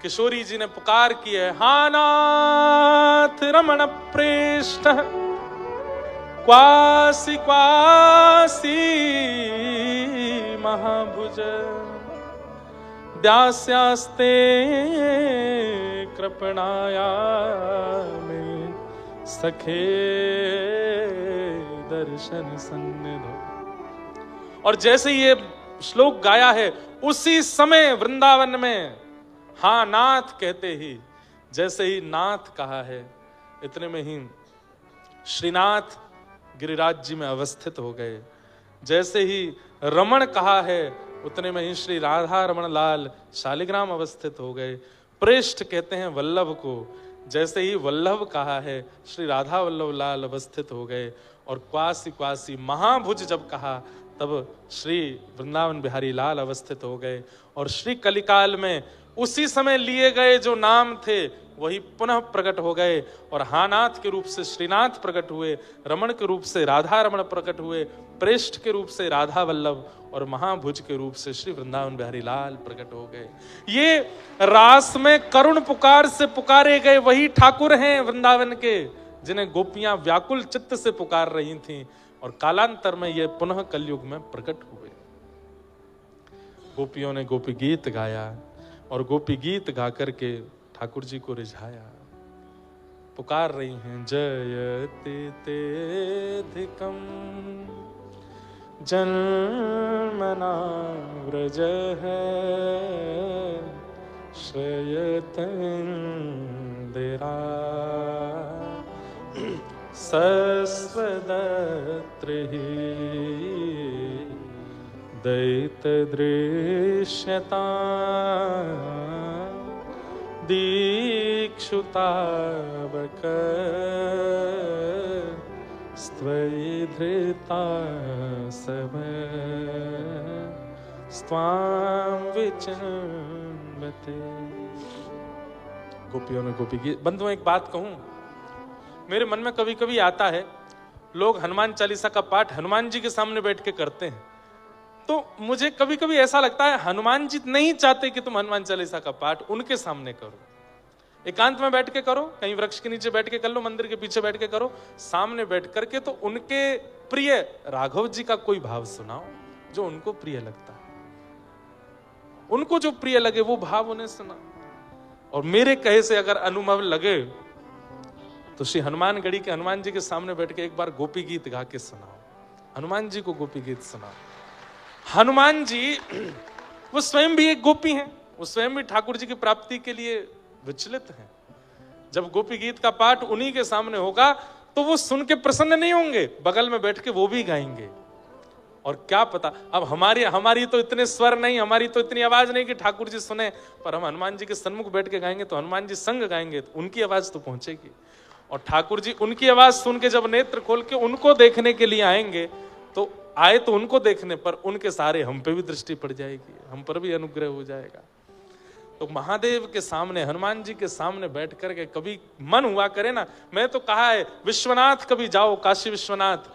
किशोरी जी ने पुकार की है, हानाथ रमण प्रेष्ठ क्वासी क्वासी महाभुज दास्यास्ते कृपणाया में सखे दर्शन सन्निधो। और जैसे ये श्लोक गाया है, उसी समय वृंदावन में हाँ नाथ कहते ही, जैसे ही नाथ कहा है, इतने में ही श्रीनाथ गिरिराज जी में अवस्थित हो गए। जैसे ही रमण कहा है, उतने में ही श्री राधा रमण लाल शालिग्राम अवस्थित हो गए। प्रेष्ठ कहते हैं वल्लभ को, जैसे ही वल्लभ कहा है, श्री राधा वल्लभ लाल अवस्थित हो गए। और क्वासी क्वासी महाभुज जब कहा, तब श्री वृंदावन बिहारी लाल अवस्थित हो गए। और श्री कलिकाल में उसी समय लिए गए जो नाम थे वही पुनः प्रकट हो गए, और हानाथ के रूप से श्रीनाथ प्रकट हुए, रमण के रूप से राधा रमण प्रकट हुए, प्रेष्ठ के रूप से राधा वल्लभ, और महाभुज के रूप से श्री वृंदावन बिहारी लाल प्रकट हो गए। ये रास में करुण पुकार से पुकारे गए वही ठाकुर हैं वृंदावन के, जिन्हें गोपियां व्याकुल चित्त से पुकार रही थीं, और कालांतर में ये पुनः कलयुग में प्रकट हुए। गोपियों ने गोपी गीत गाया, और गोपी गीत गा करके ठाकुर जी को रिझाया। पुकार रही हैं, जयति तेधिकम जन्मना व्रज है श्रयतंदिरा सस्वदत्र ही दैतदृश्यता दीक्षुतावक स्त्वयि धृता सब स्वाम विचंबते। गोपियों ने गोपी गीत। बंधुओं, एक बात कहूं, मेरे मन में कभी कभी आता है, लोग हनुमान चालीसा का पाठ हनुमान जी के सामने बैठ के करते हैं, तो मुझे कभी कभी ऐसा लगता है हनुमान जी नहीं चाहते कि तुम हनुमान चालीसा का पाठ उनके सामने करो। एकांत में बैठ के करो, कहीं वृक्ष के नीचे बैठ के कर लो, मंदिर के पीछे बैठ के करो। सामने बैठ करके तो उनके प्रिय राघव जी का कोई भाव सुनाओ जो उनको प्रिय लगता है, उनको जो प्रिय लगे वो भाव उन्हें सुना। और मेरे कहे से अगर अनुभव लगे तो श्री हनुमानगढ़ी के हनुमान जी के सामने बैठ के एक बार गोपी गीत गा के सुनाओ, हनुमान जी को गोपी गीत सुनाओ। हनुमान जी वो स्वयं भी एक गोपी हैं, वो स्वयं भी ठाकुर जी की प्राप्ति के लिए विचलित हैं। जब गोपी गीत का पाठ उन्हीं के सामने होगा तो वो सुन के प्रसन्न नहीं होंगे, बगल में बैठ के वो भी गाएंगे। और क्या पता, अब हमारी तो इतने स्वर नहीं, हमारी तो इतनी आवाज नहीं कि ठाकुर जी सुने, पर हम हनुमान जी के सन्मुख बैठ के गाएंगे तो हनुमान जी संग गाएंगे, तो उनकी आवाज तो पहुंचेगी। और ठाकुर जी उनकी आवाज सुन के जब नेत्र खोल के उनको देखने के लिए आएंगे, तो आए तो उनको देखने पर उनके सारे हम पे भी दृष्टि पड़ जाएगी, हम पर भी अनुग्रह हो जाएगा। तो महादेव के सामने, हनुमान जी के सामने बैठ करके कभी मन हुआ करे ना, मैं तो कहा है विश्वनाथ कभी जाओ, काशी विश्वनाथ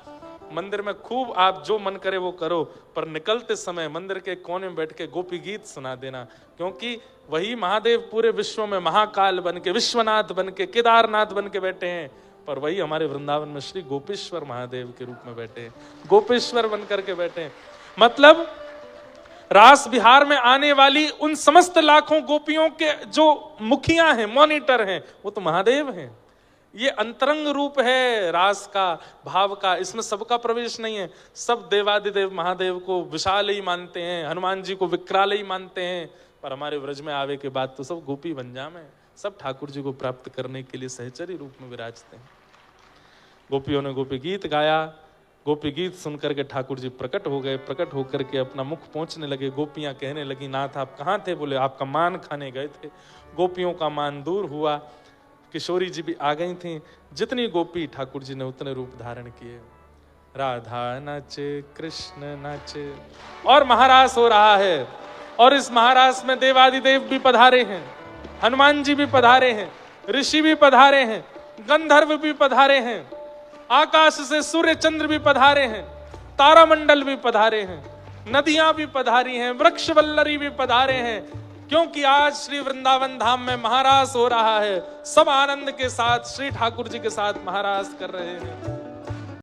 मंदिर में खूब आप जो मन करे वो करो, पर निकलते समय मंदिर के कोने में बैठ के गोपी गीत सुना देना, क्योंकि वही महादेव पूरे विश्व में महाकाल बन के, विश्वनाथ बन के, केदारनाथ बन के बैठे हैं, पर वही हमारे वृंदावन में श्री गोपेश्वर महादेव के रूप में बैठे हैं, गोपेश्वर बन करके बैठे हैं। मतलब रास बिहार में आने वाली उन समस्त लाखों गोपियों के जो मुखिया हैं, मॉनिटर हैं, वो तो महादेव हैं। ये अंतरंग रूप है रास का, भाव का, इसमें सबका प्रवेश नहीं है। सब देवादिदेव महादेव को विशाल ही मानते हैं, हनुमान जी को विकराल ही मानते हैं, पर हमारे व्रज में आवे के बाद तो सब गोपी बंजाम है, सब ठाकुर जी को प्राप्त करने के लिए सहचरी रूप में विराजते हैं। गोपियों ने गोपी गीत गाया, गोपी गीत सुनकर के ठाकुर जी प्रकट हो गए, प्रकट होकर के अपना मुख पहुंचने लगे। गोपियां कहने लगी, नाथ आप कहाँ थे? बोले आपका मान खाने गए थे। गोपियों का मान दूर हुआ, किशोरी जी भी आ गई थी। जितनी गोपी ठाकुर जी ने उतने रूप धारण किए। राधा नाचे, कृष्ण नाचे, और महारास हो रहा है। और इस महारास में देवादिदेव भी पधारे हैं, हनुमान जी भी पधारे हैं, ऋषि भी पधारे हैं, गंधर्व भी पधारे हैं, आकाश से सूर्य चंद्र भी पधारे हैं, तारामंडल भी पधारे हैं, नदियां भी पधारी हैं, वृक्ष वल्लरी भी पधारे हैं, क्योंकि आज श्री वृंदावन धाम में महारास हो रहा है। सब आनंद के साथ श्री ठाकुर जी के साथ महारास कर रहे हैं।